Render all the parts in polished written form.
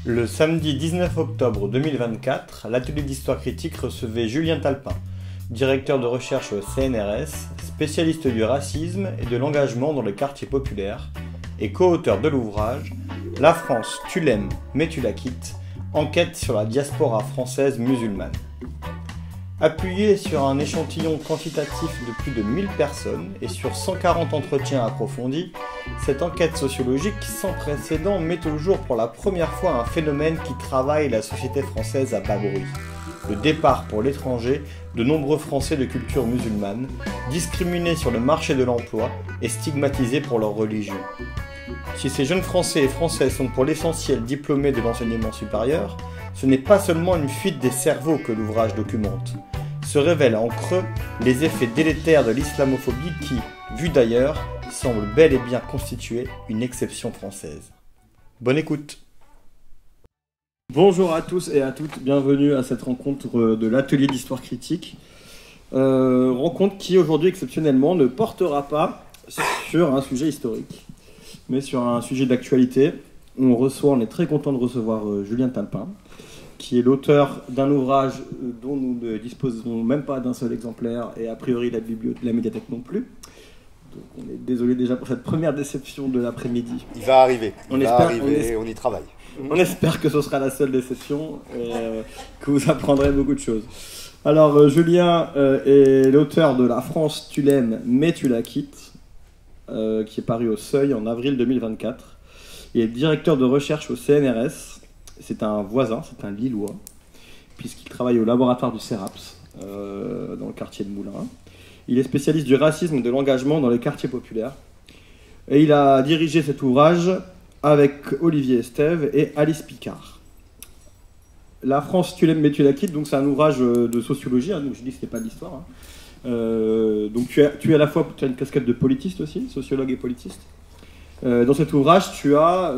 Le samedi 19 octobre 2024, l'atelier d'histoire critique recevait Julien Talpin, directeur de recherche au CNRS, spécialiste du racisme et de l'engagement dans les quartiers populaires, et co-auteur de l'ouvrage « La France, tu l'aimes, mais tu la quittes », enquête sur la diaspora française musulmane. Appuyé sur un échantillon quantitatif de plus de 1000 personnes et sur 140 entretiens approfondis, cette enquête sociologique sans précédent met au jour pour la première fois un phénomène qui travaille la société française à bas bruit. Le départ pour l'étranger de nombreux Français de culture musulmane, discriminés sur le marché de l'emploi et stigmatisés pour leur religion. Si ces jeunes Français et Françaises sont pour l'essentiel diplômés de l'enseignement supérieur, ce n'est pas seulement une fuite des cerveaux que l'ouvrage documente. Se révèlent en creux les effets délétères de l'islamophobie qui, vue d'ailleurs, semble bel et bien constituer une exception française. Bonne écoute. Bonjour à tous et à toutes, bienvenue à cette rencontre de l'atelier d'histoire critique. Rencontre qui aujourd'hui exceptionnellement ne portera pas sur un sujet historique, mais sur un sujet d'actualité. On est très content de recevoir Julien Talpin, qui est l'auteur d'un ouvrage dont nous ne disposons même pas d'un seul exemplaire, et a priori la médiathèque non plus. Donc on est désolé déjà pour cette première déception de l'après-midi. Il va arriver, on y travaille. On espère que ce sera la seule déception et que vous apprendrez beaucoup de choses. Alors Julien est l'auteur de La France, tu l'aimes, mais tu la quittes, qui est paru au Seuil en avril 2024. Il est directeur de recherche au CNRS. C'est un voisin, c'est un Lillois, puisqu'il travaille au laboratoire du CERAPS, dans le quartier de Moulins. Il est spécialiste du racisme et de l'engagement dans les quartiers populaires. Et il a dirigé cet ouvrage avec Olivier Estève et Alice Picard. La France, tu l'aimes mais tu la quittes, donc c'est un ouvrage de sociologie, hein, donc je dis que ce n'est pas de l'histoire. Hein. Donc tu es à la fois, tu as une casquette de politiste aussi, sociologue et politiste. Dans cet ouvrage, tu as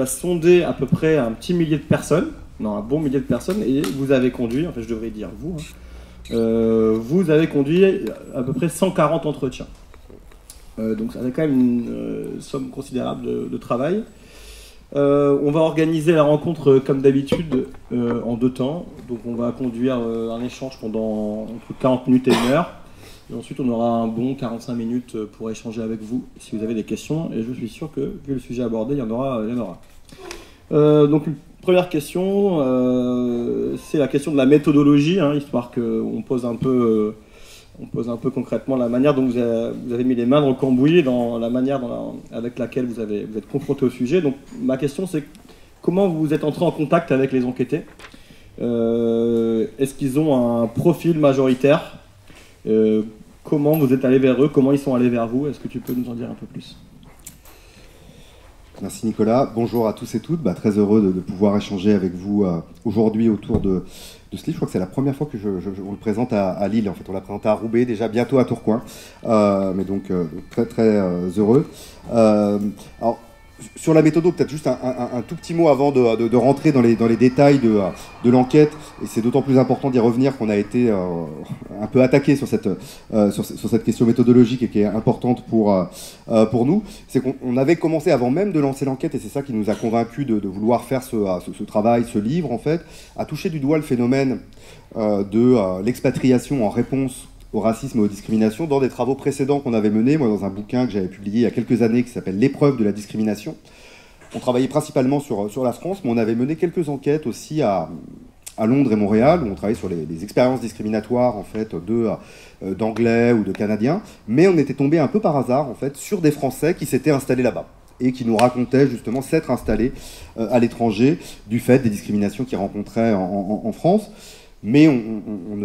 sondé à peu près un petit millier de personnes, un bon millier de personnes, et vous avez conduit, en fait je devrais dire vous, vous avez conduit à peu près 140 entretiens. Donc ça fait quand même une somme considérable de travail. On va organiser la rencontre comme d'habitude en 2 temps. Donc on va conduire un échange pendant entre 40 minutes et 1 heure. Et ensuite, on aura un bon 45 minutes pour échanger avec vous si vous avez des questions. Et je suis sûr que, vu le sujet abordé, il y en aura. Donc, une première question, c'est la question de la méthodologie, hein, histoire qu'on pose un peu concrètement la manière dont vous avez mis les mains dans le cambouis, dans la manière avec laquelle vous êtes confronté au sujet. Donc, ma question, c'est comment vous êtes entré en contact avec les enquêtés ? Est-ce qu'ils ont un profil majoritaire ? Comment vous êtes allé vers eux, comment ils sont allés vers vous? Est-ce que tu peux nous en dire un peu plus? Merci Nicolas, bonjour à tous et toutes, très heureux de pouvoir échanger avec vous aujourd'hui autour de ce livre. Je crois que c'est la première fois que on le présente à Lille, en fait on l'a présenté à Roubaix, déjà bientôt à Tourcoing, mais donc très très heureux. Alors, sur la méthode, peut-être juste un tout petit mot avant de rentrer dans les détails de l'enquête, et c'est d'autant plus important d'y revenir qu'on a été un peu attaqué sur cette question méthodologique et qui est importante pour nous. C'est qu'on avait commencé avant même de lancer l'enquête, et c'est ça qui nous a convaincus de vouloir faire ce travail, ce livre en fait, à toucher du doigt le phénomène de l'expatriation en réponse au racisme et aux discriminations dans des travaux précédents qu'on avait menés, moi dans un bouquin que j'avais publié il y a quelques années qui s'appelle L'épreuve de la discrimination. On travaillait principalement sur la France, mais on avait mené quelques enquêtes aussi à Londres et Montréal, où on travaillait sur les expériences discriminatoires en fait d'Anglais ou de Canadiens, mais on était tombé un peu par hasard en fait sur des Français qui s'étaient installés là-bas et qui nous racontaient justement s'être installés à l'étranger du fait des discriminations qu'ils rencontraient en France. Mais on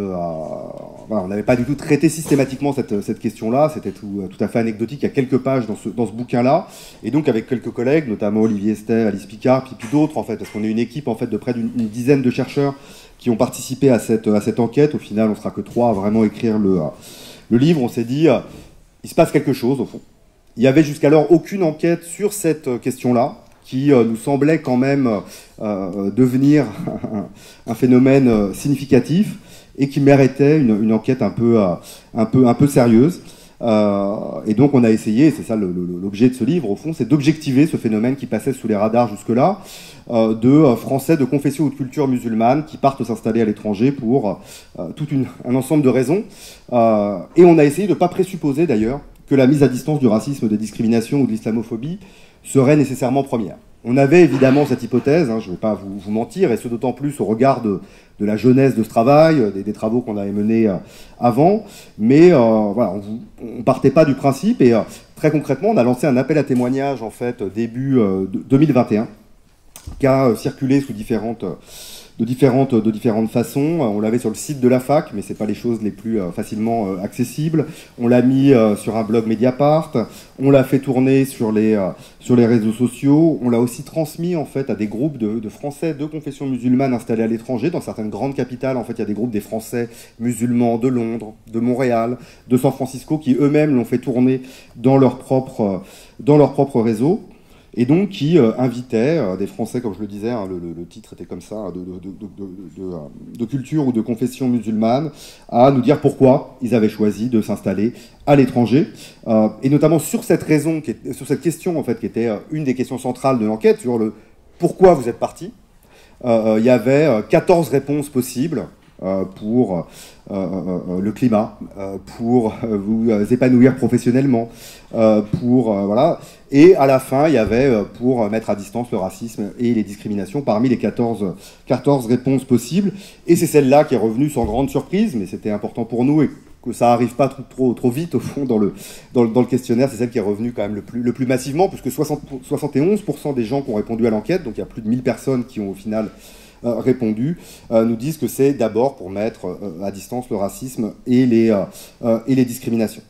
n'avait pas du tout traité systématiquement cette question-là. C'était tout à fait anecdotique. Il y a quelques pages dans ce bouquin-là. Et donc, avec quelques collègues, notamment Olivier Estève, Alice Picard, puis d'autres, en fait, parce qu'on est une équipe en fait, de près d'une dizaine de chercheurs qui ont participé à cette enquête. Au final, on ne sera que 3 à vraiment écrire le livre. On s'est dit, il se passe quelque chose, au fond. Il n'y avait jusqu'alors aucune enquête sur cette question-là, qui nous semblait quand même devenir un phénomène significatif et qui méritait une enquête un peu sérieuse. Et donc on a essayé, c'est ça l'objet de ce livre au fond, c'est d'objectiver ce phénomène qui passait sous les radars jusque-là, de Français de confession ou de culture musulmane qui partent s'installer à l'étranger pour tout un ensemble de raisons. Et on a essayé de ne pas présupposer d'ailleurs que la mise à distance du racisme, des discriminations ou de l'islamophobie serait nécessairement première. On avait évidemment cette hypothèse, hein, je ne vais pas vous mentir, et ce d'autant plus au regard de la jeunesse de ce travail, des travaux qu'on avait menés avant, mais voilà, on partait pas du principe, et très concrètement, on a lancé un appel à témoignages en fait début 2021, qui a circulé sous de différentes façons. On l'avait sur le site de la fac, mais c'est pas les choses les plus facilement accessibles. On l'a mis sur un blog Mediapart. On l'a fait tourner sur les réseaux sociaux. On l'a aussi transmis en fait à des groupes de Français de confession musulmane installés à l'étranger. Dans certaines grandes capitales, en fait, il y a des groupes des Français musulmans de Londres, de Montréal, de San Francisco, qui eux-mêmes l'ont fait tourner dans leur propre réseau. Et donc qui invitait des Français, comme je le disais, hein, le titre était comme ça, de culture ou de confession musulmane, à nous dire pourquoi ils avaient choisi de s'installer à l'étranger. Et notamment sur cette raison, sur cette question en fait, qui était une des questions centrales de l'enquête, sur le pourquoi vous êtes parti, il y avait 14 réponses possibles. Pour le climat, pour vous épanouir professionnellement, voilà. Et à la fin, il y avait pour mettre à distance le racisme et les discriminations parmi les 14 réponses possibles. Et c'est celle-là qui est revenue sans grande surprise, mais c'était important pour nous et que ça arrive pas trop vite au fond dans le questionnaire. C'est celle qui est revenue quand même le plus massivement, puisque 71% des gens qui ont répondu à l'enquête, donc il y a plus de 1000 personnes qui ont au final répondu, nous disent que c'est d'abord pour mettre à distance le racisme et les discriminations.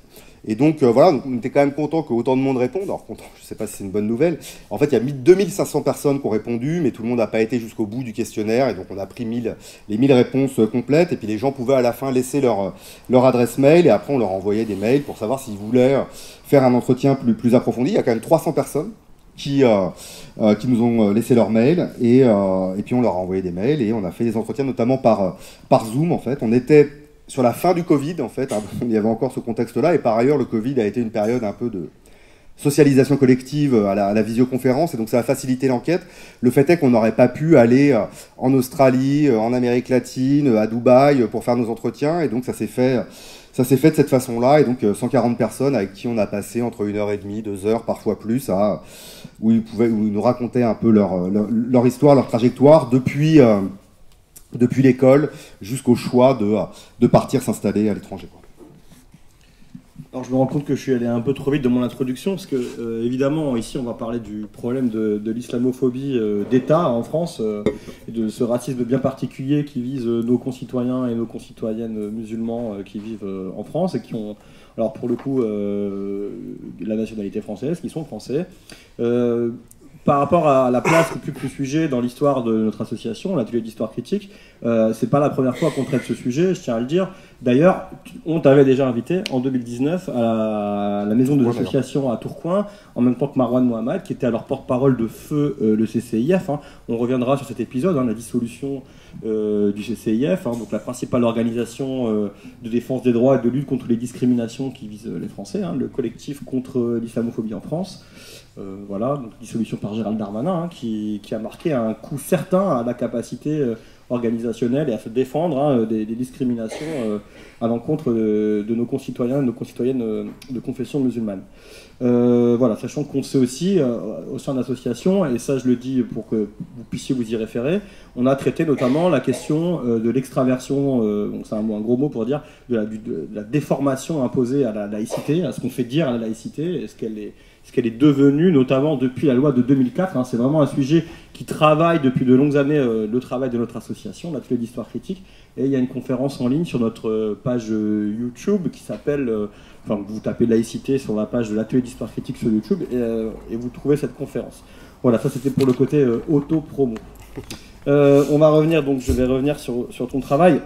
Et donc voilà, on était quand même content qu'autant de monde réponde. Alors content, je ne sais pas si c'est une bonne nouvelle. En fait, il y a 2500 personnes qui ont répondu, mais tout le monde n'a pas été jusqu'au bout du questionnaire. Et donc on a pris les 1000 réponses complètes. Et puis les gens pouvaient à la fin laisser leur adresse mail. Et après, on leur envoyait des mails pour savoir s'ils voulaient faire un entretien plus approfondi. Il y a quand même 300 personnes qui nous ont laissé leur mail et puis on leur a envoyé des mails et on a fait des entretiens notamment par Zoom en fait. On était sur la fin du Covid en fait, il y avait encore ce contexte-là et par ailleurs le Covid a été une période un peu de socialisation collective à la visioconférence et donc ça a facilité l'enquête. Le fait est qu'on n'aurait pas pu aller en Australie, en Amérique latine, à Dubaï pour faire nos entretiens et donc ça s'est fait de cette façon-là, et donc 140 personnes avec qui on a passé entre 1h30, 2 heures, parfois plus, où ils nous racontaient un peu leur histoire, leur trajectoire, depuis l'école jusqu'au choix de partir s'installer à l'étranger. Alors je me rends compte que je suis allé un peu trop vite dans mon introduction, parce que évidemment ici on va parler du problème de l'islamophobie d'État en France, et de ce racisme bien particulier qui vise nos concitoyens et nos concitoyennes musulmans qui vivent en France et qui ont, alors pour le coup, la nationalité française, qui sont français. Par rapport à la place qu'occupe ce sujet dans l'histoire de notre association, l'atelier d'histoire critique, c'est pas la première fois qu'on traite ce sujet, je tiens à le dire. D'ailleurs, on t'avait déjà invité en 2019 à la maison de l'association à Tourcoing, en même temps que Marwan Mohamed, qui était alors porte-parole de feu le CCIF. Hein. On reviendra sur cet épisode, hein, la dissolution du CCIF, hein, donc la principale organisation de défense des droits et de lutte contre les discriminations qui visent les Français, hein, le collectif contre l'islamophobie en France. Voilà, donc dissolution par Gérald Darmanin, hein, qui a marqué un coup certain à la capacité organisationnelle et à se défendre des discriminations à l'encontre de nos concitoyens et nos concitoyennes de confession musulmane. Voilà, sachant qu'on sait aussi, au sein de l'association, et ça je le dis pour que vous puissiez vous y référer, on a traité notamment la question de l'extraversion, c'est un gros mot pour dire, de la déformation imposée à la laïcité, à ce qu'on fait dire à la laïcité, ce qu'elle est devenue, notamment depuis la loi de 2004. Hein, c'est vraiment un sujet qui travaille depuis de longues années le travail de notre association, l'atelier d'histoire critique. Et il y a une conférence en ligne sur notre page YouTube qui s'appelle... vous tapez laïcité sur la page de l'atelier d'histoire critique sur YouTube et vous trouvez cette conférence. Voilà, ça c'était pour le côté auto-promo. Je vais revenir sur ton travail.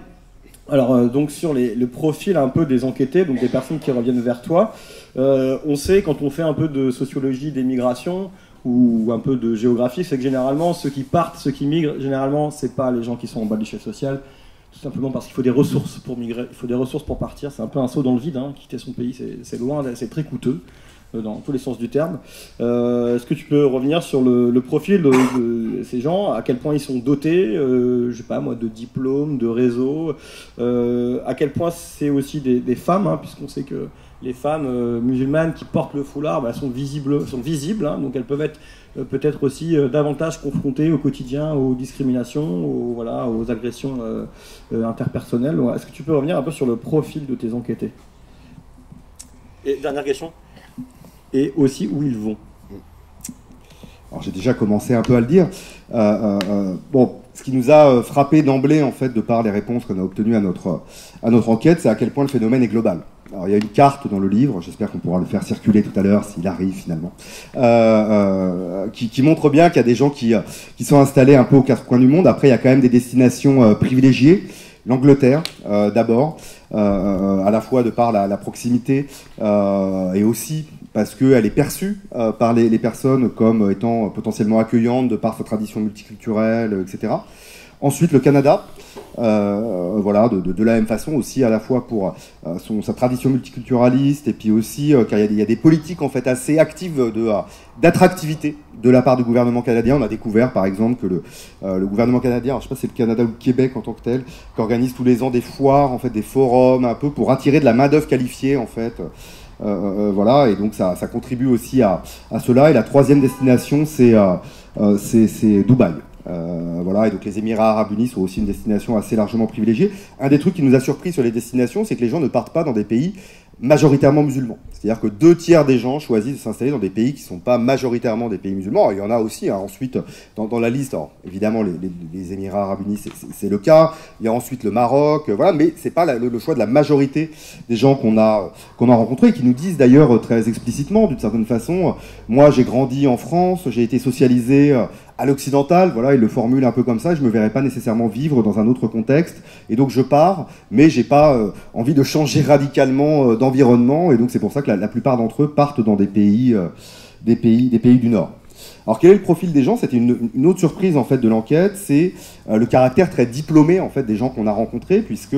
Alors, donc sur le profil un peu des enquêtés, donc des personnes qui reviennent vers toi, on sait quand on fait un peu de sociologie des migrations ou un peu de géographie, c'est que généralement ceux qui partent, ceux qui migrent, généralement c'est pas les gens qui sont en bas de l'échelle sociale, tout simplement parce qu'il faut des ressources pour migrer, il faut des ressources pour partir. C'est un peu un saut dans le vide, hein. Quitter son pays, c'est loin, c'est très coûteux. Dans tous les sens du terme. Est-ce que tu peux revenir sur le profil de ces gens, à quel point ils sont dotés, je sais pas moi, de diplômes, de réseaux, à quel point c'est aussi des femmes, hein, puisqu'on sait que les femmes musulmanes qui portent le foulard sont visibles, hein, donc elles peuvent être peut-être aussi davantage confrontées au quotidien, aux discriminations, aux agressions interpersonnelles. Est-ce que tu peux revenir un peu sur le profil de tes enquêtés? Et dernière question. Et aussi où ils vont. Alors j'ai déjà commencé un peu à le dire. Bon, ce qui nous a frappé d'emblée, en fait, de par les réponses qu'on a obtenues à notre enquête, c'est à quel point le phénomène est global. Alors il y a une carte dans le livre, j'espère qu'on pourra le faire circuler tout à l'heure s'il arrive finalement, qui montre bien qu'il y a des gens qui sont installés un peu aux quatre coins du monde. Après, il y a quand même des destinations privilégiées. L'Angleterre, d'abord, à la fois de par la proximité et aussi parce qu'elle est perçue par les personnes comme étant potentiellement accueillante de par sa tradition multiculturelle, etc. Ensuite, le Canada, de la même façon aussi à la fois pour sa tradition multiculturaliste et puis aussi car il y a des politiques en fait assez actives d'attractivité de la part du gouvernement canadien. On a découvert par exemple que le gouvernement canadien, alors, je ne sais pas si c'est le Canada ou le Québec en tant que tel, qui organise tous les ans des foires, en fait, des forums un peu pour attirer de la main d'œuvre qualifiée en fait. Et donc ça contribue aussi à cela. Et la troisième destination, c'est Dubaï. Et donc les Émirats Arabes Unis sont aussi une destination assez largement privilégiée. Un des trucs qui nous a surpris sur les destinations, c'est que les gens ne partent pas dans des pays majoritairement musulmans. C'est-à-dire que 2/3 des gens choisissent de s'installer dans des pays qui ne sont pas majoritairement des pays musulmans. Alors, il y en a aussi, hein, ensuite, dans la liste, alors, évidemment, les Émirats Arabes Unis, c'est le cas. Il y a ensuite le Maroc, mais ce n'est pas le choix de la majorité des gens qu'on a rencontrés, et qui nous disent d'ailleurs très explicitement, d'une certaine façon, moi j'ai grandi en France, j'ai été socialisé à l'occidental, ils le formulent un peu comme ça, je ne me verrais pas nécessairement vivre dans un autre contexte, et donc je pars, mais j'ai pas envie de changer radicalement d'environnement, et donc c'est pour ça que la plupart d'entre eux partent dans des pays du Nord. Alors quel est le profil des gens? C'était une autre surprise en fait de l'enquête, c'est le caractère très diplômé en fait des gens qu'on a rencontrés, puisque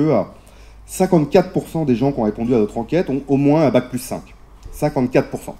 54% des gens qui ont répondu à notre enquête ont au moins un bac+5. 54%.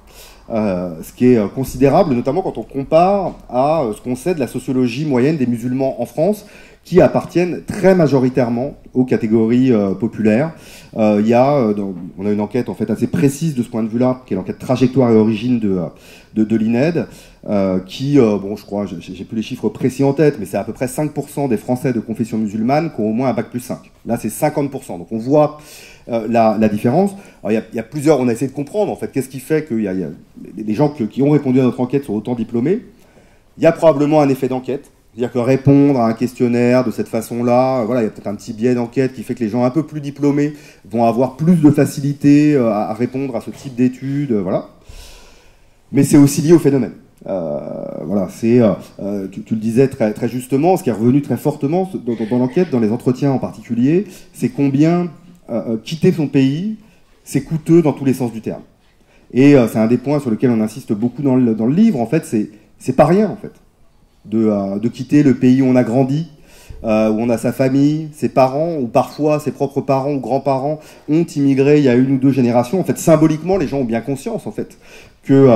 Ce qui est considérable, notamment quand on compare à ce qu'on sait de la sociologie moyenne des musulmans en France, qui appartiennent très majoritairement aux catégories populaires. On a une enquête en fait assez précise de ce point de vue-là, qui est l'enquête trajectoire et origine de l'INED, je crois, j'ai plus les chiffres précis en tête, mais c'est à peu près 5% des Français de confession musulmane qui ont au moins un bac+5. Là, c'est 50%. Donc on voit la différence. Alors, il y a plusieurs, on a essayé de comprendre en fait qu'est-ce qui fait que les gens qui ont répondu à notre enquête sont autant diplômés. Il y a probablement un effet d'enquête. C'est-à-dire que répondre à un questionnaire de cette façon-là, il y a peut-être un petit biais d'enquête qui fait que les gens un peu plus diplômés vont avoir plus de facilité à répondre à ce type d'études, Mais c'est aussi lié au phénomène. Tu le disais très, très justement, ce qui est revenu très fortement dans l'enquête, dans les entretiens en particulier, c'est combien quitter son pays, c'est coûteux dans tous les sens du terme. Et c'est un des points sur lesquels on insiste beaucoup dans le livre, en fait, c'est pas rien, en fait. De quitter le pays où on a grandi, où on a sa famille, ses parents, ou parfois ses propres parents ou grands-parents ont immigré il y a 1 ou 2 générations. En fait, symboliquement, les gens ont bien conscience, en fait, que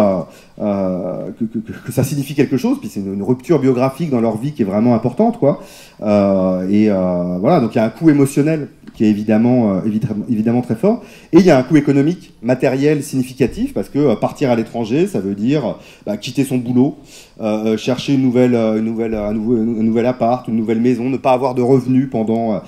ça signifie quelque chose, puis c'est une rupture biographique dans leur vie qui est vraiment importante, quoi. Donc il y a un coût émotionnel qui est évidemment très fort, et il y a un coût économique, matériel significatif, parce que partir à l'étranger, ça veut dire quitter son boulot, chercher un nouvel appart, une nouvelle maison, ne pas avoir de revenus pendant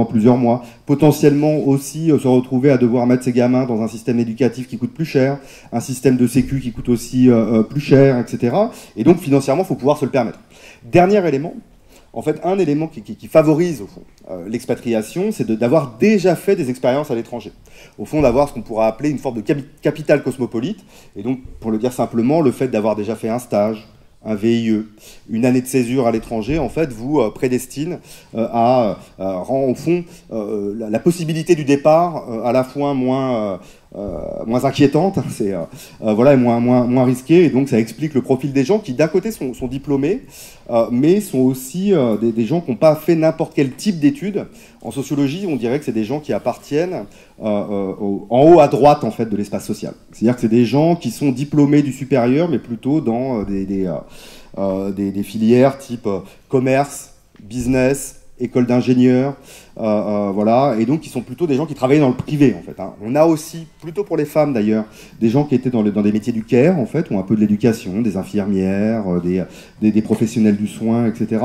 plusieurs mois, potentiellement aussi se retrouver à devoir mettre ses gamins dans un système éducatif qui coûte plus cher, un système de sécu qui coûte aussi plus cher, etc. Et donc financièrement, il faut pouvoir se le permettre. Dernier élément, en fait, un élément qui favorise, au fond, l'expatriation, c'est d'avoir déjà fait des expériences à l'étranger. Au fond, d'avoir ce qu'on pourrait appeler une forme de capital cosmopolite. Et donc, pour le dire simplement, le fait d'avoir déjà fait un stage, un VIE, une année de césure à l'étranger, en fait, vous prédestine rend, au fond, la possibilité du départ à la fois moins moins inquiétante, c'est voilà, moins risquée, et donc ça explique le profil des gens qui d'un côté sont diplômés, mais sont aussi des gens qui n'ont pas fait n'importe quel type d'études. En sociologie, on dirait que c'est des gens qui appartiennent en haut à droite en fait de l'espace social. C'est-à-dire que c'est des gens qui sont diplômés du supérieur, mais plutôt dans des filières type commerce, business, école d'ingénieurs, voilà, et donc qui sont plutôt des gens qui travaillaient dans le privé en fait. Hein. On a aussi, plutôt pour les femmes d'ailleurs, des gens qui étaient dans des métiers du care en fait, ou un peu de l'éducation, des infirmières, des professionnels du soin, etc.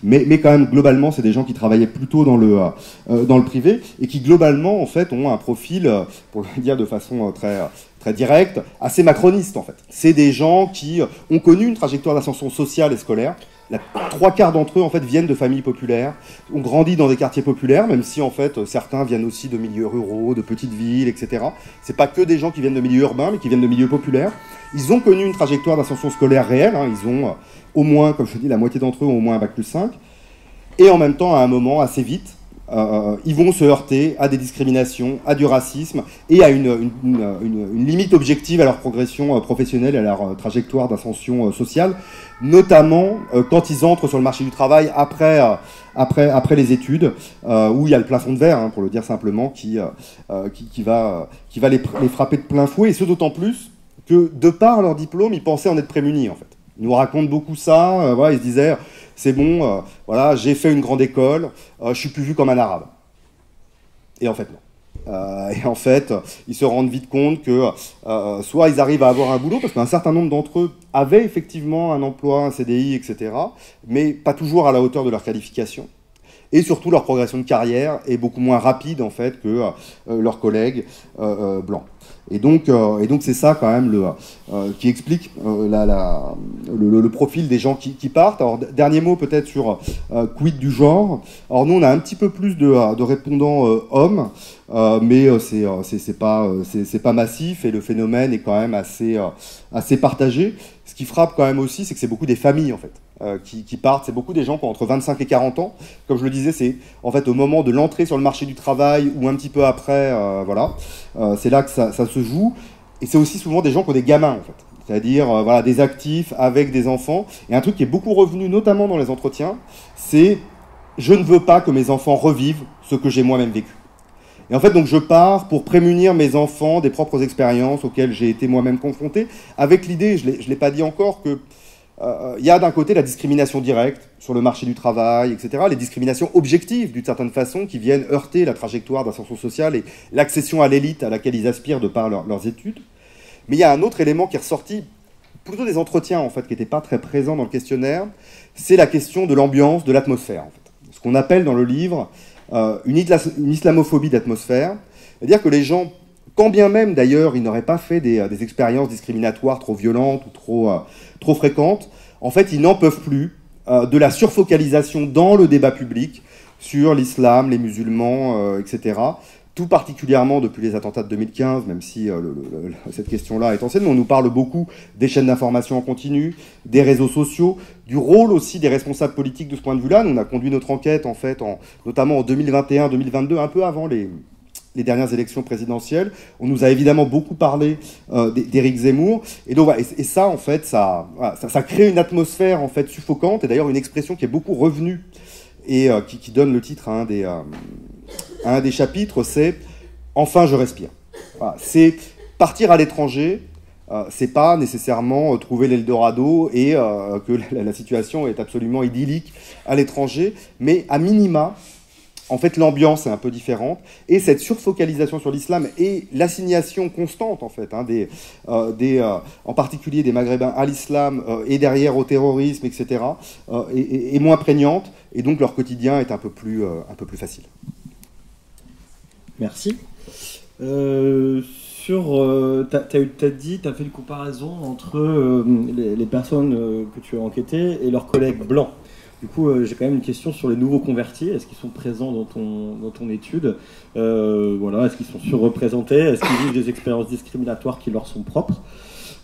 Mais quand même globalement, c'est des gens qui travaillaient plutôt dans le privé et qui globalement en fait ont un profil, pour le dire de façon très directe, assez macroniste en fait. C'est des gens qui ont connu une trajectoire d'ascension sociale et scolaire. Trois quarts d'entre eux en fait viennent de familles populaires, ont grandi dans des quartiers populaires, même si en fait certains viennent aussi de milieux ruraux, de petites villes, etc. C'est pas que des gens qui viennent de milieux urbains, mais qui viennent de milieux populaires. Ils ont connu une trajectoire d'ascension scolaire réelle. Hein. Ils ont au moins, comme je te dis, la moitié d'entre eux ont au moins un bac+5. Et en même temps, à un moment, assez vite, ils vont se heurter à des discriminations, à du racisme et à une limite objective à leur progression professionnelle et à leur trajectoire d'ascension sociale, notamment quand ils entrent sur le marché du travail après les études, où il y a le plafond de verre, hein, pour le dire simplement, qui va les frapper de plein fouet, et ce d'autant plus que, de par leur diplôme, ils pensaient en être prémunis, en fait. Ils nous racontent beaucoup ça, voilà, ils se disaient... C'est bon, voilà, j'ai fait une grande école, je suis plus vu comme un arabe. Et en fait, non. Et en fait, ils se rendent vite compte que soit ils arrivent à avoir un boulot, parce qu'un certain nombre d'entre eux avaient effectivement un emploi, un CDI, etc., mais pas toujours à la hauteur de leur qualification. Et surtout, leur progression de carrière est beaucoup moins rapide, en fait, que leurs collègues blancs. Et donc c'est ça quand même qui explique le profil des gens qui partent. Alors dernier mot peut-être sur quid du genre. Alors nous on a un petit peu plus de répondants hommes, mais c'est pas massif et le phénomène est quand même assez partagé. Ce qui frappe quand même aussi, c'est que c'est beaucoup des familles en fait. Qui partent, c'est beaucoup des gens qui ont entre 25 et 40 ans. Comme je le disais, c'est en fait au moment de l'entrée sur le marché du travail ou un petit peu après, voilà. C'est là que ça se joue. Et c'est aussi souvent des gens qui ont des gamins, en fait. C'est-à-dire voilà, des actifs avec des enfants. Et un truc qui est beaucoup revenu, notamment dans les entretiens, c'est « je ne veux pas que mes enfants revivent ce que j'ai moi-même vécu ». Et en fait, donc, je pars pour prémunir mes enfants des propres expériences auxquelles j'ai été moi-même confronté, avec l'idée, je ne l'ai pas dit encore, que il y a d'un côté la discrimination directe sur le marché du travail, etc., les discriminations objectives d'une certaine façon qui viennent heurter la trajectoire d'ascension sociale et l'accession à l'élite à laquelle ils aspirent de par leurs études. Mais il y a un autre élément qui est ressorti plutôt des entretiens en fait, qui n'était pas très présent dans le questionnaire, c'est la question de l'ambiance, de l'atmosphère. En fait. Ce qu'on appelle dans le livre une islamophobie d'atmosphère, c'est-à-dire que les gens, quand bien même d'ailleurs ils n'auraient pas fait des expériences discriminatoires trop violentes ou trop fréquentes, en fait ils n'en peuvent plus de la surfocalisation dans le débat public sur l'islam, les musulmans, etc. Tout particulièrement depuis les attentats de 2015, même si cette question-là est ancienne, mais on nous parle beaucoup des chaînes d'information en continu, des réseaux sociaux, du rôle aussi des responsables politiques de ce point de vue-là. Nous, on a conduit notre enquête, en fait, notamment en 2021-2022, un peu avant les dernières élections présidentielles. On nous a évidemment beaucoup parlé d'Éric Zemmour. Et donc, voilà, et ça, en fait, ça crée une atmosphère, en fait, suffocante, et d'ailleurs une expression qui est beaucoup revenue et qui donne le titre à un des chapitres, c'est « Enfin, je respire ». Voilà, c'est partir à l'étranger, c'est pas nécessairement trouver l'Eldorado et que la situation est absolument idyllique à l'étranger, mais à minima, en fait, l'ambiance est un peu différente, et cette surfocalisation sur l'islam et l'assignation constante, en fait, en particulier des Maghrébins à l'islam et derrière au terrorisme, etc., est moins prégnante, et donc leur quotidien est un peu plus facile. Merci. T'as fait une comparaison entre les personnes que tu as enquêtées et leurs collègues blancs. Du coup, j'ai quand même une question sur les nouveaux convertis. Est-ce qu'ils sont présents dans ton étude? Voilà, est-ce qu'ils sont surreprésentés? Est-ce qu'ils vivent des expériences discriminatoires qui leur sont propres?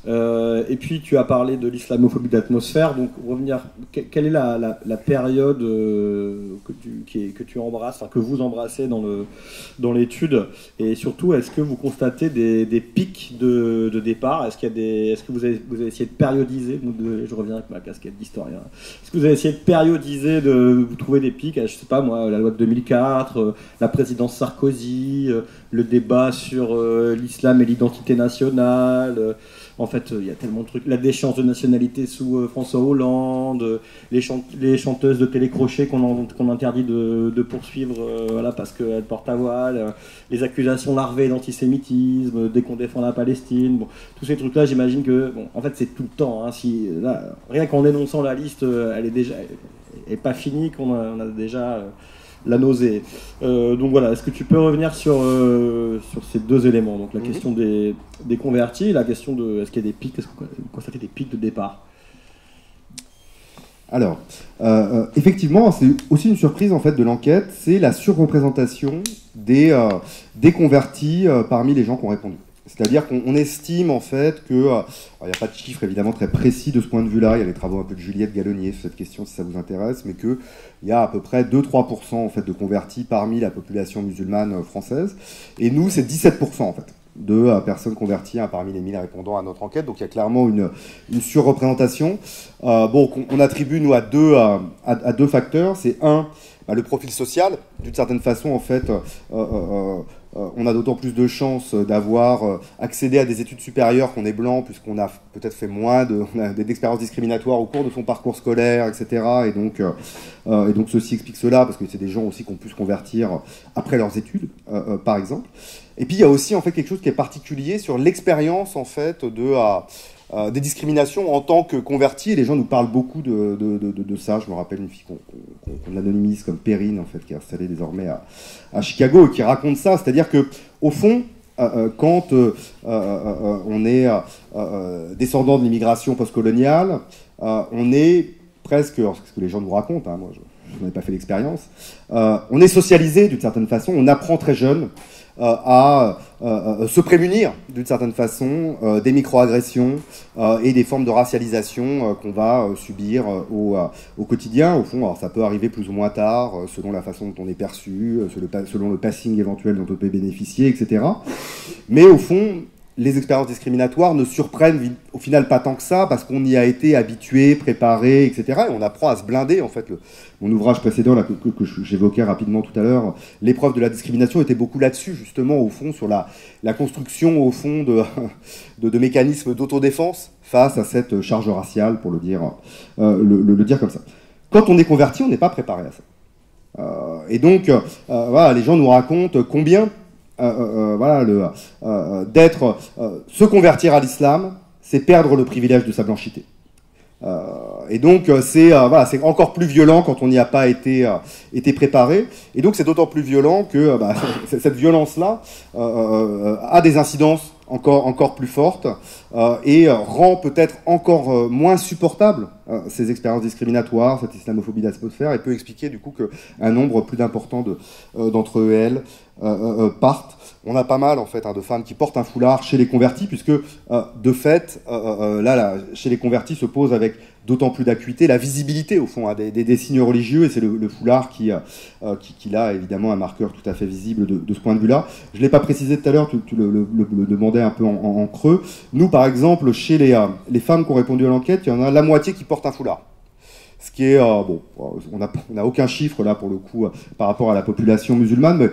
Et puis tu as parlé de l'islamophobie d'atmosphère, donc revenir, quelle est la période que tu embrasses, enfin, que vous embrassez dans l'étude, et surtout est-ce que vous constatez des pics de départ, est-ce que vous avez essayé de périodiser, je reviens avec ma casquette d'historien, est-ce que vous avez essayé de périodiser, de vous trouver des pics, je sais pas moi, la loi de 2004, la présidence Sarkozy, le débat sur l'islam et l'identité nationale, en fait, il y a tellement de trucs. La déchéance de nationalité sous François Hollande, les chanteuses de télécrochet qu'on interdit de poursuivre voilà, parce qu'elles portent à voile, les accusations larvées d'antisémitisme, dès qu'on défend la Palestine. Bon, tous ces trucs-là, j'imagine que, bon, en fait, c'est tout le temps. Hein, rien qu'en énonçant la liste, elle est pas finie, qu'on a déjà la nausée. Donc voilà, est-ce que tu peux revenir sur ces deux éléments, donc la question des convertis, et la question de est-ce qu'il y a des pics, est-ce que vous constatez des pics de départ? Alors, effectivement, c'est aussi une surprise en fait de l'enquête, c'est la surreprésentation des convertis parmi les gens qui ont répondu. C'est-à-dire qu'on estime en fait que, il n'y a pas de chiffre évidemment très précis de ce point de vue-là, il y a les travaux un peu de Juliette Gallonnier sur cette question si ça vous intéresse, mais qu'il y a à peu près 2-3% en fait de convertis parmi la population musulmane française, et nous c'est 17% en fait de personnes converties parmi les 1000 répondants à notre enquête, donc il y a clairement une surreprésentation. Bon, on attribue nous à deux facteurs, c'est le profil social, d'une certaine façon en fait, on a d'autant plus de chances d'avoir accédé à des études supérieures qu'on est blanc, puisqu'on a peut-être fait moins d'expériences discriminatoires au cours de son parcours scolaire, etc. Et donc ceci explique cela, parce que c'est des gens aussi qui ont pu se convertir après leurs études, par exemple. Et puis il y a aussi en fait quelque chose qui est particulier sur l'expérience en fait des discriminations en tant que converti, et les gens nous parlent beaucoup de ça. Je me rappelle une fille qu'on anonymise comme Perrine, en fait, qui est installée désormais à Chicago, et qui raconte ça, c'est-à-dire que au fond, quand on est descendant de l'immigration postcoloniale, on est presque, c'est ce que les gens nous racontent, hein, moi je n'ai pas fait l'expérience, on est socialisé d'une certaine façon, on apprend très jeune à se prémunir d'une certaine façon des micro-agressions et des formes de racialisation qu'on va subir au quotidien. Au fond, alors ça peut arriver plus ou moins tard, selon la façon dont on est perçu, selon le passing éventuel dont on peut bénéficier, etc. Mais au fond, les expériences discriminatoires ne surprennent au final pas tant que ça, parce qu'on y a été habitué, préparé, etc. Et on apprend à se blinder, en fait. Mon ouvrage précédent, là, que j'évoquais rapidement tout à l'heure, l'épreuve de la discrimination était beaucoup là-dessus, justement, au fond, sur la construction, au fond, de mécanismes d'autodéfense face à cette charge raciale, pour le dire comme ça. Quand on est converti, on n'est pas préparé à ça. Et donc, voilà, les gens nous racontent combien... se convertir à l'islam, c'est perdre le privilège de sa blanchité. Et donc c'est encore plus violent quand on n'y a pas été préparé. Et donc c'est d'autant plus violent que cette violence-là a des incidences encore plus fortes et rend peut-être encore moins supportable ces expériences discriminatoires, cette islamophobie d'atmosphère, et peut expliquer du coup qu'un nombre plus important d'entre eux et elles partent. On a pas mal en fait de femmes qui portent un foulard chez les convertis, puisque de fait, chez les convertis se pose avec d'autant plus d'acuité la visibilité au fond des signes religieux, et c'est le foulard qui a évidemment un marqueur tout à fait visible de ce point de vue-là. Je ne l'ai pas précisé tout à l'heure, tu le demandais un peu en creux. Nous, par exemple, chez les femmes qui ont répondu à l'enquête, il y en a la moitié qui portent un foulard. Ce qui est, on n'a aucun chiffre là pour le coup par rapport à la population musulmane, mais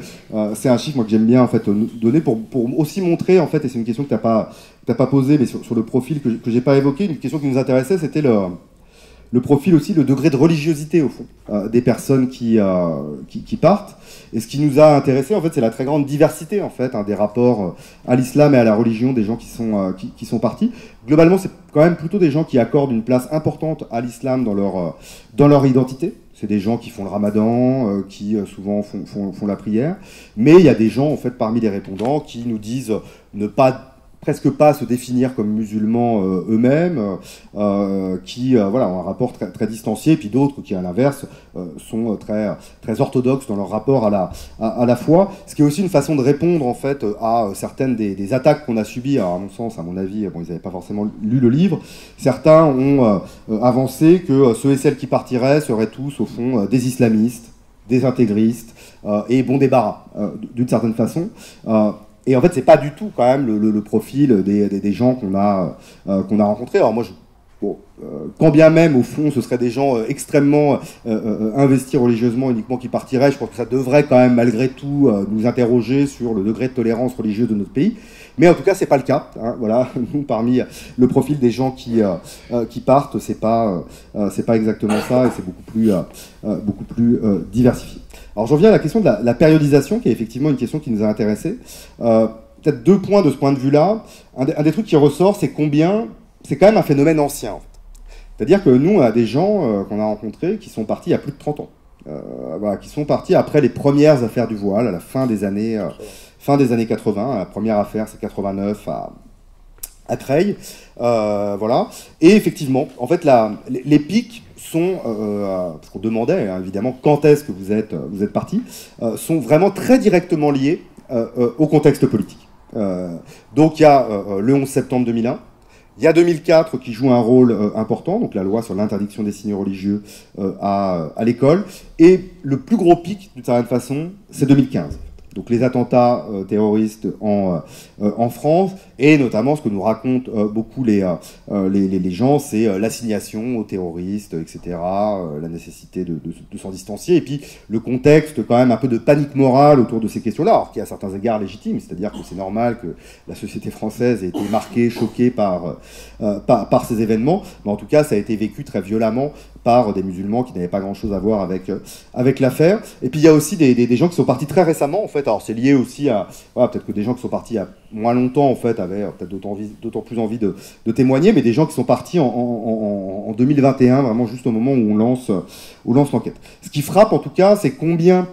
c'est un chiffre moi, que j'aime bien en fait donner pour aussi montrer en fait, et c'est une question que tu n'as pas posée, mais sur le profil que j'ai pas évoqué, une question qui nous intéressait, c'était le profil aussi, le degré de religiosité au fond des personnes qui partent. Et ce qui nous a intéressé en fait, c'est la très grande diversité en fait des rapports à l'islam et à la religion des gens qui sont partis. Globalement, c'est quand même plutôt des gens qui accordent une place importante à l'islam dans leur identité. C'est des gens qui font le ramadan, qui souvent font la prière. Mais il y a des gens en fait parmi les répondants qui nous disent ne pas presque pas à se définir comme musulmans eux-mêmes, qui voilà, ont un rapport très, très distancié, et puis d'autres qui, à l'inverse, sont très, très orthodoxes dans leur rapport à la foi, ce qui est aussi une façon de répondre en fait à certaines des attaques qu'on a subies. Alors, à mon sens, à mon avis, bon, ils n'avaient pas forcément lu le livre. Certains ont avancé que ceux et celles qui partiraient seraient tous, au fond, des islamistes, des intégristes, et bon débarras, d'une certaine façon. Et en fait, c'est pas du tout quand même le profil des gens qu'on a rencontrés. Alors moi, bon, quand bien même, au fond, ce seraient des gens extrêmement investis religieusement uniquement qui partiraient, je pense que ça devrait quand même, malgré tout, nous interroger sur le degré de tolérance religieuse de notre pays. Mais en tout cas, c'est pas le cas. Hein, voilà, nous, parmi le profil des gens qui partent, c'est pas exactement ça, et c'est beaucoup plus diversifié. Alors j'en viens à la question de la périodisation, qui est effectivement une question qui nous a intéressés. Peut-être 2 points de ce point de vue-là. Un des trucs qui ressort, c'est combien... C'est quand même un phénomène ancien, en fait. C'est-à-dire que nous, on a des gens qu'on a rencontrés qui sont partis il y a plus de 30 ans. Voilà, qui sont partis après les premières affaires du voile, à la fin des années 80. La première affaire, c'est 89 à Creil. Voilà. Et effectivement, en fait, les pics sont, parce qu'on demandait hein, évidemment quand est-ce que vous êtes partis, sont vraiment très directement liés au contexte politique. Donc il y a le 11 septembre 2001, il y a 2004 qui joue un rôle important, donc la loi sur l'interdiction des signes religieux à l'école, et le plus gros pic, d'une certaine façon, c'est 2015. Donc les attentats terroristes en France, et notamment ce que nous racontent beaucoup les gens, c'est l'assignation aux terroristes, etc., la nécessité de s'en distancier, et puis le contexte quand même un peu de panique morale autour de ces questions-là, alors qui est à certains égards légitime, c'est-à-dire que c'est normal que la société française ait été marquée, choquée par ces événements, mais en tout cas ça a été vécu très violemment par des musulmans qui n'avaient pas grand-chose à voir avec l'affaire. Et puis il y a aussi des gens qui sont partis très récemment, en fait. Alors c'est lié aussi à... Voilà, peut-être que des gens qui sont partis il y a moins longtemps, en fait, avaient peut-être d'autant plus envie de témoigner, mais des gens qui sont partis en 2021, vraiment juste au moment où on lance l'enquête. Ce qui frappe, en tout cas, c'est combien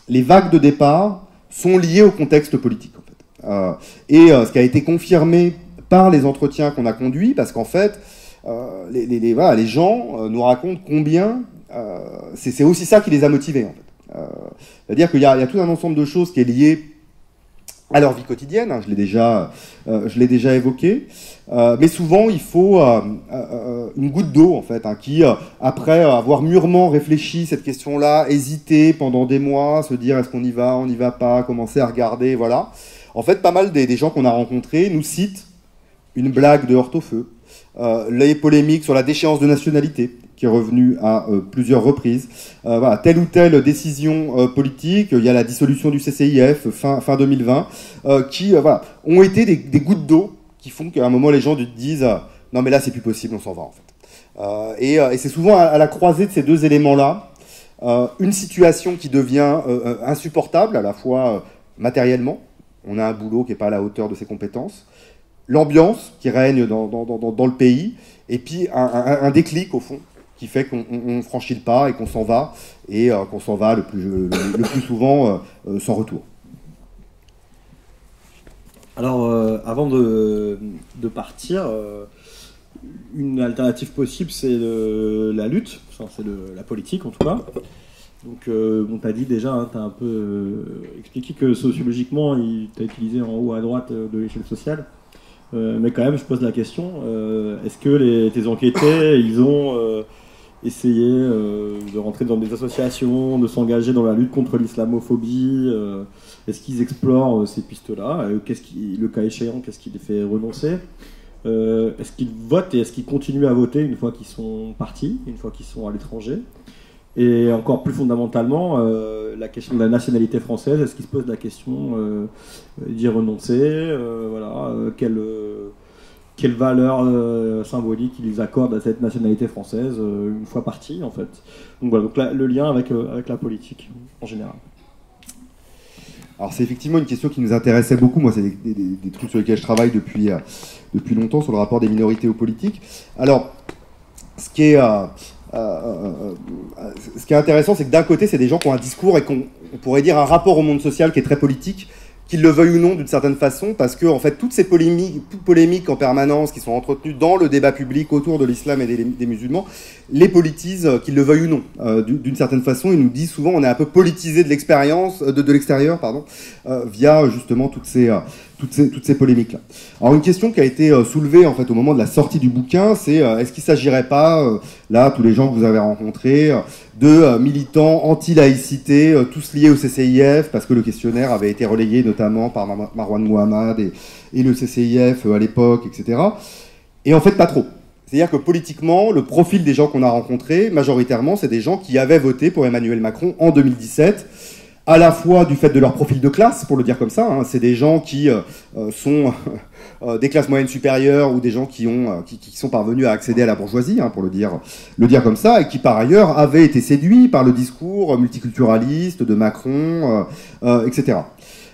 les vagues de départ sont liées au contexte politique, en fait. Ce qui a été confirmé par les entretiens qu'on a conduits, parce qu'en fait, voilà, les gens nous racontent combien c'est aussi ça qui les a motivés en fait. C'est-à-dire qu'il y a tout un ensemble de choses qui est lié à leur vie quotidienne, hein, je l'ai déjà évoqué, mais souvent il faut une goutte d'eau en fait, hein, qui après avoir mûrement réfléchi cette question-là, hésité pendant des mois, se dire est-ce qu'on y va, on n'y va pas, commencer à regarder, voilà. En fait, pas mal des gens qu'on a rencontrés nous citent une blague de Hortefeux, les polémiques sur la déchéance de nationalité, qui est revenue à plusieurs reprises. Voilà, telle ou telle décision politique, il y a la dissolution du CCIF fin 2020, qui voilà, ont été des gouttes d'eau qui font qu'à un moment les gens disent non mais là c'est plus possible, on s'en va en fait. Et c'est souvent à la croisée de ces deux éléments-là, une situation qui devient insupportable à la fois matériellement, on a un boulot qui n'est pas à la hauteur de ses compétences, l'ambiance qui règne dans le pays, et puis un déclic, au fond, qui fait qu'on franchit le pas et qu'on s'en va, et qu'on s'en va le plus souvent sans retour. Alors, avant de partir, une alternative possible, c'est la lutte, enfin, c'est la politique en tout cas. Donc, on t'a dit déjà, hein, t'as un peu expliqué que sociologiquement, t'as utilisé en haut à droite de l'échelle sociale. Mais quand même, je pose la question, est-ce que tes enquêtés, ils ont essayé de rentrer dans des associations, de s'engager dans la lutte contre l'islamophobie, est-ce qu'ils explorent ces pistes-là, le cas échéant, qu'est-ce qui les fait renoncer, est-ce qu'ils votent et est-ce qu'ils continuent à voter une fois qu'ils sont partis, une fois qu'ils sont à l'étranger? Et encore plus fondamentalement, la question de la nationalité française, est-ce qu'ils se posent la question d'y renoncer, voilà, quelle valeur symbolique ils accordent à cette nationalité française une fois partis, en fait. Donc voilà, donc le lien avec la politique en général. Alors c'est effectivement une question qui nous intéressait beaucoup. Moi, c'est des trucs sur lesquels je travaille depuis longtemps, sur le rapport des minorités aux politiques. Alors, ce qui est intéressant, c'est que d'un côté, c'est des gens qui ont un discours et qu'on pourrait dire un rapport au monde social qui est très politique, qu'ils le veuillent ou non d'une certaine façon, parce que en fait toutes ces polémiques en permanence qui sont entretenues dans le débat public autour de l'islam et des musulmans, les politisent, qu'ils le veuillent ou non. D'une certaine façon, ils nous disent souvent on est un peu politisé de l'expérience, de l'extérieur, pardon, via justement toutes ces polémiques-là. Alors une question qui a été soulevée en fait au moment de la sortie du bouquin, c'est est-ce qu'il ne s'agirait pas, là, tous les gens que vous avez rencontrés, de militants anti-laïcité, tous liés au CCIF, parce que le questionnaire avait été relayé notamment par Marwan Mohammad et le CCIF à l'époque, etc. Et en fait, pas trop. C'est-à-dire que politiquement, le profil des gens qu'on a rencontrés, majoritairement, c'est des gens qui avaient voté pour Emmanuel Macron en 2017, à la fois du fait de leur profil de classe, pour le dire comme ça, hein, c'est des gens qui sont des classes moyennes supérieures ou des gens qui sont parvenus à accéder à la bourgeoisie, hein, pour le dire comme ça, et qui par ailleurs avaient été séduits par le discours multiculturaliste de Macron, etc.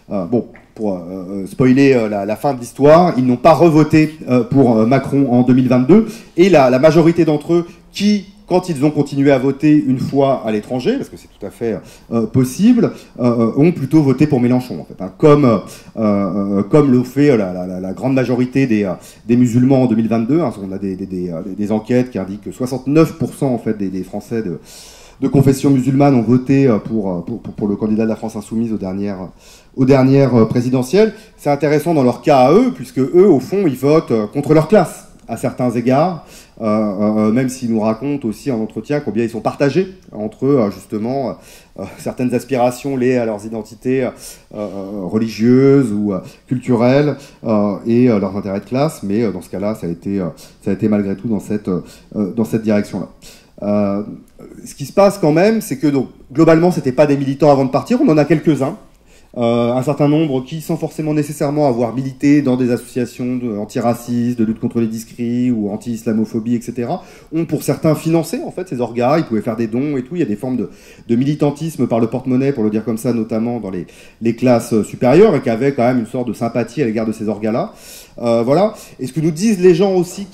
Bon, pour spoiler la fin de l'histoire, ils n'ont pas revoté pour Macron en 2022, et la majorité d'entre eux qui, quand ils ont continué à voter une fois à l'étranger, parce que c'est tout à fait possible, ont plutôt voté pour Mélenchon, en fait, hein, comme le fait la grande majorité des musulmans en 2022. Hein, on a des enquêtes qui indiquent que 69% en fait, des Français de confession musulmane ont voté pour le candidat de la France insoumise aux dernières présidentielles. C'est intéressant dans leur cas à eux, puisque eux, au fond, ils votent contre leur classe, à certains égards, même s'ils nous racontent aussi en entretien combien ils sont partagés entre eux, justement, certaines aspirations liées à leurs identités religieuses ou culturelles et leurs intérêts de classe, mais dans ce cas-là, ça a été malgré tout dans cette direction-là. Ce qui se passe quand même, c'est que donc, globalement, c'était pas des militants avant de partir, on en a quelques-uns. Un certain nombre qui, sans forcément nécessairement avoir milité dans des associations antiracistes, de lutte contre les discrits ou anti-islamophobie, etc., ont pour certains financé en fait ces orgas. Ils pouvaient faire des dons et tout. Il y a des formes de militantisme par le porte-monnaie, pour le dire comme ça, notamment dans les classes supérieures, et qui avaient quand même une sorte de sympathie à l'égard de ces orgas-là. Voilà. Et ce que nous disent les gens aussi,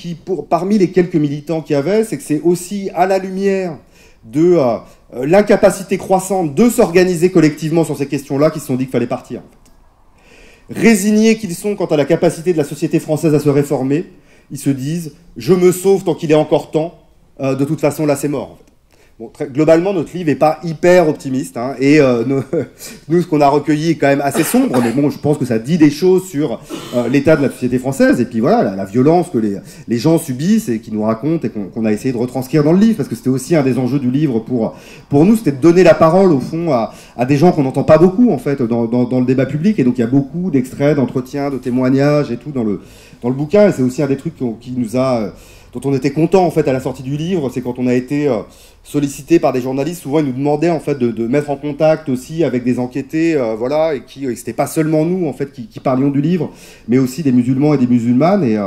parmi les quelques militants qu'il y avait, c'est que c'est aussi à la lumière de l'incapacité croissante de s'organiser collectivement sur ces questions-là qu'ils se sont dit qu'il fallait partir. En fait. Résignés qu'ils sont quant à la capacité de la société française à se réformer, ils se disent « je me sauve tant qu'il est encore temps, de toute façon là c'est mort ». En fait. Bon, globalement, notre livre n'est pas hyper optimiste, hein, et nous, ce qu'on a recueilli est quand même assez sombre, mais bon, je pense que ça dit des choses sur l'état de la société française, et puis voilà, la violence que les gens subissent et qui nous racontent et qu'on a essayé de retranscrire dans le livre, parce que c'était aussi un des enjeux du livre pour nous, c'était de donner la parole, au fond, à des gens qu'on n'entend pas beaucoup, en fait, dans le débat public, et donc il y a beaucoup d'extraits, d'entretiens, de témoignages et tout dans le bouquin, et c'est aussi un des trucs qui nous a... dont on était content en fait à la sortie du livre, c'est quand on a été sollicité par des journalistes, souvent ils nous demandaient en fait de mettre en contact aussi avec des enquêtés, voilà, et c'était pas seulement nous en fait qui parlions du livre, mais aussi des musulmans et des musulmanes, et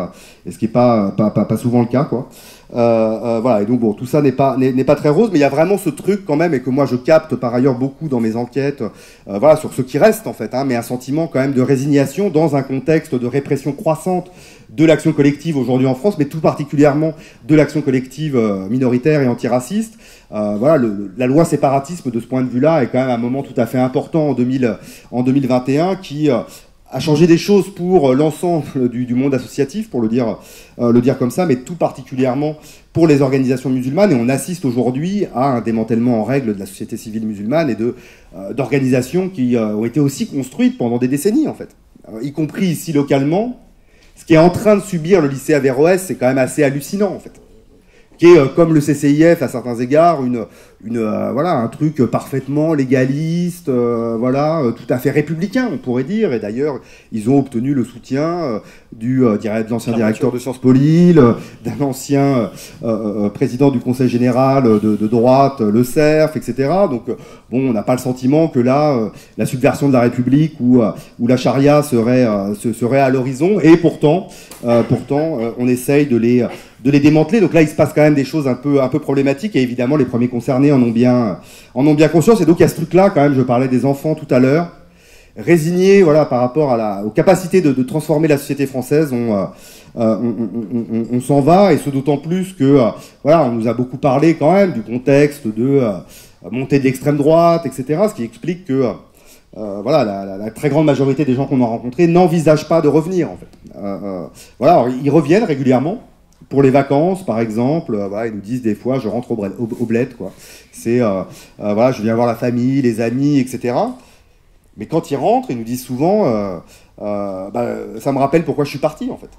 ce qui est pas souvent le cas, quoi. Voilà, et donc bon, tout ça n'est pas très rose, mais il y a vraiment ce truc quand même, et que moi je capte par ailleurs beaucoup dans mes enquêtes, voilà, sur ce qui reste en fait, hein, mais un sentiment quand même de résignation dans un contexte de répression croissante de l'action collective aujourd'hui en France, mais tout particulièrement de l'action collective minoritaire et antiraciste. Voilà, la loi séparatisme de ce point de vue-là est quand même un moment tout à fait important en 2021 qui a changé des choses pour l'ensemble du monde associatif, pour le dire comme ça, mais tout particulièrement pour les organisations musulmanes. Et on assiste aujourd'hui à un démantèlement en règle de la société civile musulmane et d'organisations qui ont été aussi construites pendant des décennies, en fait. Y compris ici localement. Ce qui est en train de subir le lycée Averroès, c'est quand même assez hallucinant, en fait. Qui est, comme le CCIF à certains égards, voilà, un truc parfaitement légaliste, voilà, tout à fait républicain, on pourrait dire. Et d'ailleurs, ils ont obtenu le soutien de l'ancien directeur de Sciences Po Lille, d'un ancien président du Conseil général de droite, le CERF, etc. Donc, bon, on n'a pas le sentiment que là, la subversion de la République ou la charia serait à l'horizon. Et pourtant, on essaye de les démanteler. Donc là, il se passe quand même des choses un peu problématiques, et évidemment, les premiers concernés en ont bien conscience. Et donc, il y a ce truc-là, quand même, je parlais des enfants tout à l'heure, résignés, voilà, par rapport aux capacités de transformer la société française, on s'en va, et ce d'autant plus que, voilà, on nous a beaucoup parlé quand même du contexte de montée de l'extrême droite, etc., ce qui explique que voilà, la très grande majorité des gens qu'on a rencontrés n'envisagent pas de revenir, en fait. Voilà, alors, ils reviennent régulièrement. Pour les vacances, par exemple, voilà, ils nous disent des fois, je rentre au bled, quoi. C'est, voilà, je viens voir la famille, les amis, etc. Mais quand ils rentrent, ils nous disent souvent, ça me rappelle pourquoi je suis parti, en fait.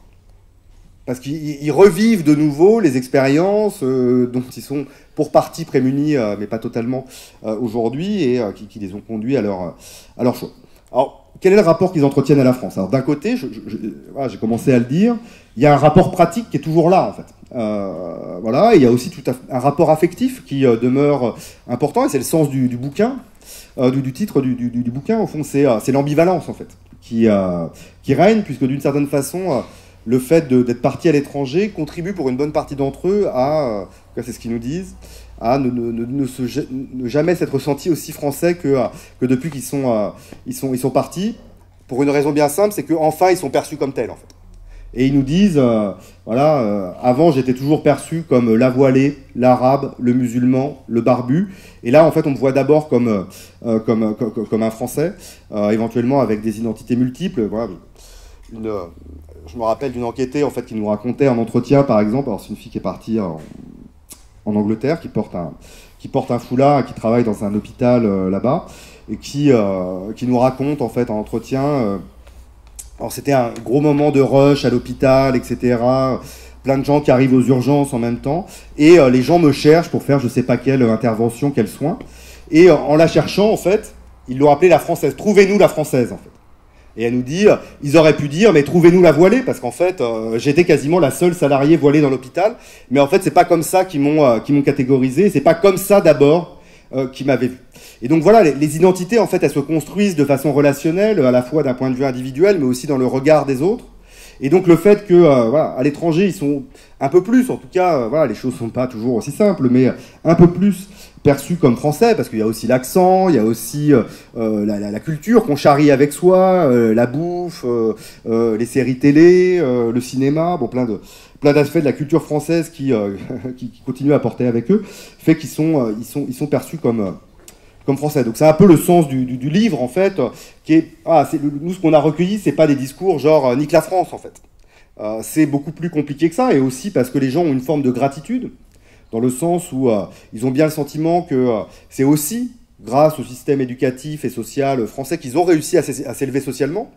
Parce qu'ils revivent de nouveau les expériences dont ils sont pour partie prémunis, mais pas totalement aujourd'hui, et qui les ont conduits à leur choix. Alors, quel est le rapport qu'ils entretiennent à la France? Alors, d'un côté, voilà, j'ai commencé à le dire, il y a un rapport pratique qui est toujours là, en fait. Voilà, et il y a aussi un rapport affectif qui demeure important, et c'est le sens du bouquin, du titre du bouquin, au fond, c'est l'ambivalence, en fait, qui règne, puisque d'une certaine façon, le fait d'être parti à l'étranger contribue pour une bonne partie d'entre eux à, c'est ce qu'ils nous disent, à ne jamais s'être sentis aussi français que depuis qu'ils sont partis, pour une raison bien simple, c'est qu'enfin ils sont perçus comme tels, en fait. Et ils nous disent, avant j'étais toujours perçu comme la voilée, l'arabe, le musulman, le barbu, et là en fait on me voit d'abord comme un Français, éventuellement avec des identités multiples. Voilà. Je me rappelle d'une enquêtée en fait qui nous racontait un entretien, par exemple. Alors c'est une fille qui est partie en Angleterre, qui porte un foulard, qui travaille dans un hôpital là-bas, et qui nous raconte en fait en entretien. Alors c'était un gros moment de rush à l'hôpital, etc. Plein de gens qui arrivent aux urgences en même temps, et les gens me cherchent pour faire je sais pas quelle intervention, quel soin. Et en la cherchant en fait, ils l'ont appelée la française. Trouvez-nous la française en fait. Et elle nous dit, ils auraient pu dire, mais trouvez-nous la voilée, parce qu'en fait, j'étais quasiment la seule salariée voilée dans l'hôpital. Mais en fait, c'est pas comme ça qu'ils m'ont catégorisé, c'est pas comme ça d'abord qu'ils m'avaient vu. Et donc voilà, les identités, en fait, elles se construisent de façon relationnelle, à la fois d'un point de vue individuel, mais aussi dans le regard des autres. Et donc le fait que, voilà, à l'étranger, ils sont un peu plus, en tout cas, voilà, les choses sont pas toujours aussi simples, mais un peu plus perçus comme français, parce qu'il y a aussi l'accent, il y a aussi la culture qu'on charrie avec soi, la bouffe, les séries télé, le cinéma, bon, plein d'aspects de la culture française qui continuent à porter avec eux, fait qu'ils sont perçus comme français. Donc c'est un peu le sens du livre, en fait, qui est... nous, ce qu'on a recueilli, c'est pas des discours genre « nique la France », en fait. C'est beaucoup plus compliqué que ça, et aussi parce que les gens ont une forme de gratitude, dans le sens où ils ont bien le sentiment que c'est aussi grâce au système éducatif et social français qu'ils ont réussi à s'élever socialement,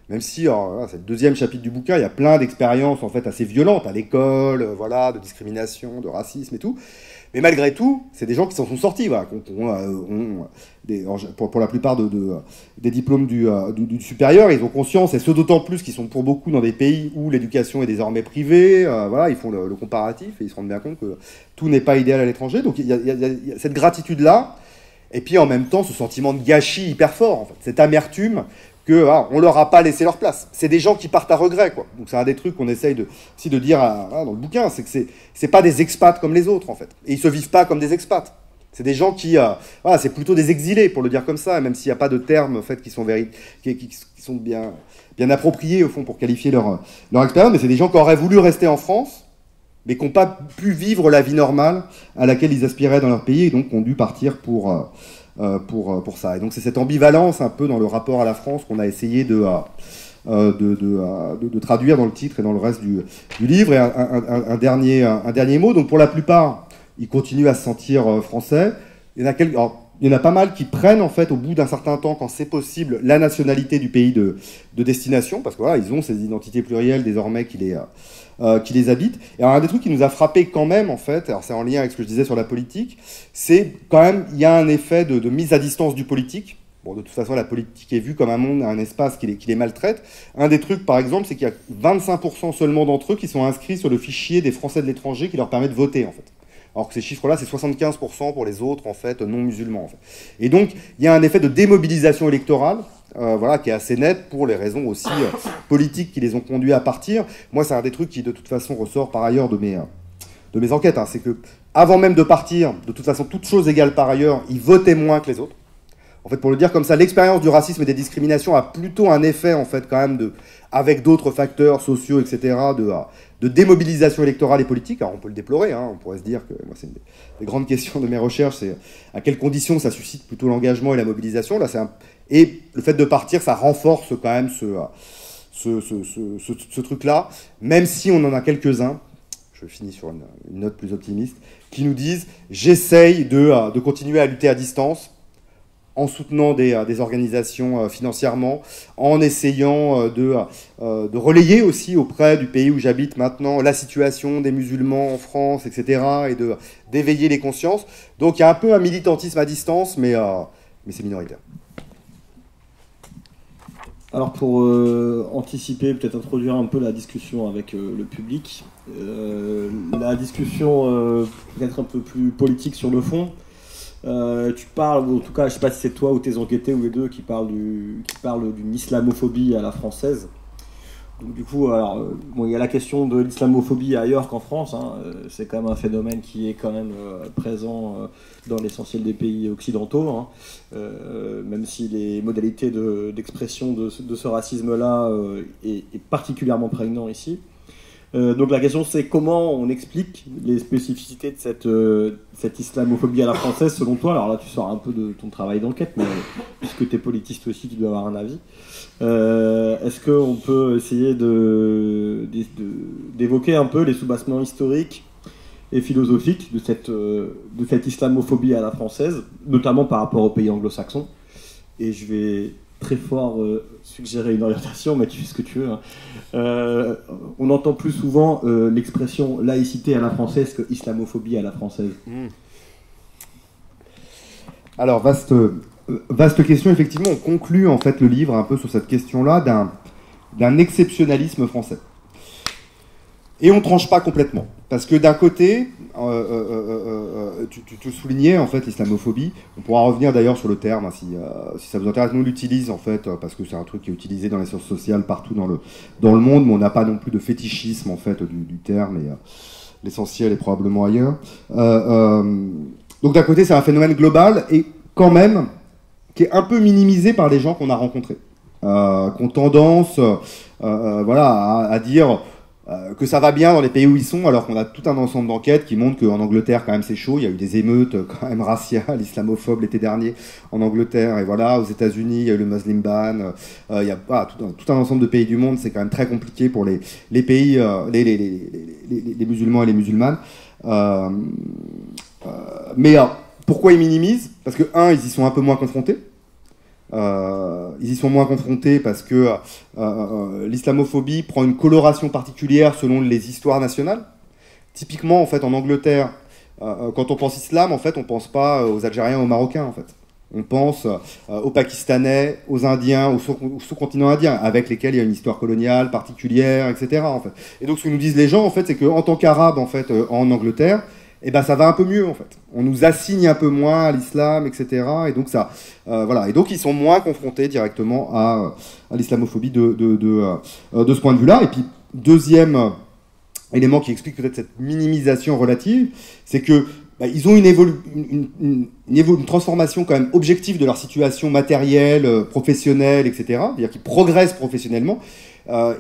même si, c'est le deuxième chapitre du bouquin, il y a plein d'expériences en fait assez violentes à l'école, voilà, de discrimination, de racisme et tout. Mais malgré tout, c'est des gens qui s'en sont sortis, voilà, pour la plupart des diplômes du supérieur, ils ont conscience, et ce d'autant plus qu'ils sont pour beaucoup dans des pays où l'éducation est désormais privée, voilà, ils font le comparatif et ils se rendent bien compte que tout n'est pas idéal à l'étranger. Donc il y a cette gratitude-là, et puis en même temps ce sentiment de gâchis hyper fort, en fait, cette amertume que on leur a pas laissé leur place. C'est des gens qui partent à regret, quoi. Donc c'est un des trucs qu'on essaye aussi de dire dans le bouquin, c'est que c'est pas des expats comme les autres, en fait. Et ils se vivent pas comme des expats. C'est des gens qui, c'est plutôt des exilés, pour le dire comme ça, même s'il n'y a pas de termes en fait qui sont bien appropriés au fond pour qualifier leur expérience. Mais c'est des gens qui auraient voulu rester en France, mais qui n'ont pas pu vivre la vie normale à laquelle ils aspiraient dans leur pays, et donc qui ont dû partir pour ça. Et donc c'est cette ambivalence un peu dans le rapport à la France qu'on a essayé de traduire dans le titre et dans le reste du livre. Et un dernier mot. Donc pour la plupart, ils continuent à se sentir français. Il y en a pas mal qui prennent en fait au bout d'un certain temps, quand c'est possible, la nationalité du pays de destination, parce que voilà, ils ont ces identités plurielles désormais qui les habitent. Et alors, un des trucs qui nous a frappé quand même, en fait, alors c'est en lien avec ce que je disais sur la politique, c'est quand même, il y a un effet de mise à distance du politique. Bon, de toute façon, la politique est vue comme un espace qui les maltraite. Un des trucs, par exemple, c'est qu'il y a 25% seulement d'entre eux qui sont inscrits sur le fichier des Français de l'étranger qui leur permet de voter, en fait. Alors que ces chiffres-là, c'est 75% pour les autres, en fait, non musulmans. En fait. Et donc, il y a un effet de démobilisation électorale, voilà, qui est assez net pour les raisons aussi politiques qui les ont conduits à partir. Moi, c'est un des trucs qui, de toute façon, ressort par ailleurs de mes enquêtes. Hein. C'est que, avant même de partir, de toute façon, toutes choses égales par ailleurs, ils votaient moins que les autres. En fait, pour le dire comme ça, l'expérience du racisme et des discriminations a plutôt un effet, en fait, quand même, avec d'autres facteurs sociaux, etc., de démobilisation électorale et politique. Alors, on peut le déplorer, hein, on pourrait se dire que, moi, c'est une des grandes questions de mes recherches, c'est à quelles conditions ça suscite plutôt l'engagement et la mobilisation. Là, et le fait de partir, ça renforce quand même ce truc-là, même si on en a quelques-uns, je finis sur une note plus optimiste, qui nous disent « j'essaye de continuer à lutter à distance », en soutenant des organisations financièrement, en essayant de relayer aussi auprès du pays où j'habite maintenant la situation des musulmans en France, etc., et d'éveiller les consciences. Donc il y a un peu un militantisme à distance, mais c'est minoritaire. Alors pour anticiper, peut-être introduire un peu la discussion avec le public, la discussion peut-être un peu plus politique sur le fond. Tu parles, ou en tout cas, je sais pas si c'est toi ou tes enquêtés ou les deux qui parlent d'une islamophobie à la française. Donc, du coup, alors, bon, il y a la question de l'islamophobie ailleurs qu'en France. Hein. C'est quand même un phénomène qui est quand même présent dans l'essentiel des pays occidentaux. Hein. Même si les modalités d'expression de ce racisme-là est particulièrement prégnant ici. Donc la question c'est comment on explique les spécificités de cette islamophobie à la française selon toi. Alors là tu sors un peu de ton travail d'enquête, mais puisque tu es politiste aussi tu dois avoir un avis. Est-ce qu'on peut essayer d'évoquer un peu les soubassements historiques et philosophiques de cette islamophobie à la française, notamment par rapport aux pays anglo-saxons? Et je vais très fort suggérer une orientation, mais tu fais ce que tu veux. Hein. On entend plus souvent l'expression laïcité à la française que islamophobie à la française. Alors, vaste question. Effectivement, on conclut en fait le livre un peu sur cette question-là d'un exceptionnalisme français. Et on ne tranche pas complètement. Parce que d'un côté, tu te soulignais en fait l'islamophobie. On pourra revenir d'ailleurs sur le terme hein, si ça vous intéresse. Nous on l'utilise en fait parce que c'est un truc qui est utilisé dans les sciences sociales partout dans le monde, mais on n'a pas non plus de fétichisme en fait du terme et l'essentiel est probablement ailleurs. Donc d'un côté c'est un phénomène global et quand même qui est un peu minimisé par les gens qu'on a rencontrés, qui ont tendance à dire que ça va bien dans les pays où ils sont, alors qu'on a tout un ensemble d'enquêtes qui montrent qu'en Angleterre, quand même, c'est chaud. Il y a eu des émeutes quand même raciales, islamophobes l'été dernier en Angleterre. Et voilà, aux États-Unis, il y a eu le Muslim ban. Il y a tout un ensemble de pays du monde. C'est quand même très compliqué pour les pays, les musulmans et les musulmanes. Mais pourquoi ils minimisent? Parce que, ils y sont un peu moins confrontés. Ils y sont moins confrontés parce que l'islamophobie prend une coloration particulière selon les histoires nationales. Typiquement, en fait, en Angleterre, quand on pense islam, en fait, on pense pas aux Algériens, aux Marocains, en fait. On pense aux Pakistanais, aux Indiens, au sous-continent indien, avec lesquels il y a une histoire coloniale particulière, etc. En fait. Et donc, ce que nous disent les gens, en fait, c'est qu'en tant qu'Arabes, en fait, en Angleterre, eh ben, ça va un peu mieux, en fait. On nous assigne un peu moins à l'islam, etc. Et donc, voilà. Et donc, ils sont moins confrontés directement à l'islamophobie de ce point de vue-là. Et puis, deuxième élément qui explique peut-être cette minimisation relative, c'est que ils ont une transformation quand même objective de leur situation matérielle, professionnelle, etc. C'est-à-dire qu'ils progressent professionnellement.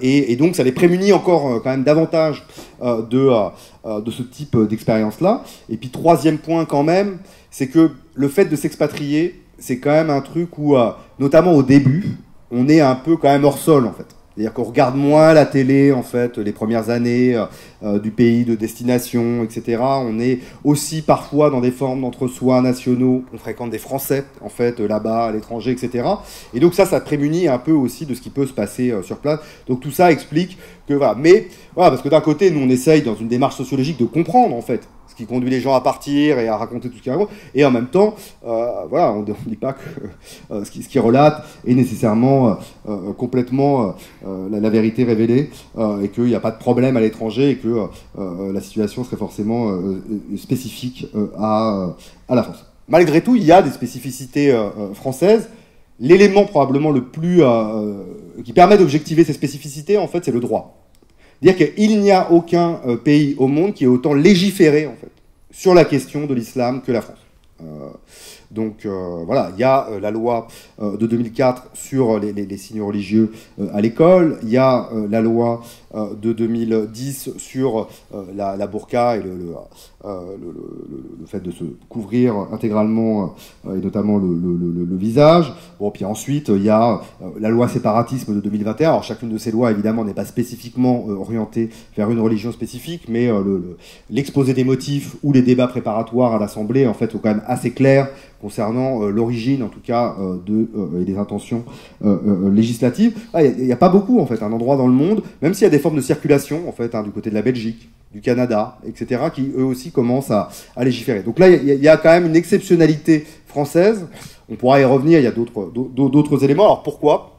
Et donc ça les prémunit encore quand même davantage de ce type d'expérience-là. Et puis troisième point quand même, c'est que le fait de s'expatrier, c'est quand même un truc où, notamment au début, on est un peu quand même hors sol en fait. C'est-à-dire qu'on regarde moins la télé, en fait, les premières années du pays de destination, etc. On est aussi parfois dans des formes d'entre-soi nationaux. On fréquente des Français, en fait, là-bas, à l'étranger, etc. Et donc ça prémunit un peu aussi de ce qui peut se passer sur place. Donc tout ça explique que, voilà. Mais, voilà, parce que d'un côté, nous, on essaye, dans une démarche sociologique, de comprendre, en fait, ce qui conduit les gens à partir et à raconter tout ce qu'ils racontent. Et en même temps, voilà, on ne dit pas que ce qu'ils relatent est nécessairement complètement la vérité révélée et qu'il n'y a pas de problème à l'étranger et que la situation serait forcément spécifique à la France. Malgré tout, il y a des spécificités françaises. L'élément probablement le plus qui permet d'objectiver ces spécificités, en fait, c'est le droit. C'est-à-dire qu'il n'y a aucun pays au monde qui ait autant légiféré, en fait, sur la question de l'islam que la France. Donc voilà, il y a la loi de 2004 sur les signes religieux à l'école, il y a la loi de 2010 sur la burqa et le fait de se couvrir intégralement et notamment le visage. Bon, puis ensuite, il y a la loi séparatisme de 2021. Alors chacune de ces lois, évidemment, n'est pas spécifiquement orientée vers une religion spécifique, mais l'exposé des motifs ou les débats préparatoires à l'Assemblée, en fait, sont quand même assez clairs concernant l'origine, en tout cas, et des intentions législatives. Il n'y a pas beaucoup, en fait, un endroit dans le monde, même s'il y a des formes de circulation, en fait, du côté de la Belgique, du Canada, etc., qui, eux aussi, commencent à légiférer. Donc là, il y a quand même une exceptionnalité française. On pourra y revenir, il y a d'autres éléments. Alors, pourquoi ?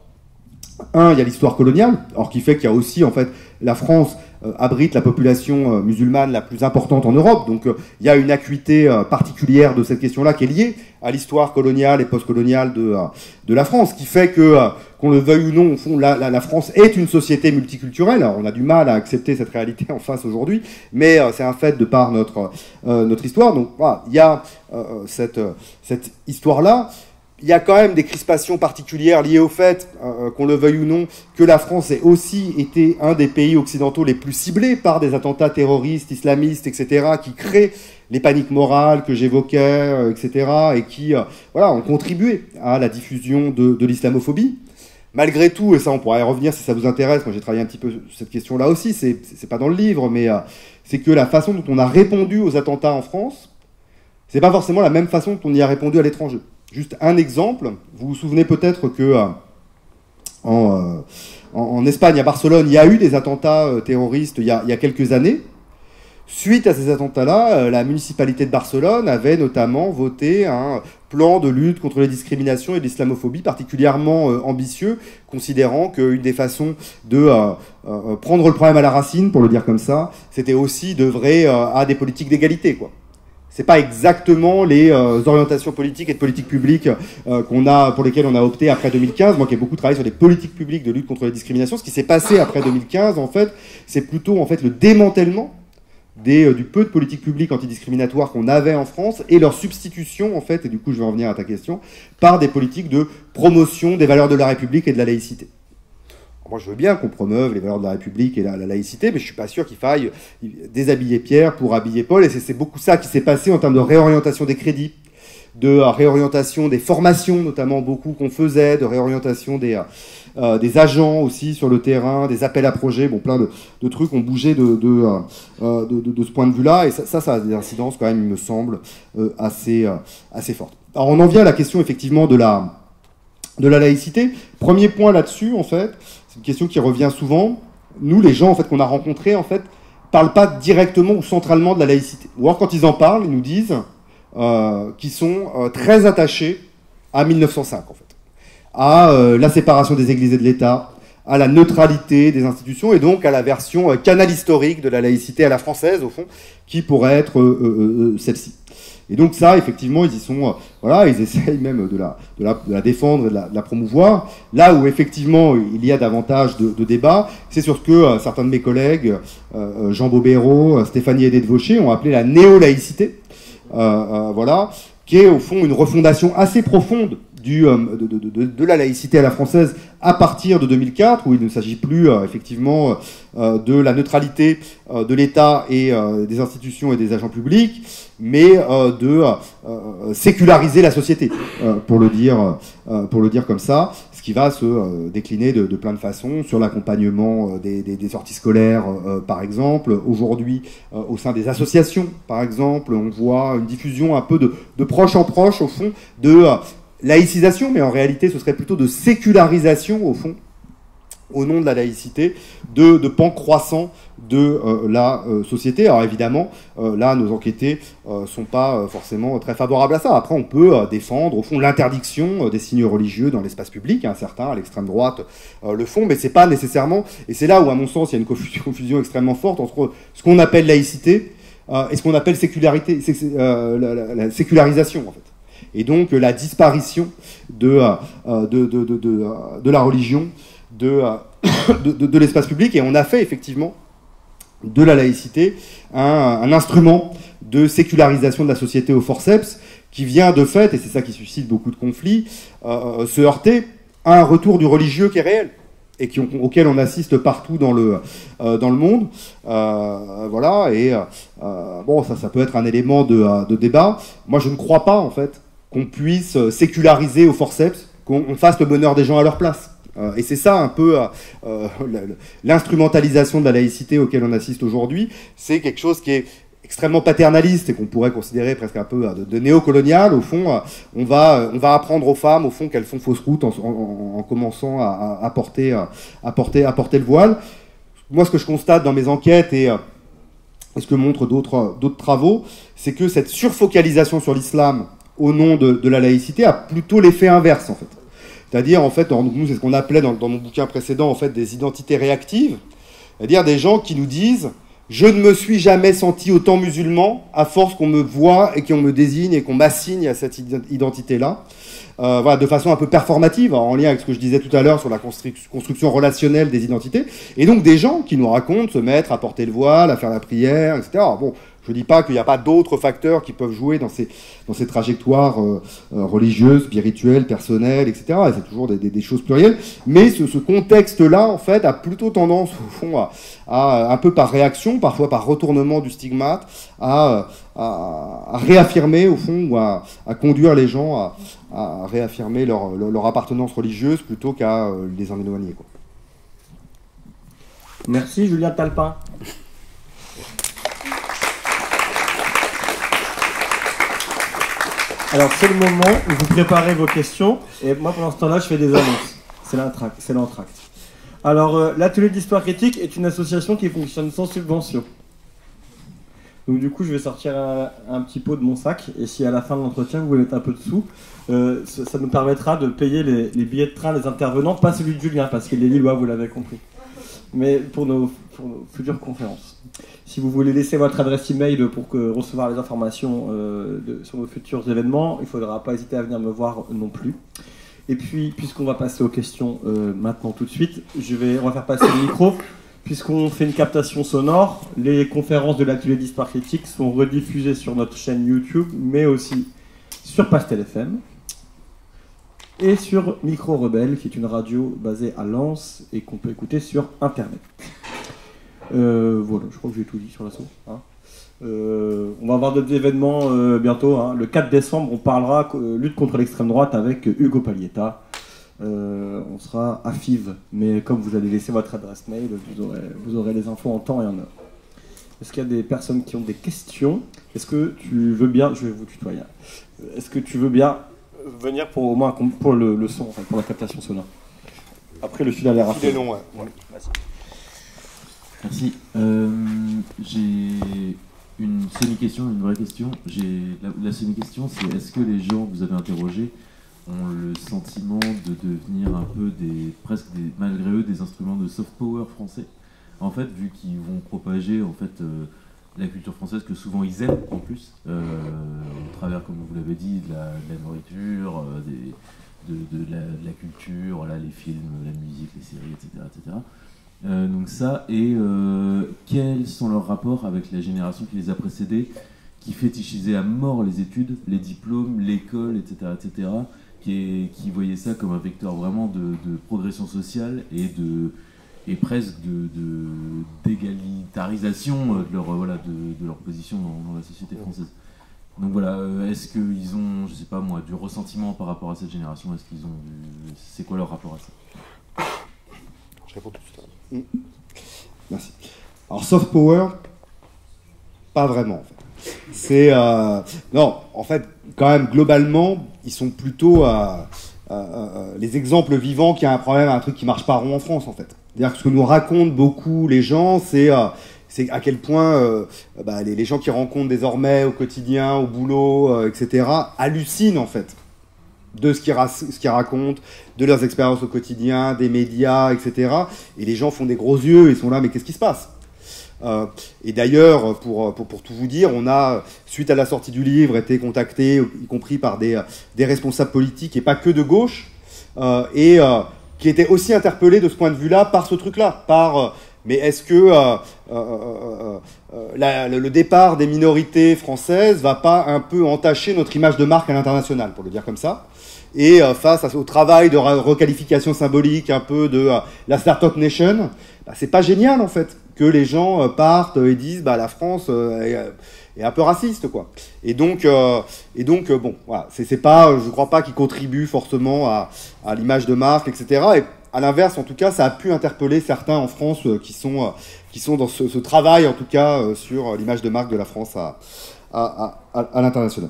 Il y a l'histoire coloniale, alors qui fait qu'il y a aussi, en fait, la France abrite la population musulmane la plus importante en Europe. Donc il y a une acuité particulière de cette question-là qui est liée à l'histoire coloniale et postcoloniale de la France, qui fait que, qu'on le veuille ou non, au fond, la France est une société multiculturelle. Alors, on a du mal à accepter cette réalité en face aujourd'hui, mais c'est un fait de par notre histoire. Donc voilà, il y a cette histoire-là. Il y a quand même des crispations particulières liées au fait, qu'on le veuille ou non, que la France ait aussi été un des pays occidentaux les plus ciblés par des attentats terroristes, islamistes, etc., qui créent les paniques morales que j'évoquais, etc., et qui ont contribué à la diffusion de l'islamophobie. Malgré tout, et ça on pourra y revenir si ça vous intéresse, moi j'ai travaillé un petit peu sur cette question-là aussi, c'est pas dans le livre, mais c'est que la façon dont on a répondu aux attentats en France, c'est pas forcément la même façon dont on y a répondu à l'étranger. Juste un exemple, vous vous souvenez peut-être que en Espagne, à Barcelone, il y a eu des attentats terroristes il y a quelques années. Suite à ces attentats-là, la municipalité de Barcelone avait notamment voté un plan de lutte contre les discriminations et l'islamophobie particulièrement ambitieux, considérant qu'une des façons de prendre le problème à la racine, pour le dire comme ça, c'était aussi d'œuvrer à des politiques d'égalité, quoi. C'est pas exactement les orientations politiques et de politique publique pour lesquelles on a opté après 2015. Moi qui ai beaucoup travaillé sur des politiques publiques de lutte contre les discriminations, ce qui s'est passé après 2015, en fait, c'est plutôt en fait le démantèlement du peu de politiques publiques antidiscriminatoires qu'on avait en France et leur substitution, en fait, et du coup je vais revenir à ta question, par des politiques de promotion des valeurs de la République et de la laïcité. Moi, je veux bien qu'on promeuve les valeurs de la République et la laïcité, mais je ne suis pas sûr qu'il faille déshabiller Pierre pour habiller Paul. Et c'est beaucoup ça qui s'est passé en termes de réorientation des crédits, de réorientation des formations, notamment beaucoup qu'on faisait, de réorientation des agents aussi sur le terrain, des appels à projets. Bon, plein de trucs ont bougé de ce point de vue-là. Et ça a des incidences quand même, il me semble, assez fortes. Alors, on en vient à la question, effectivement, de la laïcité. Premier point là-dessus, en fait, c'est une question qui revient souvent. Nous, les gens en fait, qu'on a rencontrés, en fait, parlent pas directement ou centralement de la laïcité. Ou alors, quand ils en parlent, ils nous disent qu'ils sont très attachés à 1905, en fait. À la séparation des églises et de l'État, à la neutralité des institutions, et donc à la version canal historique de la laïcité à la française, au fond, qui pourrait être celle-ci. Et donc ça, effectivement, ils y sont, ils essayent même de la défendre et de la promouvoir. Là où, effectivement, il y a davantage de débats, c'est sur ce que certains de mes collègues, Jean Bobéro, Stéphanie Hédé-de-Vaucher, ont appelé la néo-laïcité, qui est, au fond, une refondation assez profonde de la laïcité à la française à partir de 2004, où il ne s'agit plus effectivement de la neutralité de l'État et des institutions et des agents publics, mais de séculariser la société, pour le dire comme ça, ce qui va se décliner de plein de façons sur l'accompagnement des sorties scolaires, par exemple. Aujourd'hui, au sein des associations, par exemple, on voit une diffusion un peu de proche en proche, au fond, de laïcisation, mais en réalité, ce serait plutôt de sécularisation, au fond, au nom de la laïcité, de pans croissants de la société. Alors évidemment, là, nos enquêtés sont pas forcément très favorables à ça. Après, on peut défendre, au fond, l'interdiction des signes religieux dans l'espace public. Certains, à l'extrême droite, le font, mais c'est pas nécessairement... Et c'est là où, à mon sens, il y a une confusion extrêmement forte entre ce qu'on appelle laïcité et ce qu'on appelle sécularité, la sécularisation, en fait. Et donc la disparition de la religion, de l'espace public. Et on a fait effectivement de la laïcité un instrument de sécularisation de la société au forceps, qui vient de fait, et c'est ça qui suscite beaucoup de conflits, se heurter à un retour du religieux qui est réel, et auquel on assiste partout dans le monde. Voilà, et bon, ça peut être un élément de débat. Moi, je ne crois pas, en fait, qu'on puisse séculariser au forceps, qu'on fasse le bonheur des gens à leur place. Et c'est ça un peu l'instrumentalisation de la laïcité auquel on assiste aujourd'hui. C'est quelque chose qui est extrêmement paternaliste et qu'on pourrait considérer presque un peu de néocolonial. Au fond, on va apprendre aux femmes, au fond, qu'elles font fausse route en commençant à porter le voile. Moi, ce que je constate dans mes enquêtes et ce que montrent d'autres travaux, c'est que cette surfocalisation sur l'islam au nom de la laïcité a plutôt l'effet inverse, en fait. C'est-à-dire, en fait, nous, c'est ce qu'on appelait dans mon bouquin précédent, en fait, des identités réactives. C'est-à-dire des gens qui nous disent « Je ne me suis jamais senti autant musulman à force qu'on me voit et qu'on me désigne et qu'on m'assigne à cette identité-là. » Voilà, de façon un peu performative, en lien avec ce que je disais tout à l'heure sur la construction relationnelle des identités. Et donc des gens qui nous racontent se mettre à porter le voile, à faire la prière, etc. Bon, je ne dis pas qu'il n'y a pas d'autres facteurs qui peuvent jouer dans ces trajectoires religieuses, spirituelles, personnelles, etc. Et c'est toujours des choses plurielles. Mais ce contexte-là, en fait, a plutôt tendance, au fond, à un peu par réaction, parfois par retournement du stigmate, à réaffirmer, au fond, ou à conduire les gens à réaffirmer leur appartenance religieuse plutôt qu'à les en éloigner, quoi. Merci, Julien Talpin. Alors, c'est le moment où vous préparez vos questions. Et moi, pendant ce temps-là, je fais des annonces. C'est l'entracte. Alors, l'Atelier d'Histoire Critique est une association qui fonctionne sans subvention. Donc, du coup, je vais sortir un petit pot de mon sac. Et si à la fin de l'entretien, vous voulez mettre un peu de sous, ça nous permettra de payer les billets de train des intervenants. Pas celui de Julien, parce qu'il est lillois, vous l'avez compris. Mais pour nos futures conférences. Si vous voulez laisser votre adresse email pour recevoir les informations sur vos futurs événements, il ne faudra pas hésiter à venir me voir non plus. Et puis, puisqu'on va passer aux questions maintenant tout de suite, on va faire passer le micro. Puisqu'on fait une captation sonore, les conférences de l'Atelier d'Histoire Critique sont rediffusées sur notre chaîne YouTube, mais aussi sur Pastel FM et sur Micro Rebelle, qui est une radio basée à Lens et qu'on peut écouter sur Internet. Voilà, je crois que j'ai tout dit sur l'assaut. Hein. On va avoir d'autres événements bientôt. Hein. Le 4 décembre, on parlera lutte contre l'extrême droite avec Hugo Paglietta. On sera à FIV, mais comme vous allez laisser votre adresse mail, vous aurez les infos en temps et en heure. Est-ce qu'il y a des personnes qui ont des questions? Est-ce que tu veux bien, je vais vous tutoyer, est-ce que tu veux bien venir pour au moins pour le son, enfin, pour la captation sonore? Après, le fil a l'air à faire. long, ouais. Merci. J'ai une semi-question, une vraie question. La semi-question, c'est est-ce que les gens que vous avez interrogés ont le sentiment de devenir un peu malgré eux, des instruments de soft power français? En fait, vu qu'ils vont propager en fait la culture française que souvent ils aiment en plus, au travers, comme vous l'avez dit, de la nourriture, de la culture, là, les films, la musique, les séries, etc. etc. Donc ça, et quels sont leurs rapports avec la génération qui les a précédés, qui fétichisait à mort les études, les diplômes, l'école, etc., etc., qui voyait ça comme un vecteur vraiment de progression sociale et presque d'égalitarisation de leur position dans la société française. Donc voilà, est-ce qu'ils ont, je sais pas moi, du ressentiment par rapport à cette génération? Est-ce qu'ils ont c'est quoi leur rapport à ça? Je réponds tout de suite. Merci. Alors soft power, pas vraiment en fait. C'est non, en fait, quand même globalement, ils sont plutôt les exemples vivants qu'il y a un problème, un truc qui marche pas rond en France en fait. C'est-à-dire que ce que nous racontent beaucoup les gens, c'est à quel point les gens qui rencontrent désormais au quotidien, au boulot, etc., hallucinent en fait de ce qu'ils racontent, de leurs expériences au quotidien, des médias, etc. Et les gens font des gros yeux, ils sont là, mais qu'est-ce qui se passe? Et d'ailleurs, pour tout vous dire, on a, suite à la sortie du livre, été contacté, y compris par des responsables politiques, et pas que de gauche, qui étaient aussi interpellés de ce point de vue-là par ce truc-là, par mais est-ce que le départ des minorités françaises va pas un peu entacher notre image de marque à l'international, pour le dire comme ça? Et face au travail de requalification symbolique un peu de la Startup Nation, bah, c'est pas génial en fait que les gens partent et disent bah la France est un peu raciste quoi. Et donc bon voilà, c'est pas, je crois pas qu'il contribue forcément à l'image de marque, etc. Et à l'inverse, en tout cas, ça a pu interpeller certains en France qui sont dans ce travail, en tout cas, sur l'image de marque de la France à l'international.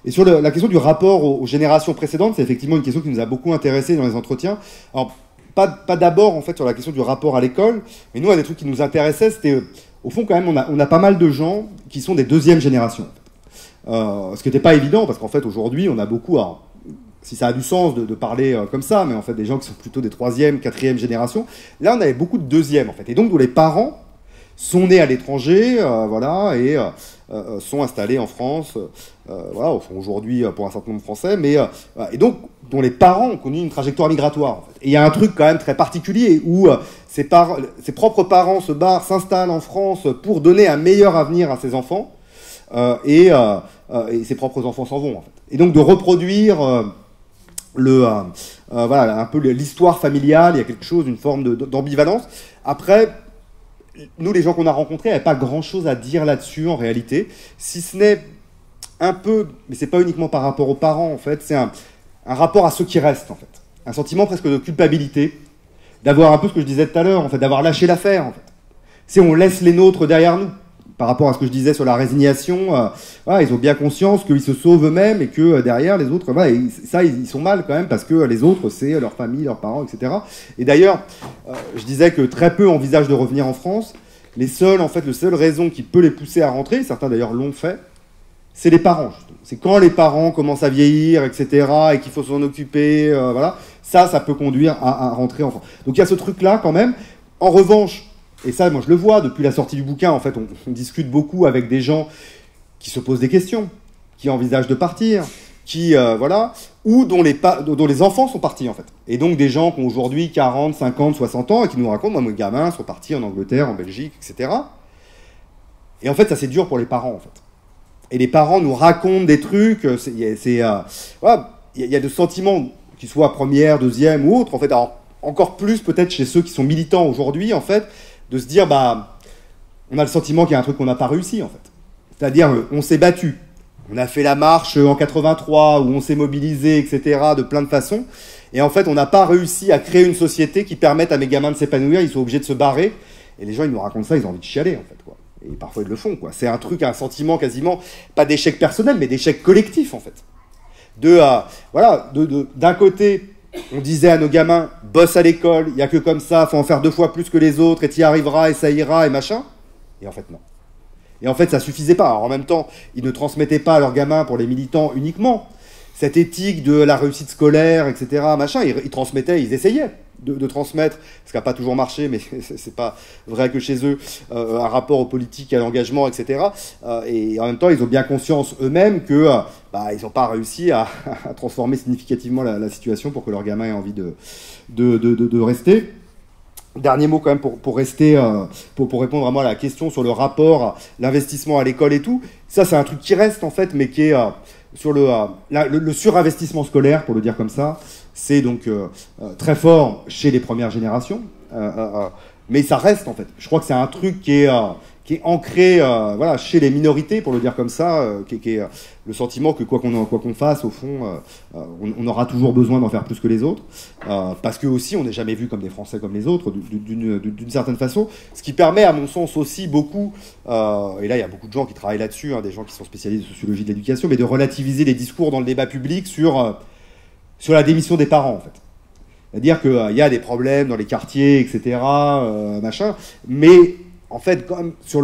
Et sur la question du rapport aux générations précédentes, c'est effectivement une question qui nous a beaucoup intéressés dans les entretiens. Alors, pas d'abord, en fait, sur la question du rapport à l'école, mais nous, un des trucs qui nous intéressait, c'était, au fond, quand même, on a pas mal de gens qui sont des deuxième génération. Ce qui n'était pas évident, parce qu'en fait, aujourd'hui, on a beaucoup... Alors, si ça a du sens de parler comme ça, mais en fait, des gens qui sont plutôt des troisième, quatrième génération, là, on avait beaucoup de deuxième, en fait. Et donc, dont les parents sont nés à l'étranger, voilà, et sont installés en France, voilà, sont aujourd'hui pour un certain nombre français, mais et donc dont les parents ont connu une trajectoire migratoire. En fait. Et il y a un truc quand même très particulier où ses propres parents s'installent en France pour donner un meilleur avenir à ses enfants, et ses propres enfants s'en vont. En fait. Et donc de reproduire voilà, un peu l'histoire familiale, il y a quelque chose, une forme d'ambivalence. Après, nous, les gens qu'on a rencontrés, n'avaient pas grand-chose à dire là-dessus, en réalité, si ce n'est un peu, mais c'est pas uniquement par rapport aux parents, en fait, c'est un rapport à ceux qui restent, en fait. Un sentiment presque de culpabilité, d'avoir un peu ce que je disais tout à l'heure, en fait, d'avoir lâché l'affaire, en fait. C'est on laisse les nôtres derrière nous. Par rapport à ce que je disais sur la résignation, voilà, ils ont bien conscience qu'ils se sauvent eux-mêmes et que derrière les autres, voilà, ils sont mal quand même parce que les autres, c'est leur famille, leurs parents, etc. Et d'ailleurs, je disais que très peu envisagent de revenir en France. Le seul raison qui peut les pousser à rentrer, certains d'ailleurs l'ont fait, c'est les parents. Justement. C'est quand les parents commencent à vieillir, etc. et qu'il faut s'en occuper, voilà, ça peut conduire à rentrer en France. Donc il y a ce truc-là quand même. En revanche, et ça, moi, je le vois depuis la sortie du bouquin. En fait, on discute beaucoup avec des gens qui se posent des questions, qui envisagent de partir, voilà, ou dont les enfants sont partis, en fait. Et donc, des gens qui ont aujourd'hui 40, 50, 60 ans et qui nous racontent, moi, mes gamins sont partis en Angleterre, en Belgique, etc. Et en fait, ça, c'est dur pour les parents, en fait. Et les parents nous racontent des trucs, voilà, il y a des sentiments, qu'ils soient première, deuxième ou autre, en fait. Alors, encore plus, peut-être, chez ceux qui sont militants aujourd'hui, en fait, de se dire, bah, on a le sentiment qu'il y a un truc qu'on n'a pas réussi, en fait. C'est-à-dire, on s'est battu. On a fait la marche en 83, où on s'est mobilisé, etc., de plein de façons. Et en fait, on n'a pas réussi à créer une société qui permette à mes gamins de s'épanouir. Ils sont obligés de se barrer. Et les gens, ils nous racontent ça, ils ont envie de chialer, en fait, quoi. Et parfois, ils le font, quoi. C'est un truc, un sentiment quasiment, pas d'échec personnel, mais d'échec collectif, en fait. Voilà, d'un côté... On disait à nos gamins, bosse à l'école, il n'y a que comme ça, faut en faire 2 fois plus que les autres, et tu y arriveras, et ça ira, et machin. Et en fait, non. Et en fait, ça suffisait pas. Alors, en même temps, ils ne transmettaient pas à leurs gamins, pour les militants, uniquement cette éthique de la réussite scolaire, etc., machin. Ils transmettaient, ils essayaient de transmettre, ce qui n'a pas toujours marché, mais c'est pas vrai que chez eux, un rapport aux politiques, à l'engagement, etc. Et en même temps, ils ont bien conscience eux-mêmes que ils n'ont pas réussi à transformer significativement la situation pour que leurs gamins aient envie de rester. Dernier mot quand même pour rester, pour répondre à moi à la question sur le rapport à l'investissement à l'école et tout. Ça, c'est un truc qui reste en fait, mais qui est sur le surinvestissement scolaire, pour le dire comme ça. C'est donc très fort chez les premières générations, mais ça reste en fait. Je crois que c'est un truc qui est ancré voilà, chez les minorités, pour le dire comme ça, qui est le sentiment que quoi qu'on fasse, au fond, on aura toujours besoin d'en faire plus que les autres, parce que aussi on n'est jamais vu comme des Français comme les autres, d'une certaine façon, ce qui permet à mon sens aussi beaucoup, et là il y a beaucoup de gens qui travaillent là-dessus, hein, des gens qui sont spécialisés en sociologie de l'éducation, mais de relativiser les discours dans le débat public sur la démission des parents, en fait. C'est-à-dire qu'il y a des problèmes dans les quartiers, etc., machin, mais en fait, quand même, sur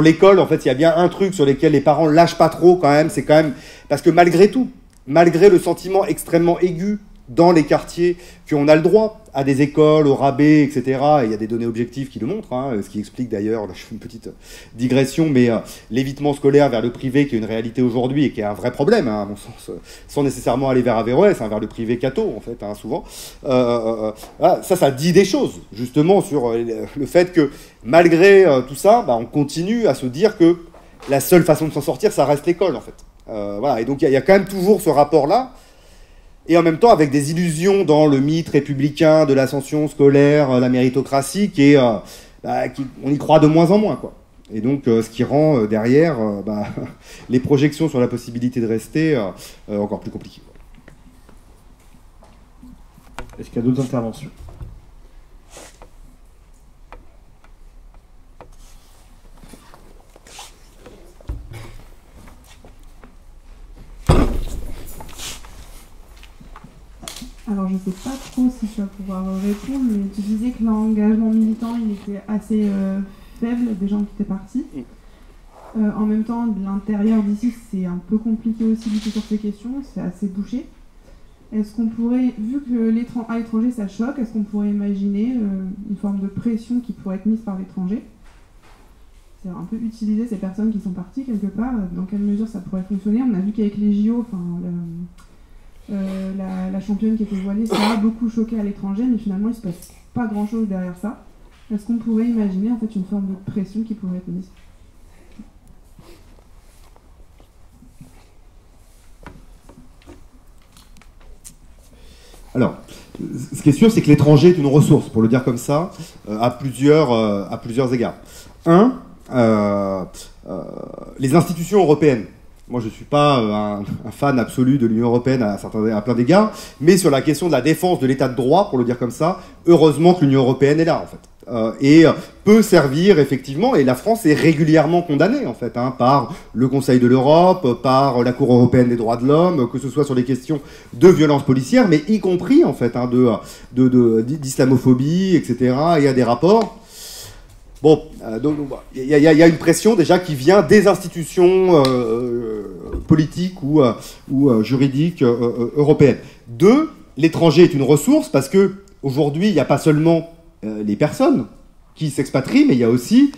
l'école, en fait, il y a bien un truc sur lequel les parents lâchent pas trop, quand même, c'est quand même... Parce que malgré tout, malgré le sentiment extrêmement aigu dans les quartiers qu'on a le droit à des écoles, au rabais, etc. Et il y a des données objectives qui le montrent, hein, ce qui explique d'ailleurs, là je fais une petite digression, mais l'évitement scolaire vers le privé qui est une réalité aujourd'hui et qui est un vrai problème, hein, à mon sens, sans nécessairement aller vers Averroès, hein, vers le privé catho en fait, hein, souvent. Ça dit des choses justement sur le fait que malgré tout ça, bah, on continue à se dire que la seule façon de s'en sortir, ça reste l'école en fait. Voilà. Et donc il y a quand même toujours ce rapport-là. Et en même temps, avec des illusions dans le mythe républicain de l'ascension scolaire, la méritocratie, on y croit de moins en moins, quoi. Et donc, ce qui rend derrière les projections sur la possibilité de rester encore plus compliquées. Est-ce qu'il y a d'autres interventions ? Alors, je ne sais pas trop si tu vas pouvoir répondre, mais tu disais que l'engagement militant, il était assez faible des gens qui étaient partis. En même temps, de l'intérieur d'ici, c'est un peu compliqué aussi de lutter sur ces questions, c'est assez bouché. Est-ce qu'on pourrait, vu que à l'étranger ça choque, est-ce qu'on pourrait imaginer une forme de pression qui pourrait être mise par l'étranger ? C'est un peu utiliser ces personnes qui sont parties quelque part, dans quelle mesure ça pourrait fonctionner ? On a vu qu'avec les JO, la championne qui était voilée, ça a beaucoup choqué à l'étranger, mais finalement il ne se passe pas grand chose derrière ça. Est-ce qu'on pourrait imaginer en fait une forme de pression qui pourrait être mise ? Alors, ce qui est sûr, c'est que l'étranger est une ressource, pour le dire comme ça, à plusieurs égards. Les institutions européennes. Moi, je ne suis pas un fan absolu de l'Union européenne à plein d'égards, mais sur la question de la défense de l'état de droit, pour le dire comme ça, heureusement que l'Union européenne est là, en fait. Et peut servir, effectivement, et la France est régulièrement condamnée, en fait, hein, par le Conseil de l'Europe, par la Cour européenne des droits de l'homme, que ce soit sur les questions de violence policière, mais y compris, en fait, hein, d'islamophobie, etc. Il y a des rapports. Bon, donc il y a une pression déjà qui vient des institutions politiques ou juridiques européennes. Deux, l'étranger est une ressource parce que aujourd'hui il n'y a pas seulement les personnes qui s'expatrient, mais il y a aussi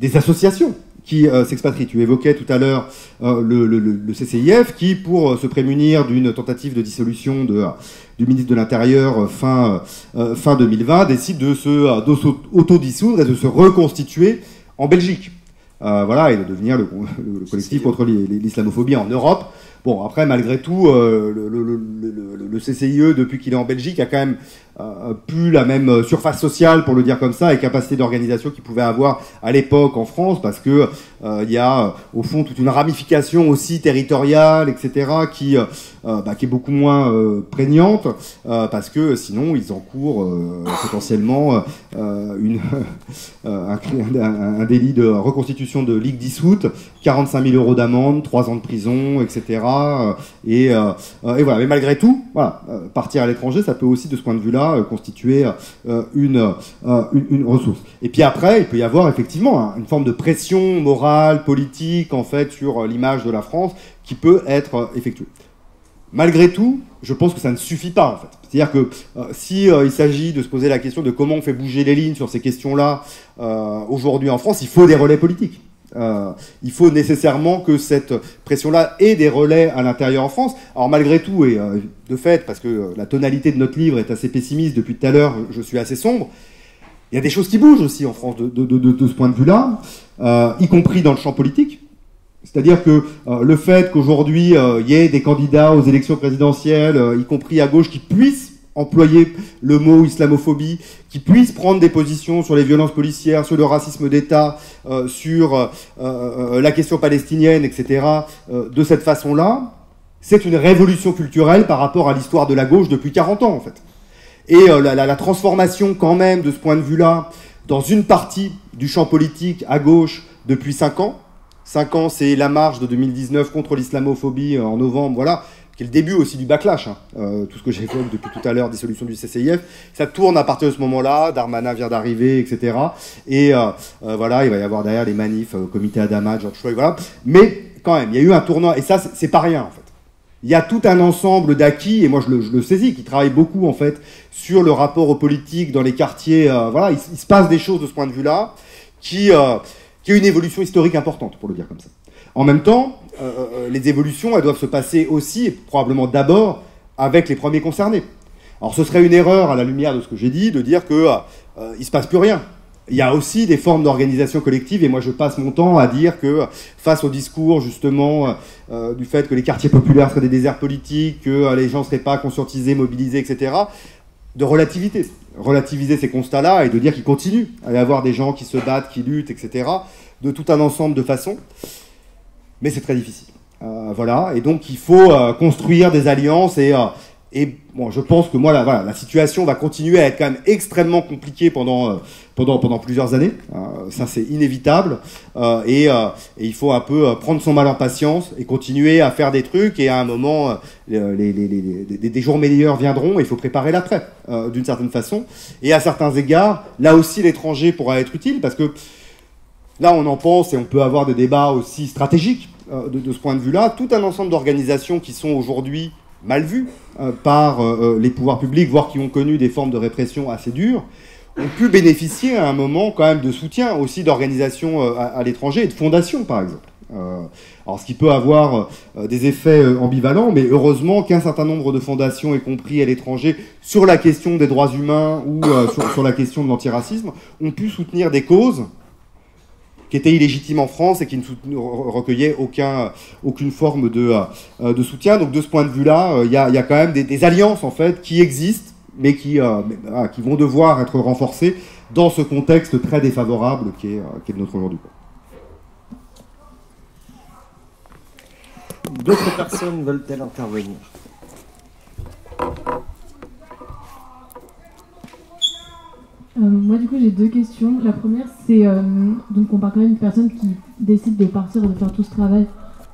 des associations qui s'expatrient. Tu évoquais tout à l'heure le CCIF qui, pour se prémunir d'une tentative de dissolution du ministre de l'Intérieur fin 2020, décide de s'auto-dissoudre et de se reconstituer en Belgique. Voilà, et de devenir le collectif contre l'islamophobie en Europe. Bon, après, malgré tout, le CCIE, depuis qu'il est en Belgique, a quand même plus la même surface sociale, pour le dire comme ça, et capacité d'organisation qu'il pouvait avoir à l'époque en France, parce que il y a au fond toute une ramification aussi territoriale, etc., qui est beaucoup moins prégnante, parce que sinon ils encourent potentiellement un délit de reconstitution de ligue dissoute, 45 000 € d'amende, 3 ans de prison, etc. Et voilà. Mais malgré tout, voilà, partir à l'étranger, ça peut aussi, de ce point de vue-là, constituer une ressource. Et puis après, il peut y avoir effectivement une forme de pression morale, politique, en fait, sur l'image de la France, qui peut être effectuée. Malgré tout, je pense que ça ne suffit pas, en fait. C'est-à-dire que si il s'agit de se poser la question de comment on fait bouger les lignes sur ces questions-là aujourd'hui en France, il faut des relais politiques. Il faut nécessairement que cette pression-là ait des relais à l'intérieur en France. Alors malgré tout, et de fait, parce que la tonalité de notre livre est assez pessimiste depuis tout à l'heure, je suis assez sombre, il y a des choses qui bougent aussi en France de ce point de vue-là, y compris dans le champ politique. C'est-à-dire que le fait qu'aujourd'hui il y ait des candidats aux élections présidentielles, y compris à gauche, qui puissent employer le mot islamophobie, qui puissent prendre des positions sur les violences policières, sur le racisme d'État, sur la question palestinienne, etc., de cette façon-là, c'est une révolution culturelle par rapport à l'histoire de la gauche depuis 40 ans, en fait. Et la transformation, quand même, de ce point de vue-là, dans une partie du champ politique à gauche depuis 5 ans. 5 ans, c'est la marche de 2019 contre l'islamophobie en novembre, voilà, qui est le début aussi du backlash, hein. Tout ce que j'évoque depuis tout à l'heure, dissolution du CCIF, ça tourne à partir de ce moment-là, Darmanin vient d'arriver, etc. Et voilà, il va y avoir derrière les manifs, comité Adama, George Floyd, voilà. Mais quand même, il y a eu un tournant, et ça, c'est pas rien, en fait. il y a tout un ensemble d'acquis, et moi je le saisis, qui travaille beaucoup en fait sur le rapport aux politiques dans les quartiers. Voilà, il se passe des choses de ce point de vue-là, qui a une évolution historique importante, pour le dire comme ça. En même temps, les évolutions, elles doivent se passer aussi, et probablement d'abord, avec les premiers concernés. Alors ce serait une erreur, à la lumière de ce que j'ai dit, de dire que il se passe plus rien. Il y a aussi des formes d'organisation collective, et moi je passe mon temps à dire que face au discours justement du fait que les quartiers populaires seraient des déserts politiques, que les gens ne seraient pas conscientisés, mobilisés, etc., de relativiser ces constats-là et de dire qu'il continue à y avoir des gens qui se battent, qui luttent, etc., de tout un ensemble de façons, mais c'est très difficile. Voilà, et donc il faut construire des alliances, et bon, je pense que moi, la situation va continuer à être quand même extrêmement compliquée pendant plusieurs années. Ça, c'est inévitable. Et il faut un peu prendre son mal en patience et continuer à faire des trucs. Et à un moment, des jours meilleurs viendront. Et il faut préparer l'après, d'une certaine façon. Et à certains égards, là aussi, l'étranger pourra être utile, parce que là, on en pense, et on peut avoir des débats aussi stratégiques de ce point de vue-là. Tout un ensemble d'organisations qui sont aujourd'hui mal vues par les pouvoirs publics, voire qui ont connu des formes de répression assez dures, ont pu bénéficier à un moment quand même de soutien aussi d'organisations à l'étranger et de fondations, par exemple. Alors ce qui peut avoir des effets ambivalents, mais heureusement qu'un certain nombre de fondations, y compris à l'étranger, sur la question des droits humains ou sur la question de l'antiracisme, ont pu soutenir des causes qui étaient illégitimes en France et qui ne recueillaient aucune forme de soutien. Donc de ce point de vue-là, il y a quand même des alliances en fait qui existent, mais qui vont devoir être renforcées dans ce contexte très défavorable qui est le nôtre aujourd'hui. D'autres personnes veulent-elles intervenir? Moi, du coup, j'ai deux questions. La première, c'est donc on parle quand même de personnes qui décident de partir et de faire tout ce travail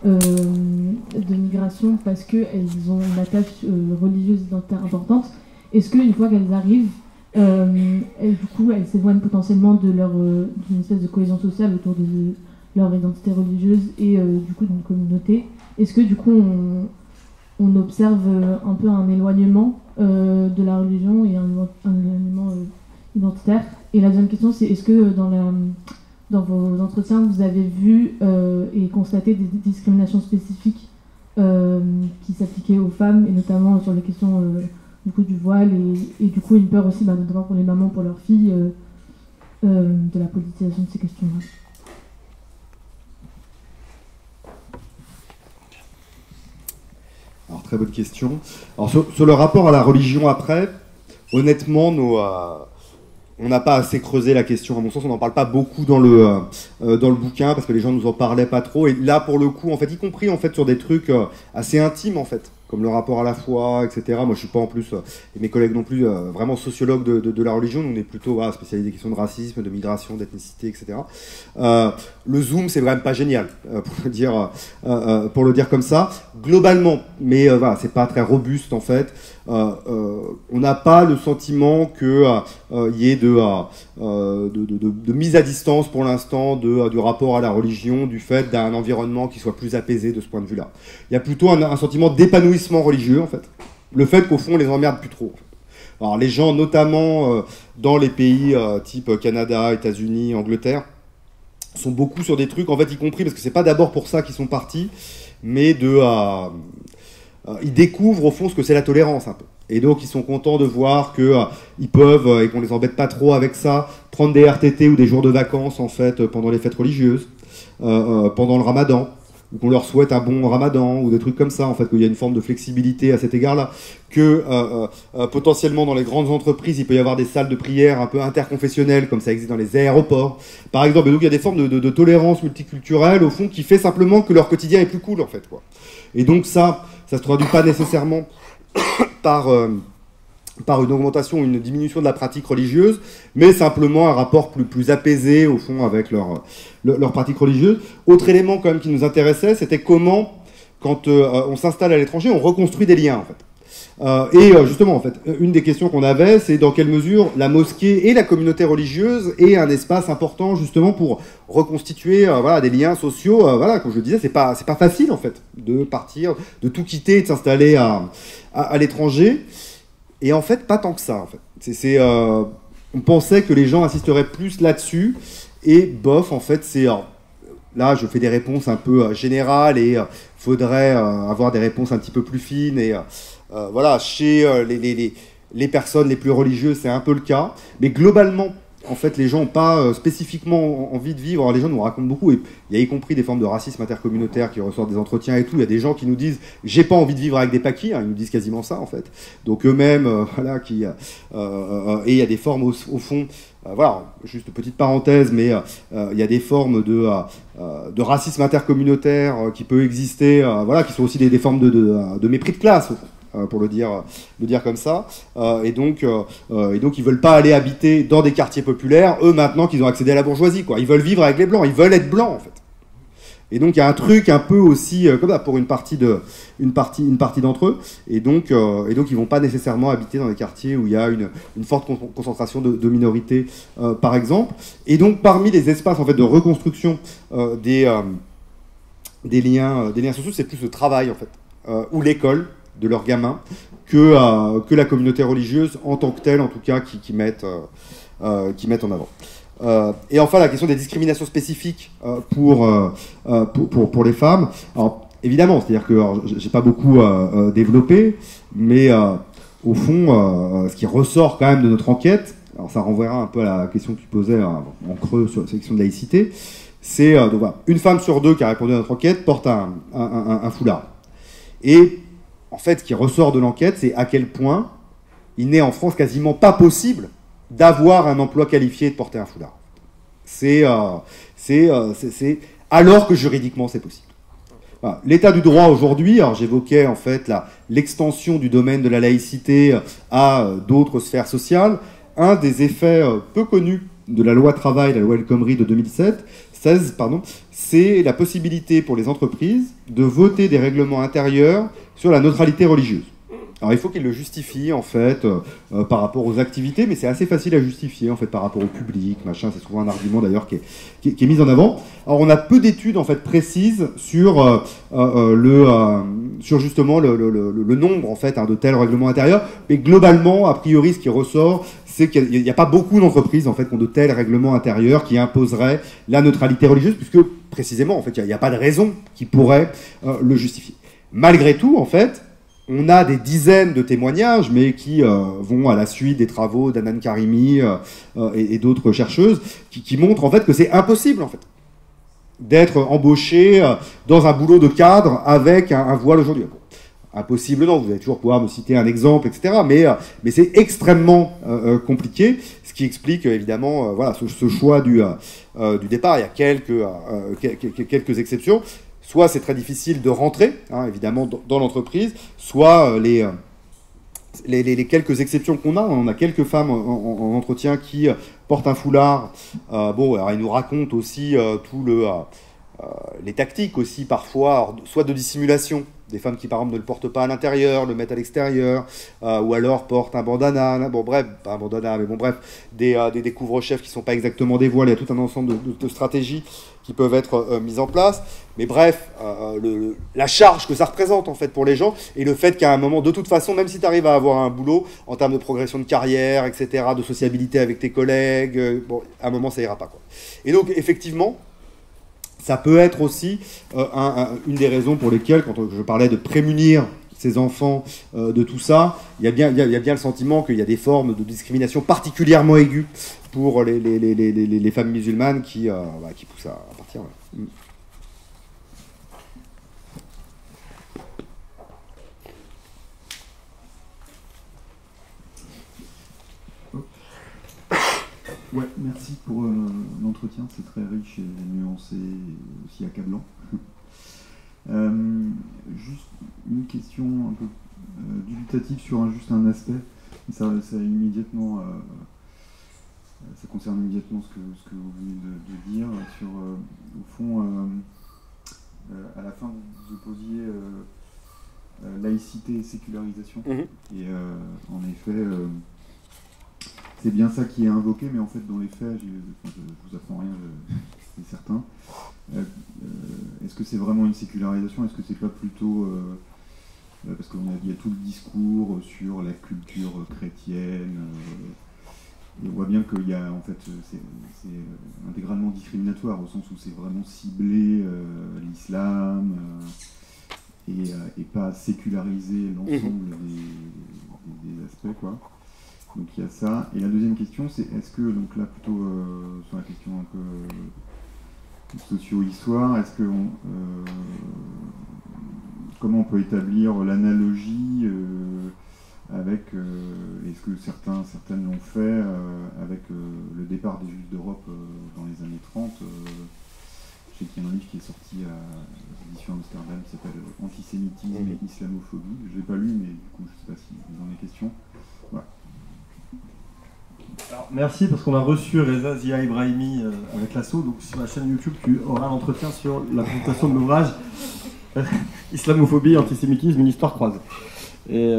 de migration parce qu'elles ont une attache religieuse identitaire importante. Est-ce qu'une fois qu'elles arrivent, elles s'éloignent potentiellement d'une espèce de cohésion sociale autour de leur identité religieuse et du coup d'une communauté? Est-ce que du coup on observe un peu un éloignement de la religion et un éloignement identitaire? Et la deuxième question, c'est est-ce que dans vos entretiens, vous avez vu et constaté des discriminations spécifiques qui s'appliquaient aux femmes, et notamment sur les questions du coup du voile et du coup une peur aussi, notamment pour les mamans, pour leurs filles, de la politisation de ces questions-là? Alors très bonne question. Alors sur le rapport à la religion après, honnêtement, on n'a pas assez creusé la question. À mon sens, on n'en parle pas beaucoup dans le bouquin parce que les gens nous en parlaient pas trop. Et là, pour le coup, en fait, y compris en fait sur des trucs assez intimes en fait, comme le rapport à la foi, etc. Moi, je suis pas en plus, et mes collègues non plus, vraiment sociologues de la religion. Nous, on est plutôt spécialisés des questions de racisme, de migration, d'ethnicité, etc. Le Zoom, c'est vraiment pas génial, pour le dire comme ça. Globalement, mais voilà, c'est pas très robuste en fait. On n'a pas le sentiment que y ait de mise à distance pour l'instant du rapport à la religion, du fait d'un environnement qui soit plus apaisé de ce point de vue-là. Il y a plutôt un sentiment d'épanouissement religieux en fait. Le fait qu'au fond on les emmerde plus trop. Alors les gens, notamment dans les pays type Canada, États-Unis, Angleterre, sont beaucoup sur des trucs en fait, y compris parce que c'est pas d'abord pour ça qu'ils sont partis, mais ils découvrent au fond ce que c'est la tolérance un peu. Et donc ils sont contents de voir qu'ils peuvent, et qu'on les embête pas trop avec ça, prendre des RTT ou des jours de vacances en fait pendant les fêtes religieuses, pendant le ramadan, ou qu'on leur souhaite un bon ramadan, ou des trucs comme ça, en fait, qu'il y a une forme de flexibilité à cet égard-là, que potentiellement dans les grandes entreprises, il peut y avoir des salles de prière un peu interconfessionnelles, comme ça existe dans les aéroports, par exemple. Et donc il y a des formes de tolérance multiculturelle, au fond, qui fait simplement que leur quotidien est plus cool, en fait, quoi. Et donc ça se traduit pas nécessairement par une augmentation ou une diminution de la pratique religieuse, mais simplement un rapport plus apaisé, au fond, avec leur pratique religieuse. Autre élément, quand même, qui nous intéressait, c'était comment, quand on s'installe à l'étranger, on reconstruit des liens, en fait. Justement, en fait, une des questions qu'on avait, c'est dans quelle mesure la mosquée et la communauté religieuse est un espace important justement pour reconstituer voilà, des liens sociaux. Voilà, comme je le disais, c'est pas facile en fait de partir, de tout quitter et de s'installer à l'étranger. Et en fait, pas tant que ça. En fait, on pensait que les gens insisteraient plus là-dessus. Et bof, en fait, là, je fais des réponses un peu générales et faudrait avoir des réponses un petit peu plus fines. Et voilà, chez les personnes les plus religieuses, c'est un peu le cas. Mais globalement, en fait, les gens n'ont pas spécifiquement envie de vivre. Alors, les gens nous racontent beaucoup. Et il y a y compris des formes de racisme intercommunautaire qui ressortent des entretiens et tout. Il y a des gens qui nous disent « j'ai pas envie de vivre avec des paquis ». Ils nous disent quasiment ça, en fait. Donc eux-mêmes, voilà, et il y a des formes au fond... voilà, juste une petite parenthèse, mais il y a des formes de racisme intercommunautaire qui peut exister, voilà, qui sont aussi des formes de mépris de classe, pour le dire comme ça. Et donc, ils veulent pas aller habiter dans des quartiers populaires, eux, maintenant qu'ils ont accédé à la bourgeoisie, quoi. Ils veulent vivre avec les Blancs, ils veulent être Blancs, en fait. Et donc, il y a un truc un peu aussi, comme ça, pour une partie d'entre eux. Et donc, ils vont pas nécessairement habiter dans des quartiers où il y a une forte concentration de minorités, par exemple. Et donc, parmi les espaces, en fait, de reconstruction des liens sociaux, c'est plus le travail, en fait, ou l'école de leurs gamins, que la communauté religieuse, en tant que telle, en tout cas, qui mettent en avant. Et enfin, la question des discriminations spécifiques pour les femmes. Alors, évidemment, c'est-à-dire que j'ai pas beaucoup développé, mais au fond, ce qui ressort quand même de notre enquête, alors ça renverra un peu à la question que tu posais en creux sur la question de laïcité, c'est donc voilà, une femme sur deux qui a répondu à notre enquête porte un foulard. Et en fait, ce qui ressort de l'enquête, c'est à quel point il n'est en France quasiment pas possible d'avoir un emploi qualifié et de porter un foulard. C'est alors que juridiquement c'est possible. Voilà. L'état du droit aujourd'hui, alors j'évoquais en fait l'extension du domaine de la laïcité à d'autres sphères sociales. Un des effets peu connus de la loi travail, la loi El Khomri de 2016, c'est la possibilité pour les entreprises de voter des règlements intérieurs sur la neutralité religieuse. Alors il faut qu'ils le justifient en fait par rapport aux activités, mais c'est assez facile à justifier en fait par rapport au public, machin. C'est souvent un argument d'ailleurs qui est mis en avant. Alors on a peu d'études en fait précises sur justement le nombre en fait de tels règlements intérieurs, mais globalement a priori ce qui ressort, c'est qu'il n'y a pas beaucoup d'entreprises en fait qui ont de tels règlements intérieurs qui imposeraient la neutralité religieuse, puisque précisément en fait il n'y a pas de raison qui pourrait le justifier. Malgré tout en fait. On a des dizaines de témoignages, mais qui vont à la suite des travaux d'Anan Karimi et d'autres chercheuses, qui montrent en fait que c'est impossible en fait d'être embauché dans un boulot de cadre avec un voile aujourd'hui. Bon, impossible, non, vous allez toujours pouvoir me citer un exemple, etc. Mais c'est extrêmement compliqué, ce qui explique évidemment voilà, ce choix du départ. Il y a quelques exceptions. Soit c'est très difficile de rentrer, évidemment, dans l'entreprise, soit les quelques exceptions qu'on a, on a quelques femmes en entretien qui portent un foulard. Bon, alors ils nous racontent aussi les tactiques aussi parfois, soit de dissimulation, des femmes qui par exemple ne le portent pas à l'intérieur, le mettent à l'extérieur, ou alors portent un bandana, bon bref, pas un bandana, mais bon bref, des couvre-chefs qui ne sont pas exactement des voiles. Il y a tout un ensemble de stratégies qui peuvent être mises en place, mais bref, la charge que ça représente en fait pour les gens, et le fait qu'à un moment, de toute façon, même si tu arrives à avoir un boulot, en termes de progression de carrière, etc., de sociabilité avec tes collègues, bon, à un moment ça ira pas, quoi. Et donc effectivement, ça peut être aussi une des raisons pour lesquelles, quand je parlais de prémunir ces enfants de tout ça, il y a bien le sentiment qu'il y a des formes de discrimination particulièrement aiguës pour les femmes musulmanes qui poussent à partir. Ouais. Ouais, merci pour l'entretien, c'est très riche et nuancé et aussi accablant. Juste une question un peu dubitative sur juste un aspect, ça immédiatement, ça concerne immédiatement ce que vous venez de dire sur, au fond, à la fin vous opposiez laïcité et sécularisation. Mhm. Et en effet, c'est bien ça qui est invoqué, mais en fait, dans les faits, je vous apprends rien, c'est certain. Est-ce que c'est vraiment une sécularisation? Est-ce que c'est pas plutôt... parce qu'il y a tout le discours sur la culture chrétienne, et on voit bien qu'il y a, en fait, c'est intégralement discriminatoire, au sens où c'est vraiment ciblé l'islam, et pas séculariser l'ensemble des aspects, quoi. Donc il y a ça. Et la deuxième question, c'est est-ce que, donc là plutôt sur la question un peu socio-histoire, est-ce que comment on peut établir l'analogie avec, est-ce que certaines l'ont fait avec le départ des Juifs d'Europe dans les années 30. Je sais qu'il y a un livre qui est sorti à l'édition Amsterdam qui s'appelle Antisémitisme et Islamophobie. Je ne l'ai pas lu, mais du coup je ne sais pas si vous en avez question. Voilà. Alors, merci, parce qu'on a reçu Reza Zia Ibrahimi avec l'assaut. Donc sur la chaîne YouTube, tu auras l'entretien sur la présentation de l'ouvrage Islamophobie, antisémitisme, une histoire croisée. Et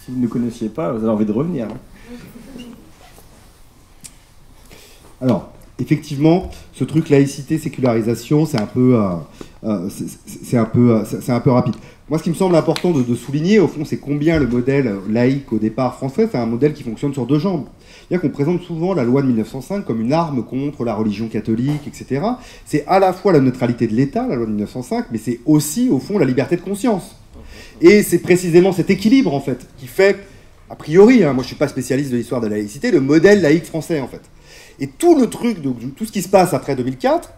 si vous ne connaissiez pas, vous avez envie de revenir. Hein. Alors, effectivement, ce truc laïcité, sécularisation, c'est un peu rapide. Moi, ce qui me semble important de souligner, au fond, c'est combien le modèle laïque au départ français, c'est un modèle qui fonctionne sur deux jambes. C'est-à-dire qu'on présente souvent la loi de 1905 comme une arme contre la religion catholique, etc. C'est à la fois la neutralité de l'État, la loi de 1905, mais c'est aussi, au fond, la liberté de conscience. Et c'est précisément cet équilibre, en fait, qui fait, a priori, moi je ne suis pas spécialiste de l'histoire de la laïcité, le modèle laïque français, en fait. Et tout le truc, tout ce qui se passe après 2004,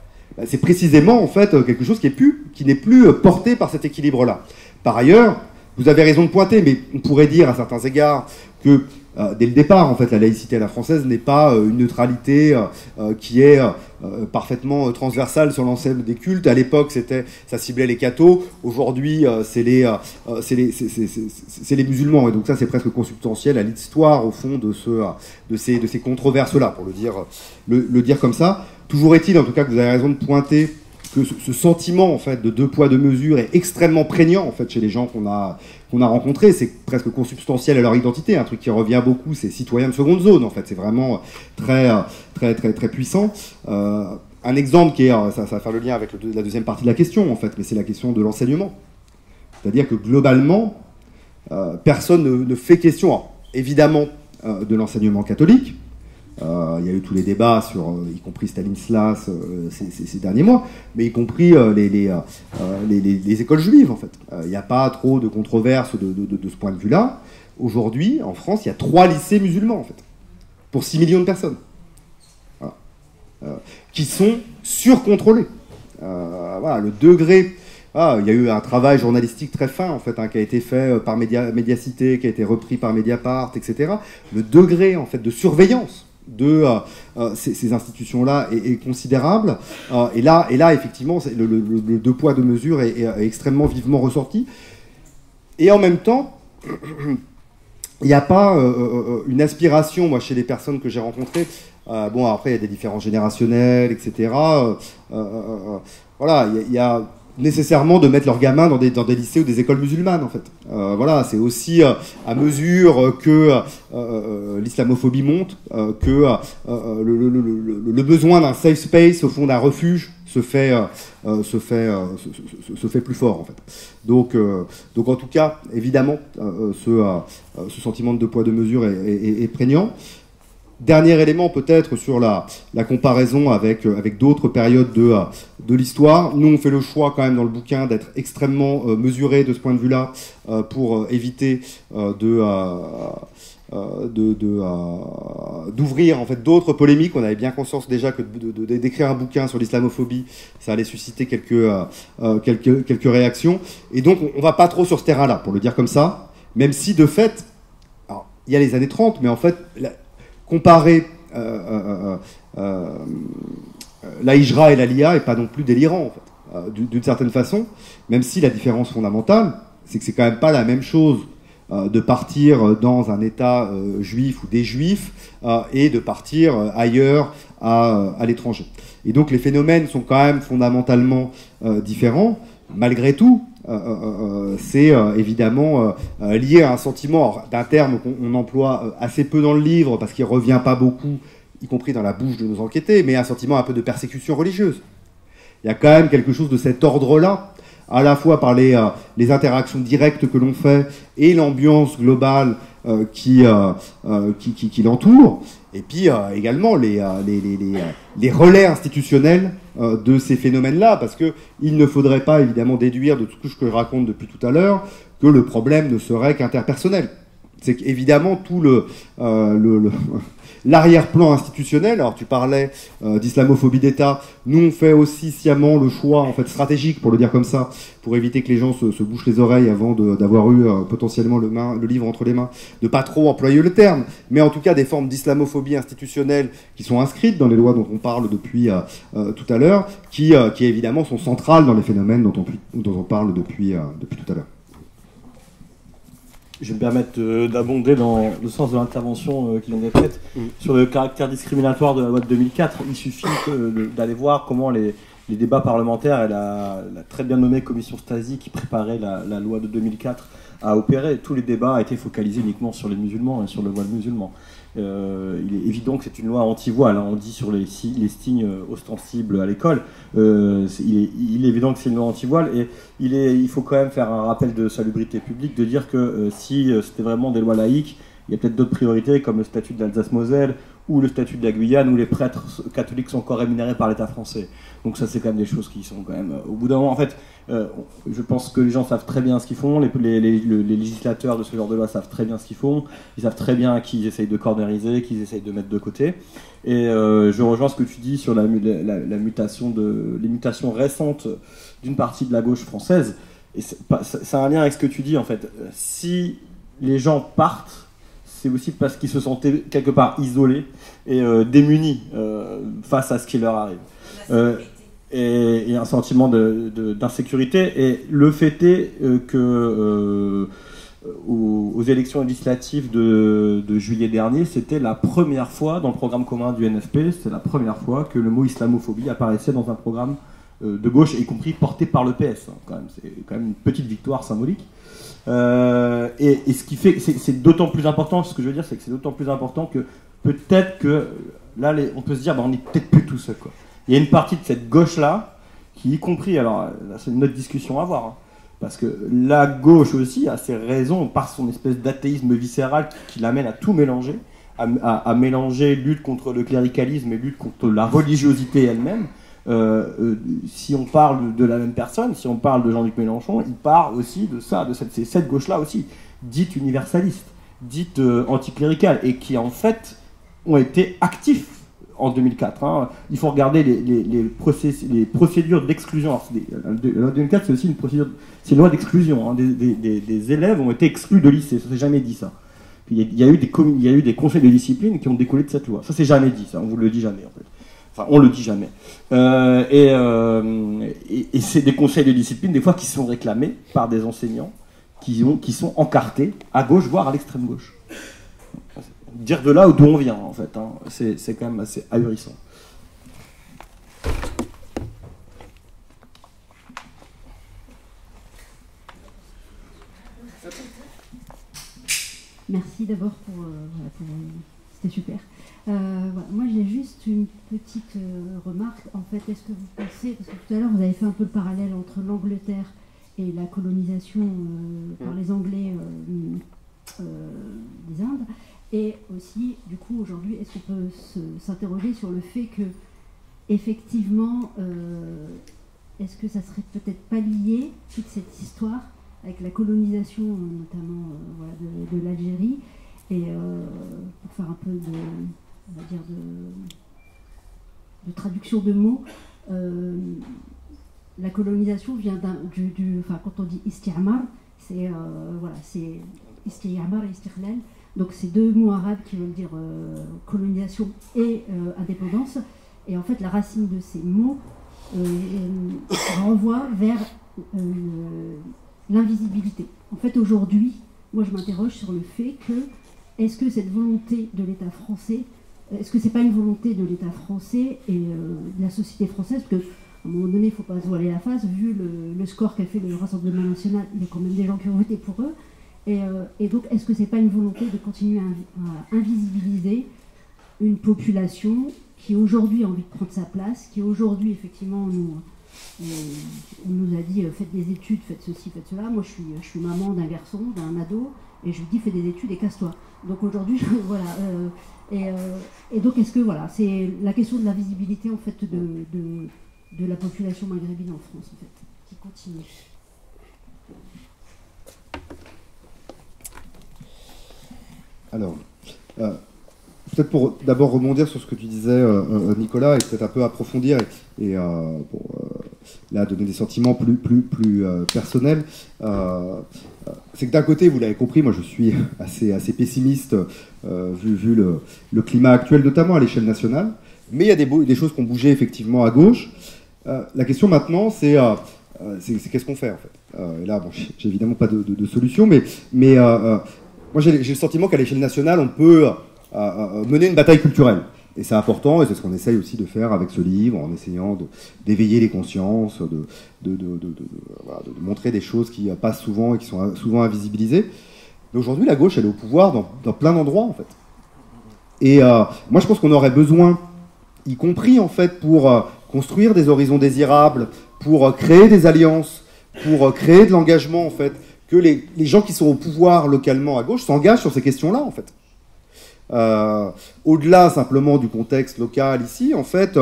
c'est précisément, en fait, quelque chose qui n'est plus porté par cet équilibre-là. Par ailleurs, vous avez raison de pointer, mais on pourrait dire à certains égards que dès le départ, en fait, la laïcité à la française n'est pas une neutralité qui est parfaitement transversale sur l'ensemble des cultes. À l'époque, ça ciblait les cathos. Aujourd'hui, c'est les musulmans. Et donc ça, c'est presque consubstantiel à l'histoire, au fond, de ces controverses-là, pour le dire comme ça. Toujours est-il, en tout cas, que vous avez raison de pointer que ce sentiment, en fait, de deux poids, deux mesures est extrêmement prégnant, en fait, chez les gens qu'on a rencontrés. C'est presque consubstantiel à leur identité. Un truc qui revient beaucoup, c'est citoyen de seconde zone, en fait. C'est vraiment très puissant. Un exemple qui est, ça va faire le lien avec la deuxième partie de la question, en fait, mais c'est la question de l'enseignement. C'est-à-dire que, globalement, personne ne fait question, alors, évidemment, de l'enseignement catholique. Il y a eu tous les débats sur, y compris Stanislas ces derniers mois, mais y compris les écoles juives, en fait. Il n'y a pas trop de controverses de ce point de vue-là. Aujourd'hui, en France, il y a 3 lycées musulmans, en fait, pour 6 millions de personnes, voilà. Qui sont surcontrôlés. Voilà, le degré... il y a eu un travail journalistique très fin, en fait, qui a été fait par Médiacité, qui a été repris par Mediapart, etc. Le degré, en fait, de surveillance de ces institutions-là est considérable. Et là, effectivement, le deux poids, deux mesures est extrêmement vivement ressorti. Et en même temps, il n'y a pas une aspiration, moi, chez les personnes que j'ai rencontrées. Bon, après, il y a des différences générationnelles, etc. Voilà, il y a nécessairement de mettre leurs gamins dans des lycées ou des écoles musulmanes, en fait. Voilà, c'est aussi à mesure que l'islamophobie monte, que le besoin d'un safe space, au fond d'un refuge, se fait plus fort, en fait. Donc en tout cas, évidemment, ce sentiment de deux poids deux mesures est prégnant. Dernier élément peut-être sur la comparaison avec d'autres périodes de l'histoire. Nous, on fait le choix quand même dans le bouquin d'être extrêmement mesuré de ce point de vue-là pour éviter d'ouvrir en fait d'autres polémiques. On avait bien conscience déjà que d'écrire un bouquin sur l'islamophobie, ça allait susciter quelques réactions. Et donc, on va pas trop sur ce terrain-là, pour le dire comme ça, même si de fait, alors, il y a les années 30, mais en fait... comparer la hijra et la lia n'est pas non plus délirant, en fait, d'une certaine façon, même si la différence fondamentale, c'est que c'est quand même pas la même chose de partir dans un État juif ou des juifs et de partir ailleurs à l'étranger. Et donc les phénomènes sont quand même fondamentalement différents. Malgré tout, c'est évidemment lié à un sentiment d'un terme qu'on emploie assez peu dans le livre parce qu'il ne revient pas beaucoup, y compris dans la bouche de nos enquêtés, mais un sentiment un peu de persécution religieuse. Il y a quand même quelque chose de cet ordre-là, à la fois par les interactions directes que l'on fait et l'ambiance globale qui l'entoure, et puis également les relais institutionnels de ces phénomènes-là, parce qu'il ne faudrait pas évidemment déduire de tout ce que je raconte depuis tout à l'heure que le problème ne serait qu'interpersonnel. C'est qu'évidemment tout l'arrière-plan institutionnel, alors tu parlais d'islamophobie d'État, nous on fait aussi sciemment le choix, en fait stratégique pour le dire comme ça, pour éviter que les gens se bouchent les oreilles avant d'avoir eu potentiellement le livre entre les mains, de pas trop employer le terme, mais en tout cas des formes d'islamophobie institutionnelle qui sont inscrites dans les lois dont on parle depuis tout à l'heure, qui évidemment sont centrales dans les phénomènes dont on parle depuis tout à l'heure. Je vais me permettre d'abonder dans le sens de l'intervention qui vient d'être faite sur le caractère discriminatoire de la loi de 2004. Il suffit d'aller voir comment les débats parlementaires et la très bien nommée commission Stasi qui préparait la loi de 2004 a opéré. Tous les débats étaient focalisés uniquement sur les musulmans et sur le voile musulman. Il est évident que c'est une loi anti-voile, hein. On dit sur les signes ostensibles à l'école. Il est évident que c'est une loi anti-voile et il faut quand même faire un rappel de salubrité publique, de dire que si c'était vraiment des lois laïques, il y a peut-être d'autres priorités comme le statut de l'Alsace-Moselle ou le statut de la Guyane où les prêtres catholiques sont encore rémunérés par l'État français. Donc ça c'est quand même des choses qui sont quand même... au bout d'un moment, en fait, je pense que les gens savent très bien ce qu'ils font, les législateurs de ce genre de loi savent très bien ce qu'ils font, ils savent très bien qui ils essayent de cornériser, qui ils essayent de mettre de côté. Et je rejoins ce que tu dis sur les mutations récentes d'une partie de la gauche française. Et c'est un lien avec ce que tu dis en fait. Si les gens partent, c'est aussi parce qu'ils se sentaient quelque part isolés et démunis face à ce qui leur arrive. Et un sentiment d'insécurité. Et le fait est que aux élections législatives de juillet dernier, c'était la première fois dans le programme commun du NFP, c'était la première fois que le mot islamophobie apparaissait dans un programme de gauche, y compris porté par le PS. Hein, c'est quand même une petite victoire symbolique. Et ce qui fait que c'est d'autant plus important, ce que je veux dire, c'est que c'est d'autant plus important que peut-être que là, on peut se dire, on n'est peut-être plus tout seul, quoi. Il y a une partie de cette gauche-là qui, y compris, alors là, c'est une autre discussion à avoir, hein, parce que la gauche aussi a ses raisons par son espèce d'athéisme viscéral qui l'amène à tout mélanger, à mélanger lutte contre le cléricalisme et lutte contre la religiosité elle-même. Si on parle de la même personne, si on parle de Jean-Luc Mélenchon, il parle aussi de ça, de cette gauche-là aussi, dite universaliste, dite anticléricale, et qui en fait ont été actifs en 2004. Hein. Il faut regarder les procédures d'exclusion. La loi 2004, c'est aussi une procédure, c'est une loi d'exclusion. Hein. Des élèves ont été exclus de lycée, ça s'est jamais dit ça. Il y a eu des conseils de discipline qui ont découlé de cette loi. Ça s'est jamais dit, ça, on vous le dit jamais en fait. Enfin, on le dit jamais. Et c'est des conseils de discipline, des fois, qui sont réclamés par des enseignants qui sont encartés à gauche, voire à l'extrême gauche. Dire de là d'où on vient, en fait. Hein, c'est quand même assez ahurissant. Merci d'abord c'était super. Voilà. Moi j'ai juste une petite remarque. En fait, est-ce que vous pensez, parce que tout à l'heure vous avez fait un peu le parallèle entre l'Angleterre et la colonisation par les Anglais des Indes, et aussi du coup aujourd'hui est-ce qu'on peut s'interroger sur le fait que effectivement est-ce que ça serait peut-être pas lié toute cette histoire avec la colonisation notamment voilà, de l'Algérie, et pour faire un peu on va dire de traduction de mots, la colonisation vient enfin quand on dit isti'mar, c'est voilà, c'est isti'mar et istiqlal, donc c'est deux mots arabes qui veulent dire colonisation et indépendance, et en fait la racine de ces mots renvoie vers l'invisibilité. En fait aujourd'hui, moi je m'interroge sur le fait que est-ce que cette volonté de l'État français, est-ce que c'est pas une volonté de l'État français et de la société française, parce que un moment donné, il ne faut pas se voiler la face, vu le score qu'a fait le Rassemblement National, il y a quand même des gens qui ont voté pour eux. Et donc, est-ce que ce n'est pas une volonté de continuer à invisibiliser une population qui aujourd'hui a envie de prendre sa place, qui aujourd'hui, effectivement, on nous a dit faites des études, faites ceci, faites cela. Moi, je suis maman d'un garçon, d'un ado, et je lui dis fais des études et casse-toi. Donc aujourd'hui, voilà. Et donc, est-ce que voilà, c'est la question de la visibilité en fait de la population maghrébine en France en fait, qui continue. Alors, peut-être pour d'abord rebondir sur ce que tu disais, Nicolas, et peut-être un peu approfondir et pour là donner des sentiments plus personnels. C'est que d'un côté, vous l'avez compris, moi je suis assez pessimiste vu le climat actuel, notamment à l'échelle nationale. Mais il y a des choses qui ont bougé effectivement à gauche. La question maintenant, c'est qu'est-ce qu'on fait en fait. Et là, bon, j'ai évidemment pas de solution, mais moi j'ai le sentiment qu'à l'échelle nationale, on peut mener une bataille culturelle. Et c'est important, et c'est ce qu'on essaye aussi de faire avec ce livre, en essayant d'éveiller les consciences, de montrer des choses qui passent souvent et qui sont souvent invisibilisées. Mais aujourd'hui, la gauche, elle est au pouvoir dans plein d'endroits, en fait. Et moi, je pense qu'on aurait besoin, y compris, en fait, pour construire des horizons désirables, pour créer des alliances, pour créer de l'engagement, en fait, que les gens qui sont au pouvoir localement à gauche s'engagent sur ces questions-là, en fait. Au-delà simplement du contexte local ici, en fait,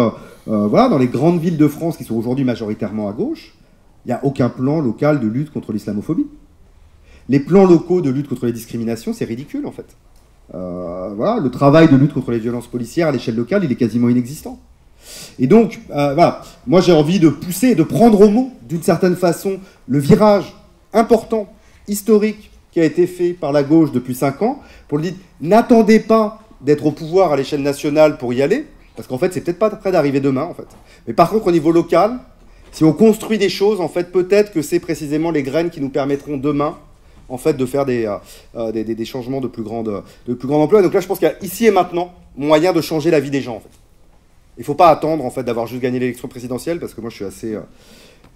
voilà, dans les grandes villes de France qui sont aujourd'hui majoritairement à gauche, il n'y a aucun plan local de lutte contre l'islamophobie. Les plans locaux de lutte contre les discriminations, c'est ridicule en fait. Voilà, le travail de lutte contre les violences policières à l'échelle locale, il est quasiment inexistant. Et donc, voilà, moi j'ai envie de pousser, de prendre au mot, d'une certaine façon, le virage important, historique, qui a été fait par la gauche depuis 5 ans, pour lui dire, n'attendez pas d'être au pouvoir à l'échelle nationale pour y aller, parce qu'en fait, c'est peut-être pas près d'arriver demain, en fait. Mais par contre, au niveau local, si on construit des choses, en fait, peut-être que c'est précisément les graines qui nous permettront demain, en fait, de faire des changements de plus grande ampleur. Et donc là, je pense qu'il y a ici et maintenant moyen de changer la vie des gens, en fait. Il ne faut pas attendre, en fait, d'avoir juste gagné l'élection présidentielle, parce que moi, je suis assez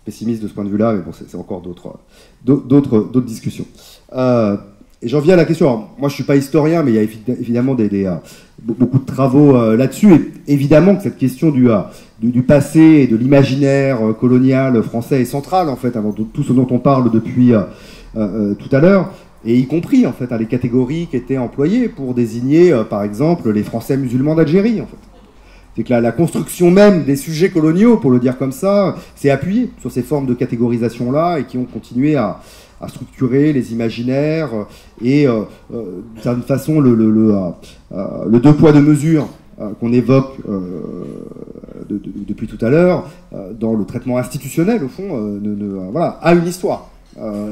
pessimiste de ce point de vue-là, mais bon, c'est encore d'autres discussions. Et j'en viens à la question. Alors, moi, je ne suis pas historien, mais il y a évidemment beaucoup de travaux là-dessus. Et évidemment que cette question du passé et de l'imaginaire colonial français est centrale, en fait, dans tout ce dont on parle depuis tout à l'heure, et y compris, en fait, les catégories qui étaient employées pour désigner, par exemple, les Français musulmans d'Algérie, en fait. C'est que la construction même des sujets coloniaux, pour le dire comme ça, s'est appuyée sur ces formes de catégorisation-là et qui ont continué à structurer les imaginaires et d'une certaine façon le deux poids deux mesures qu'on évoque depuis tout à l'heure dans le traitement institutionnel au fond voilà, a une histoire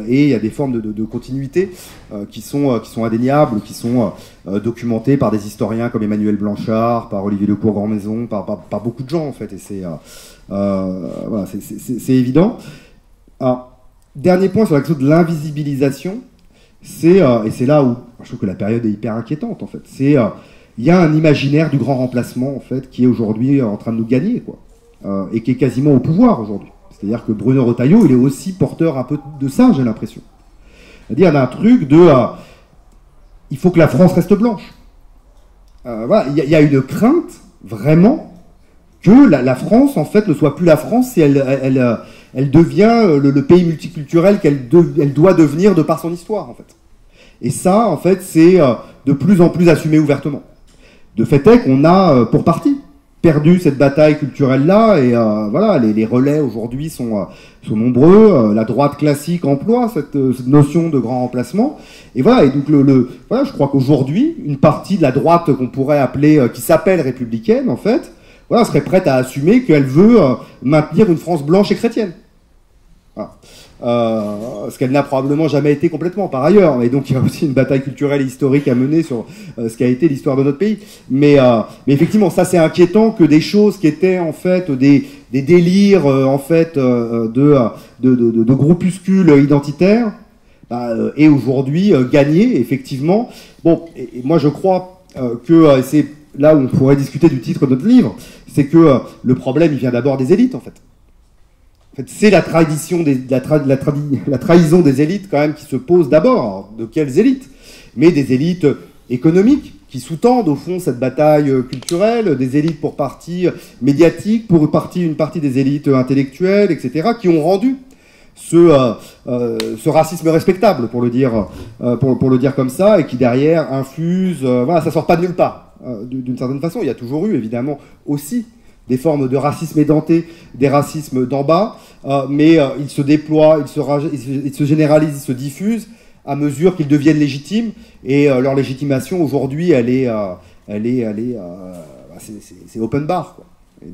et il y a des formes de continuité qui sont indéniables, qui sont documentées par des historiens comme Emmanuel Blanchard, par Olivier Lecourt-Grandmaison, par beaucoup de gens en fait, et voilà, c'est évident. Alors, dernier point sur la question de l'invisibilisation, et c'est là où je trouve que la période est hyper inquiétante en fait. Il y a un imaginaire du grand remplacement en fait qui est aujourd'hui en train de nous gagner quoi, et qui est quasiment au pouvoir aujourd'hui. C'est-à-dire que Bruno Retailleau, il est aussi porteur un peu de ça, j'ai l'impression. C'est-à-dire d'un truc il faut que la France reste blanche. Voilà, il y a une crainte vraiment que la France en fait ne soit plus la France si elle devient le pays multiculturel qu'elle doit devenir de par son histoire, en fait. Et ça, en fait, c'est de plus en plus assumé ouvertement. De fait est qu'on a, pour partie, perdu cette bataille culturelle-là, et voilà, les relais aujourd'hui sont nombreux. La droite classique emploie cette notion de grand remplacement. Et voilà, et donc voilà, je crois qu'aujourd'hui, une partie de la droite qu'on pourrait appeler, qui s'appelle républicaine, en fait, voilà, serait prête à assumer qu'elle veut maintenir une France blanche et chrétienne. Voilà. Ce qu'elle n'a probablement jamais été complètement par ailleurs, et donc il y a aussi une bataille culturelle et historique à mener sur ce qu'a été l'histoire de notre pays, mais effectivement ça c'est inquiétant que des choses qui étaient en fait des délires en fait de groupuscules identitaires aient aujourd'hui gagné effectivement. Bon, et moi je crois que c'est là où on pourrait discuter du titre de notre livre, c'est que le problème il vient d'abord des élites en fait. En fait, c'est la trahison des élites quand même qui se pose d'abord. Alors, de quelles élites? Mais des élites économiques qui sous-tendent au fond cette bataille culturelle, des élites pour partie médiatiques, pour une partie des élites intellectuelles, etc., qui ont rendu ce racisme respectable, pour le dire comme ça, et qui derrière infuse, voilà, ça sort pas de nulle part. D'une certaine façon, il y a toujours eu évidemment aussi des formes de racisme édenté, des racismes d'en bas, mais ils se déploient, ils se généralisent, ils se diffusent à mesure qu'ils deviennent légitimes, et leur légitimation aujourd'hui, c'est open bar, quoi. Et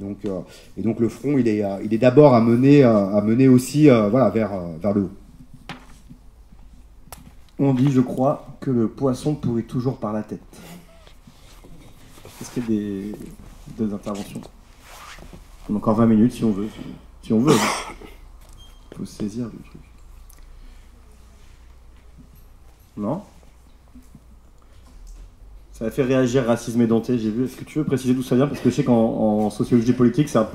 donc le front, il est d'abord à mener aussi voilà, vers le haut. On dit, je crois, que le poisson pourrit toujours par la tête. Est-ce qu'il y a des interventions? On a encore 20 minutes si on veut. Si on veut. Il faut se saisir du truc. Non? Ça a fait réagir racisme édenté, j'ai vu. Est-ce que tu veux préciser d'où ça vient? Parce que je sais qu'en sociologie politique, c'est un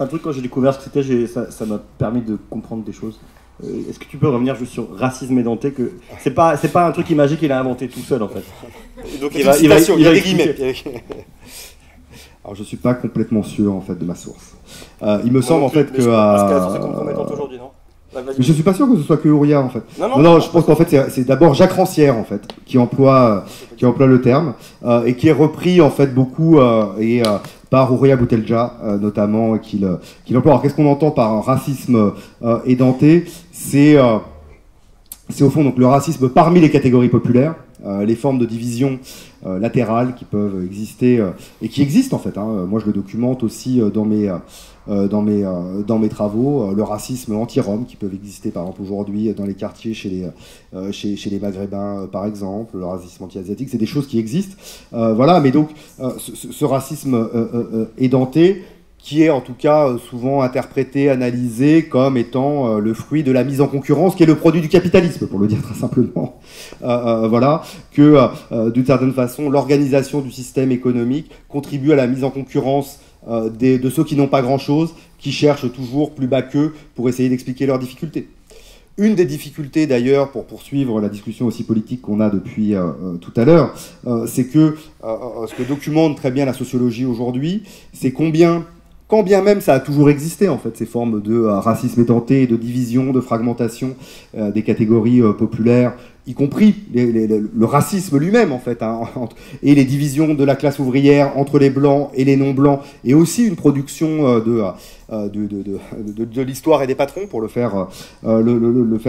truc, quand j'ai découvert ce que c'était, ça m'a permis de comprendre des choses. Est-ce que tu peux revenir juste sur racisme édenté, que c'est pas un truc magique qu'il a inventé tout seul en fait. Et donc il y a des guillemets. Alors je suis pas complètement sûr en fait de ma source. Il me semble en fait que parce qu'elle est censée compromettante aujourd'hui, non? Mais je suis pas sûr que ce soit que Ouria en fait. Non, je pense qu'en fait c'est d'abord Jacques Rancière en fait qui emploie le terme et qui est repris en fait beaucoup par Ouria Boutelja notamment qui l'emploie. Alors qu'est-ce qu'on entend par un racisme édenté? C'est au fond donc le racisme parmi les catégories populaires, les formes de division latérales qui peuvent exister et qui existent en fait. Moi je le documente aussi dans mes travaux, le racisme anti-rom qui peuvent exister par exemple aujourd'hui dans les quartiers chez les Maghrébins par exemple, le racisme anti-asiatique, c'est des choses qui existent. Voilà, mais donc ce racisme édenté qui est en tout cas souvent interprété, analysé comme étant le fruit de la mise en concurrence, qui est le produit du capitalisme, pour le dire très simplement. Voilà, que d'une certaine façon, l'organisation du système économique contribue à la mise en concurrence de ceux qui n'ont pas grand-chose, qui cherchent toujours plus bas qu'eux pour essayer d'expliquer leurs difficultés. Une des difficultés d'ailleurs, pour poursuivre la discussion aussi politique qu'on a depuis tout à l'heure, c'est que ce que documente très bien la sociologie aujourd'hui, c'est quand bien même ça a toujours existé en fait, ces formes de racisme édenté, de division, de fragmentation des catégories populaires, y compris le racisme lui-même en fait, et les divisions de la classe ouvrière entre les blancs et les non-blancs, et aussi une production de l'histoire et des patrons, pour le faire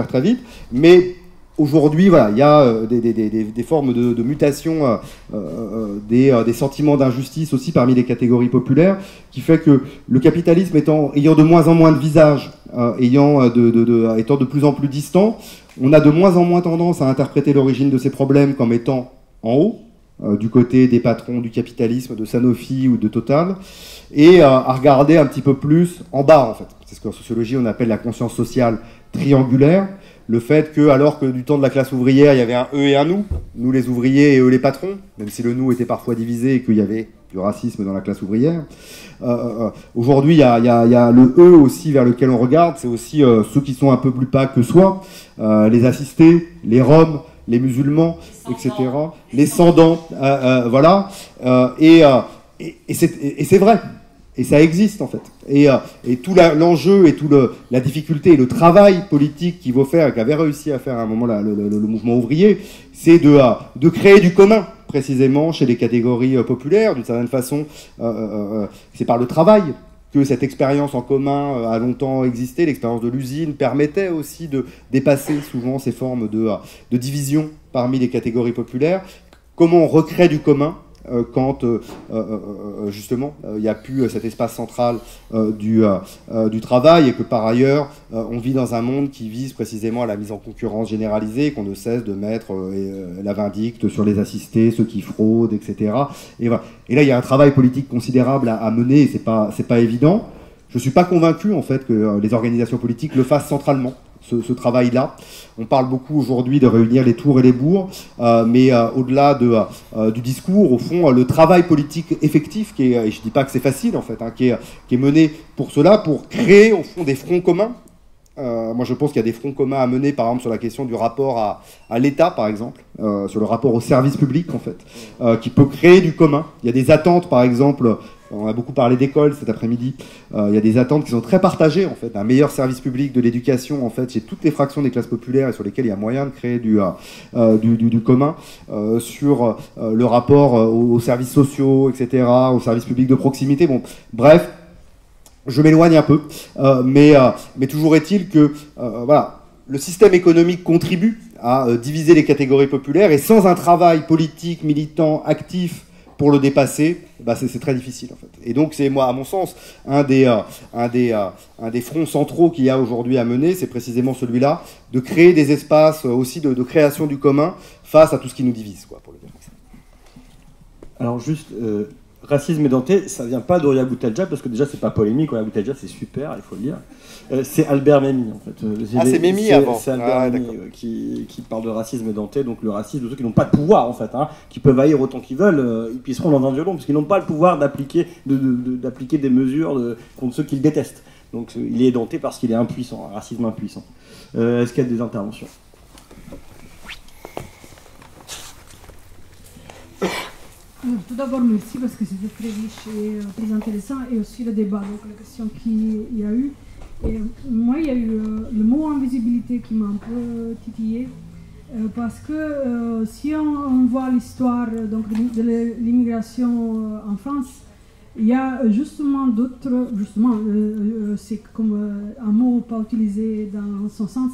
très vite. Mais aujourd'hui, voilà, il y a des formes de mutation, des sentiments d'injustice aussi parmi les catégories populaires, qui fait que le capitalisme ayant de moins en moins de visages, étant de plus en plus distant, on a de moins en moins tendance à interpréter l'origine de ces problèmes comme étant en haut, du côté des patrons du capitalisme, de Sanofi ou de Total, et à regarder un petit peu plus en bas, en fait. C'est ce qu'en sociologie on appelle la conscience sociale triangulaire. Le fait que, alors que du temps de la classe ouvrière, il y avait un eux et un nous les ouvriers et eux les patrons, même si le nous était parfois divisé et qu'il y avait du racisme dans la classe ouvrière. Aujourd'hui, il y a le eux aussi vers lequel on regarde, c'est aussi ceux qui sont un peu plus pas que soi, les assistés, les Roms, les musulmans, etc., les sans-dents, voilà, et c'est vrai. Et ça existe en fait. Et tout l'enjeu et tout la difficulté et le travail politique qu'il faut faire, et qu'avait réussi à faire à un moment le mouvement ouvrier, c'est de créer du commun, précisément chez les catégories populaires. D'une certaine façon, c'est par le travail que cette expérience en commun a longtemps existé. L'expérience de l'usine permettait aussi de dépasser souvent ces formes de division parmi les catégories populaires. Comment on recrée du commun quand justement il n'y a plus cet espace central du travail, et que par ailleurs on vit dans un monde qui vise précisément à la mise en concurrence généralisée, qu'on ne cesse de mettre la vindicte sur les assistés, ceux qui fraudent, etc. Et, voilà. Et là il y a un travail politique considérable à mener, et c'est pas évident. Je suis pas convaincu en fait que les organisations politiques le fassent centralement, ce travail-là. On parle beaucoup aujourd'hui de réunir les tours et les bourgs, mais au-delà du discours, au fond, le travail politique effectif, et je ne dis pas que c'est facile en fait, hein, qui est mené pour cela, pour créer au fond des fronts communs. Moi je pense qu'il y a des fronts communs à mener, par exemple sur la question du rapport à l'État, par exemple, sur le rapport au service public en fait, qui peut créer du commun. Il y a des attentes, par exemple, on a beaucoup parlé d'école cet après-midi, il y a des attentes qui sont très partagées en fait, un meilleur service public de l'éducation en fait chez toutes les fractions des classes populaires et sur lesquelles il y a moyen de créer du commun, sur le rapport aux services sociaux, etc., aux services publics de proximité. Bon, bref. Je m'éloigne un peu, mais toujours est-il que voilà, le système économique contribue à diviser les catégories populaires, et sans un travail politique, militant, actif pour le dépasser, c'est très difficile en fait. Et donc c'est, moi, à mon sens, un des fronts centraux qu'il y a aujourd'hui à mener, c'est précisément celui-là, de créer des espaces aussi de création du commun face à tout ce qui nous divise, quoi, pour le dire comme ça. Alors juste... racisme édenté, ça vient pas d'Oria Boutelja, parce que déjà c'est pas polémique, Oria Boutelja c'est super, il faut le dire. C'est Albert Memmi en fait. C'est Memmi avant. C'est Albert Memmi qui parle de racisme édenté, donc le racisme de ceux qui n'ont pas de pouvoir en fait, hein, qui peuvent haïr autant qu'ils veulent, ils pisseront dans un violon, parce qu'ils n'ont pas le pouvoir d'appliquer des mesures contre ceux qu'ils détestent. Donc il est édenté parce qu'il est impuissant, un racisme impuissant. Est-ce qu'il y a des interventions ? Tout d'abord, merci parce que c'était très riche et très intéressant, et aussi le débat, donc la question qu'il y a eu. Et moi, il y a eu le mot invisibilité qui m'a un peu titillé, parce que si on voit l'histoire de l'immigration en France, il y a justement d'autres, c'est comme un mot pas utilisé dans son sens,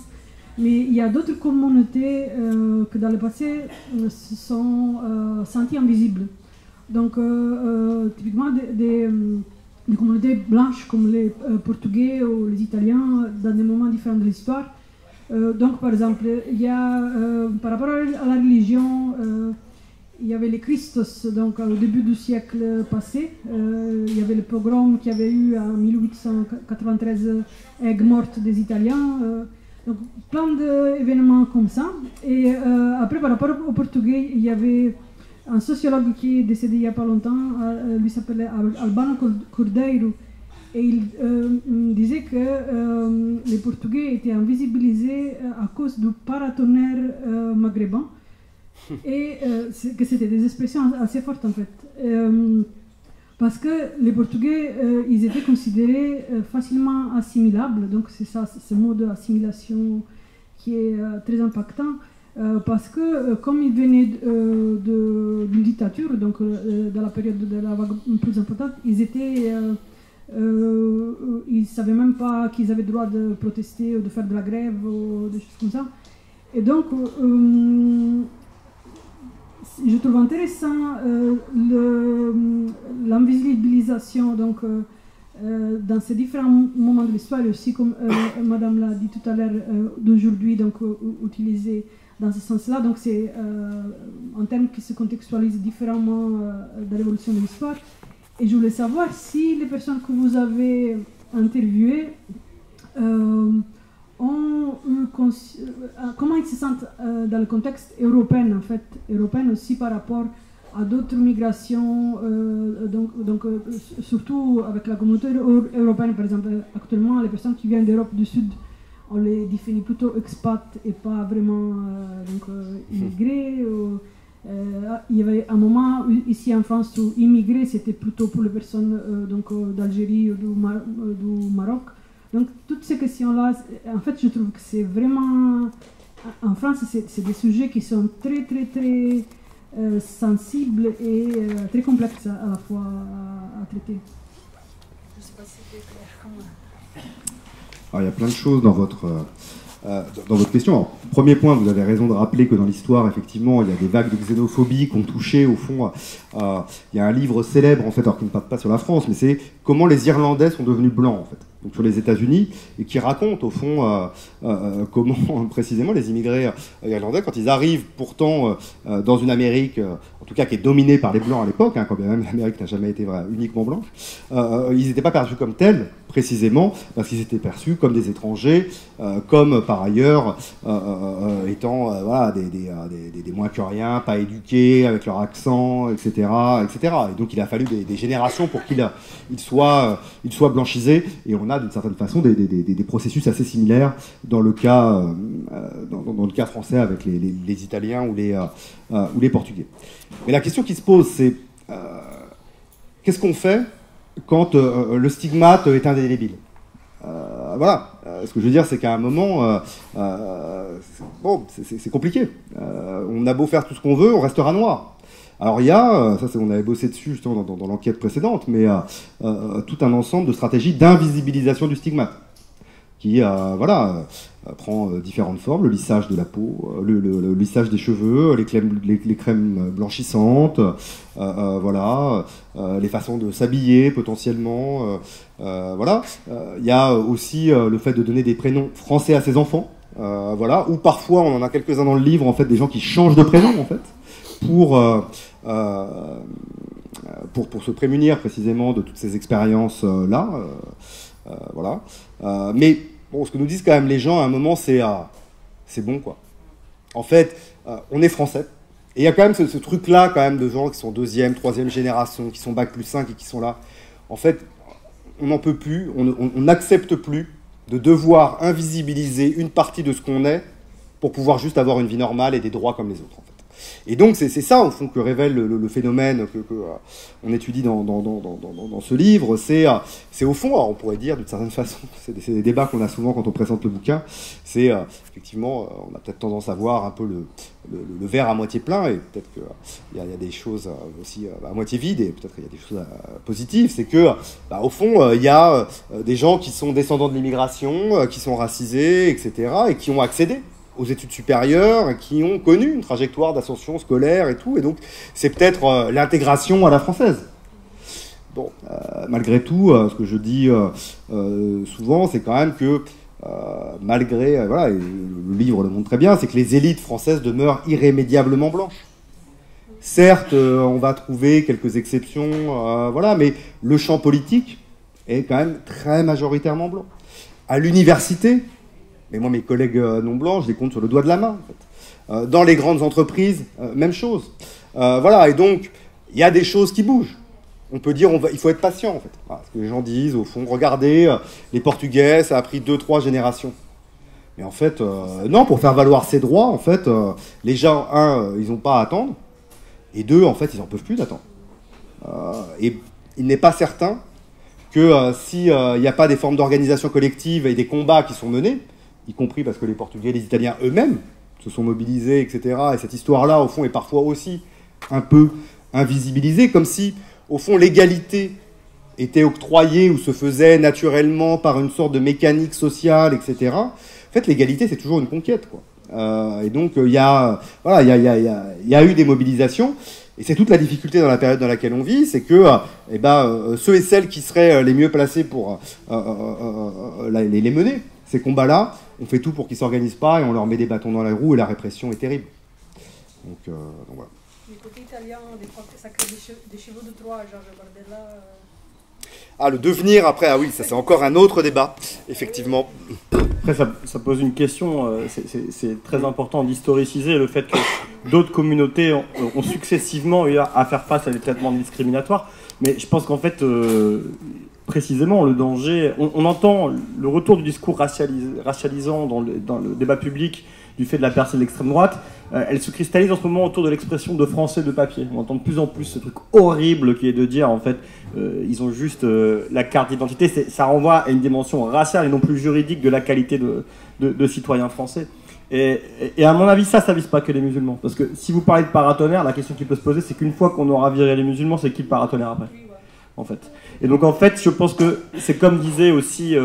mais il y a d'autres communautés que dans le passé se sont senties invisibles. Donc, typiquement des communautés blanches comme les Portugais ou les Italiens dans des moments différents de l'histoire. Donc, par exemple, il y a, par rapport à la religion, il y avait les Christos, donc au début du siècle passé. Il y avait le pogrom qu'il y avait eu en 1893, Aigues mortes des Italiens. Donc, plein d'événements comme ça. Et après, par rapport aux Portugais, il y avait un sociologue qui est décédé il n'y a pas longtemps, lui s'appelait Albano Cordeiro, et il disait que les Portugais étaient invisibilisés à cause du paratonnerre maghrébin, et que c'était des expressions assez fortes en fait. Parce que les Portugais, ils étaient considérés facilement assimilables, donc c'est ça, ce mot d'assimilation qui est très impactant, parce que comme ils venaient d'une dictature, donc dans la période de la vague plus importante, ils ne savaient même pas qu'ils avaient le droit de protester ou de faire de la grève ou des choses comme ça. Et donc, je trouve intéressant l'invisibilisation dans ces différents moments de l'histoire, et aussi comme Madame l'a dit tout à l'heure, d'aujourd'hui, donc utilisé dans ce sens-là. Donc c'est un terme qui se contextualise différemment dans l'évolution de l'histoire. Et je voulais savoir si les personnes que vous avez interviewées comment ils se sentent dans le contexte européen, en fait, européen aussi par rapport à d'autres migrations, surtout avec la communauté européenne, par exemple. Actuellement, les personnes qui viennent d'Europe du Sud, on les définit plutôt expats et pas vraiment immigrés. Il y avait un moment ici en France où immigrés, c'était plutôt pour les personnes d'Algérie ou du Maroc. Donc toutes ces questions-là, en fait, je trouve que c'est vraiment... En France, c'est des sujets qui sont très, très, très sensibles et très complexes à la fois à traiter. Je ne sais pas si c'est clair comment... Alors, il y a plein de choses dans votre question. Alors, premier point, vous avez raison de rappeler que dans l'histoire, effectivement, il y a des vagues de xénophobie qui ont touché, au fond, il y a un livre célèbre, en fait, alors qui ne parle pas sur la France, mais c'est comment les Irlandais sont devenus blancs, en fait. donc sur les États-Unis, et qui raconte au fond comment précisément les immigrés irlandais, quand ils arrivent pourtant dans une Amérique, en tout cas qui est dominée par les Blancs à l'époque, quand bien même l'Amérique n'a jamais été uniquement blanche, ils n'étaient pas perçus comme tels, précisément parce qu'ils étaient perçus comme des étrangers, comme par ailleurs étant des moins que rien, pas éduqués, avec leur accent, etc., etc. Et donc il a fallu des générations pour qu'ils soient blanchisés, et on a d'une certaine façon des processus assez similaires dans le cas, dans le cas français avec les Italiens ou les Portugais. Mais la question qui se pose, c'est qu'est-ce qu'on fait quand le stigmate est indélébile? Voilà. Ce que je veux dire, c'est qu'à un moment, c'est compliqué. On a beau faire tout ce qu'on veut, on restera noir. Alors il y a, on avait bossé dessus justement dans l'enquête précédente, mais tout un ensemble de stratégies d'invisibilisation du stigmate qui prend différentes formes: le lissage de la peau, le lissage des cheveux, les crèmes blanchissantes, les façons de s'habiller potentiellement. Il y a aussi le fait de donner des prénoms français à ses enfants, ou parfois, on en a quelques-uns dans le livre, en fait, des gens qui changent de prénom, en fait, pour se prémunir précisément de toutes ces expériences-là. Mais bon, ce que nous disent quand même les gens à un moment, c'est bon, quoi. En fait, on est français. Et il y a quand même ce truc-là, quand même, de gens qui sont 2e, 3e génération, qui sont Bac+5 et qui sont là. En fait, on n'en peut plus, on n'accepte plus de devoir invisibiliser une partie de ce qu'on est pour pouvoir juste avoir une vie normale et des droits comme les autres, en fait. Et donc, c'est ça, au fond, que révèle le phénomène qu'on étudie dans ce livre. C'est au fond, alors on pourrait dire d'une certaine façon, c'est des débats qu'on a souvent quand on présente le bouquin, c'est effectivement, on a peut-être tendance à voir un peu le verre à moitié plein, et peut-être qu'il y a des choses aussi à moitié vides, et peut-être qu'il y a des choses positives. C'est que, au fond, il y a des gens qui sont descendants de l'immigration, qui sont racisés, etc., et qui ont accédé aux études supérieures, qui ont connu une trajectoire d'ascension scolaire et tout, et donc c'est peut-être l'intégration à la française. Bon, malgré tout, ce que je dis souvent, c'est quand même que malgré, et le livre le montre très bien, c'est que les élites françaises demeurent irrémédiablement blanches. Certes, on va trouver quelques exceptions, mais le champ politique est quand même très majoritairement blanc. À l'université, mais moi, mes collègues non blancs, je les compte sur le doigt de la main, en fait. Dans les grandes entreprises, même chose. Et donc, il y a des choses qui bougent. On peut dire, il faut être patient, en fait. Ce que les gens disent, au fond, regardez, les Portugais, ça a pris 2-3 générations. Mais en fait, non, pour faire valoir ses droits, en fait, les gens, ils n'ont pas à attendre, et 2, en fait, ils n'en peuvent plus d'attendre. Et il n'est pas certain que s'il n'y a pas des formes d'organisation collective et des combats qui sont menés, y compris parce que les Portugais et les Italiens eux-mêmes se sont mobilisés, etc. Et cette histoire-là, au fond, est parfois aussi un peu invisibilisée, comme si, au fond, l'égalité était octroyée ou se faisait naturellement par une sorte de mécanique sociale, etc. En fait, l'égalité, c'est toujours une conquête, quoi. Et donc, il y a eu des mobilisations, et c'est toute la difficulté dans la période dans laquelle on vit, c'est que ceux et celles qui seraient les mieux placés pour les mener, ces combats-là, on fait tout pour qu'ils ne s'organisent pas et on leur met des bâtons dans la roue et la répression est terrible. Donc voilà. Du côté italien, des fois, ça crée des chevaux de Troie, Georges Bardella. Le devenir après, oui, ça c'est encore un autre débat, effectivement. Après, ça pose une question, c'est très important d'historiciser le fait que d'autres communautés ont successivement eu à faire face à des traitements discriminatoires, mais je pense qu'en fait, précisément, le danger, on entend le retour du discours racialisant dans le débat public du fait de la percée de l'extrême droite, elle se cristallise en ce moment autour de l'expression de français de papier. On entend de plus en plus ce truc horrible qui est de dire, en fait, ils ont juste la carte d'identité. Ça renvoie à une dimension raciale et non plus juridique de la qualité de citoyens français. Et à mon avis, ça vise pas que les musulmans. Parce que si vous parlez de paratonnerre, la question qui peut se poser, c'est qu'une fois qu'on aura viré les musulmans, c'est qui le paratonnerre après, en fait. Et donc, en fait, je pense que c'est comme disait aussi...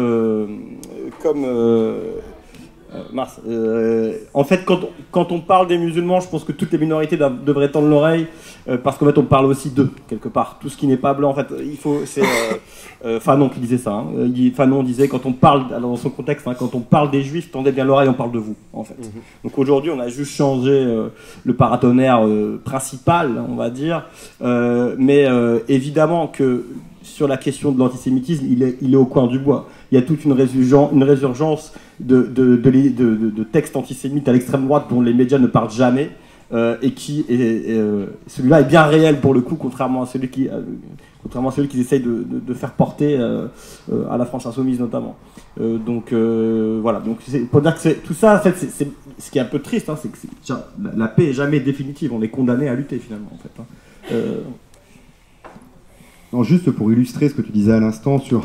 En fait, quand on parle des musulmans, je pense que toutes les minorités devraient tendre l'oreille, parce qu'en fait, on parle aussi d'eux, quelque part. Tout ce qui n'est pas blanc, en fait, il faut... Fanon qui disait ça. Hein. Fanon disait, quand on parle, alors dans son contexte, hein, quand on parle des juifs, tendez bien l'oreille, on parle de vous, en fait. Donc aujourd'hui, on a juste changé le paratonnerre principal, on va dire. Mais évidemment que sur la question de l'antisémitisme, il est au coin du bois. Il y a toute une résurgence de textes antisémites à l'extrême droite dont les médias ne parlent jamais, et celui-là est bien réel pour le coup, contrairement à celui qu'ils essayent de faire porter à la France insoumise notamment. Voilà, donc pour dire que tout ça, en fait, c'est ce qui est un peu triste, hein, c'est que la paix est jamais définitive, on est condamné à lutter finalement, en fait. Non, juste pour illustrer ce que tu disais à l'instant sur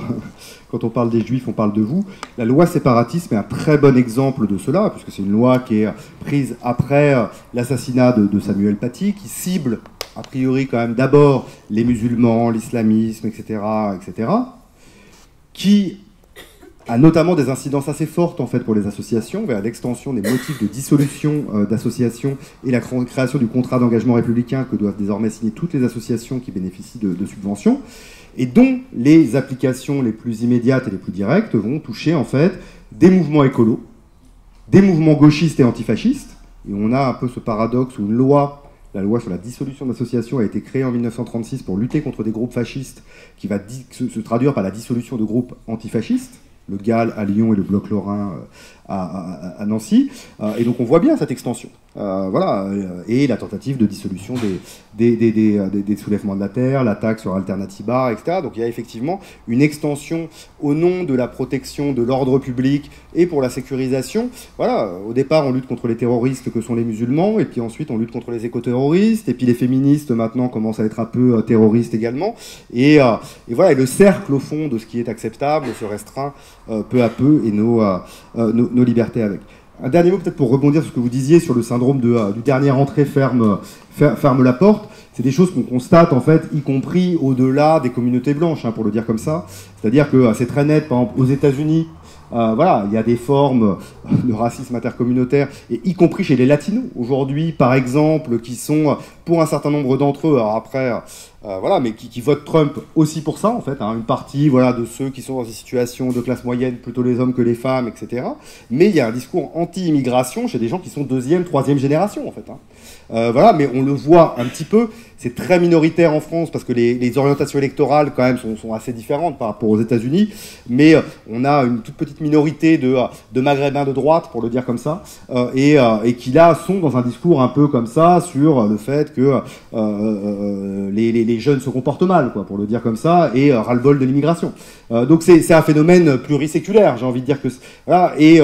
quand on parle des juifs, on parle de vous. La loi séparatisme est un très bon exemple de cela, puisque c'est une loi qui est prise après l'assassinat de Samuel Paty, qui cible a priori quand même d'abord les musulmans, l'islamisme, etc., qui a notamment des incidences assez fortes en fait pour les associations, vers l'extension des motifs de dissolution d'associations et la création du contrat d'engagement républicain que doivent désormais signer toutes les associations qui bénéficient de subventions, et dont les applications les plus immédiates et les plus directes vont toucher en fait des mouvements écolos, des mouvements gauchistes et antifascistes, et on a un peu ce paradoxe où une loi, la loi sur la dissolution d'associations, a été créée en 1936 pour lutter contre des groupes fascistes, qui va se traduire par la dissolution de groupes antifascistes, le GAL à Lyon et le Bloc Lorrain à Nancy. Et donc on voit bien cette extension. Voilà, et la tentative de dissolution des soulèvements de la terre, l'attaque sur Alternatiba, etc. Donc il y a effectivement une extension au nom de la protection de l'ordre public et pour la sécurisation. Voilà, au départ on lutte contre les terroristes que sont les musulmans, et puis ensuite on lutte contre les éco-terroristes, et puis les féministes maintenant commencent à être un peu terroristes également. Et voilà, et le cercle au fond de ce qui est acceptable se restreint peu à peu, et nos libertés avec. Un dernier mot peut-être pour rebondir sur ce que vous disiez sur le syndrome du dernier entrée ferme la porte. C'est des choses qu'on constate en fait, y compris au-delà des communautés blanches, hein, pour le dire comme ça. C'est-à-dire que c'est très net, par exemple aux États-Unis, voilà, il y a des formes de racisme intercommunautaire, et y compris chez les latinos aujourd'hui, par exemple, qui sont, pour un certain nombre d'entre eux, alors après, voilà, mais qui votent Trump aussi pour ça, en fait, hein, une partie, voilà, de ceux qui sont dans des situations de classe moyenne, plutôt les hommes que les femmes, etc. Mais il y a un discours anti-immigration chez des gens qui sont deuxième, troisième génération, en fait, hein. Voilà, mais on le voit un petit peu, c'est très minoritaire en France parce que les orientations électorales quand même sont assez différentes par rapport aux États-Unis, mais on a une toute petite minorité de maghrébins de droite, pour le dire comme ça, et qui là sont dans un discours un peu comme ça sur le fait que les jeunes se comportent mal, quoi, pour le dire comme ça, et ras-le-bol de l'immigration. Donc c'est un phénomène pluriséculaire, j'ai envie de dire que voilà, et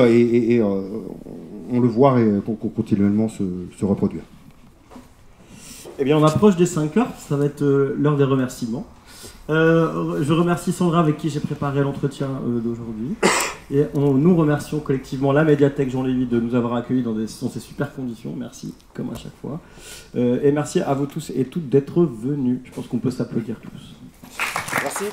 on le voit continuellement se reproduire. Eh bien, on approche des 5 heures, ça va être l'heure des remerciements. Je remercie Sandra avec qui j'ai préparé l'entretien d'aujourd'hui. Et nous remercions collectivement la médiathèque Jean Lévy de nous avoir accueillis dans ces super conditions. Merci, comme à chaque fois. Et merci à vous tous et toutes d'être venus. Je pense qu'on peut s'applaudir tous. Merci.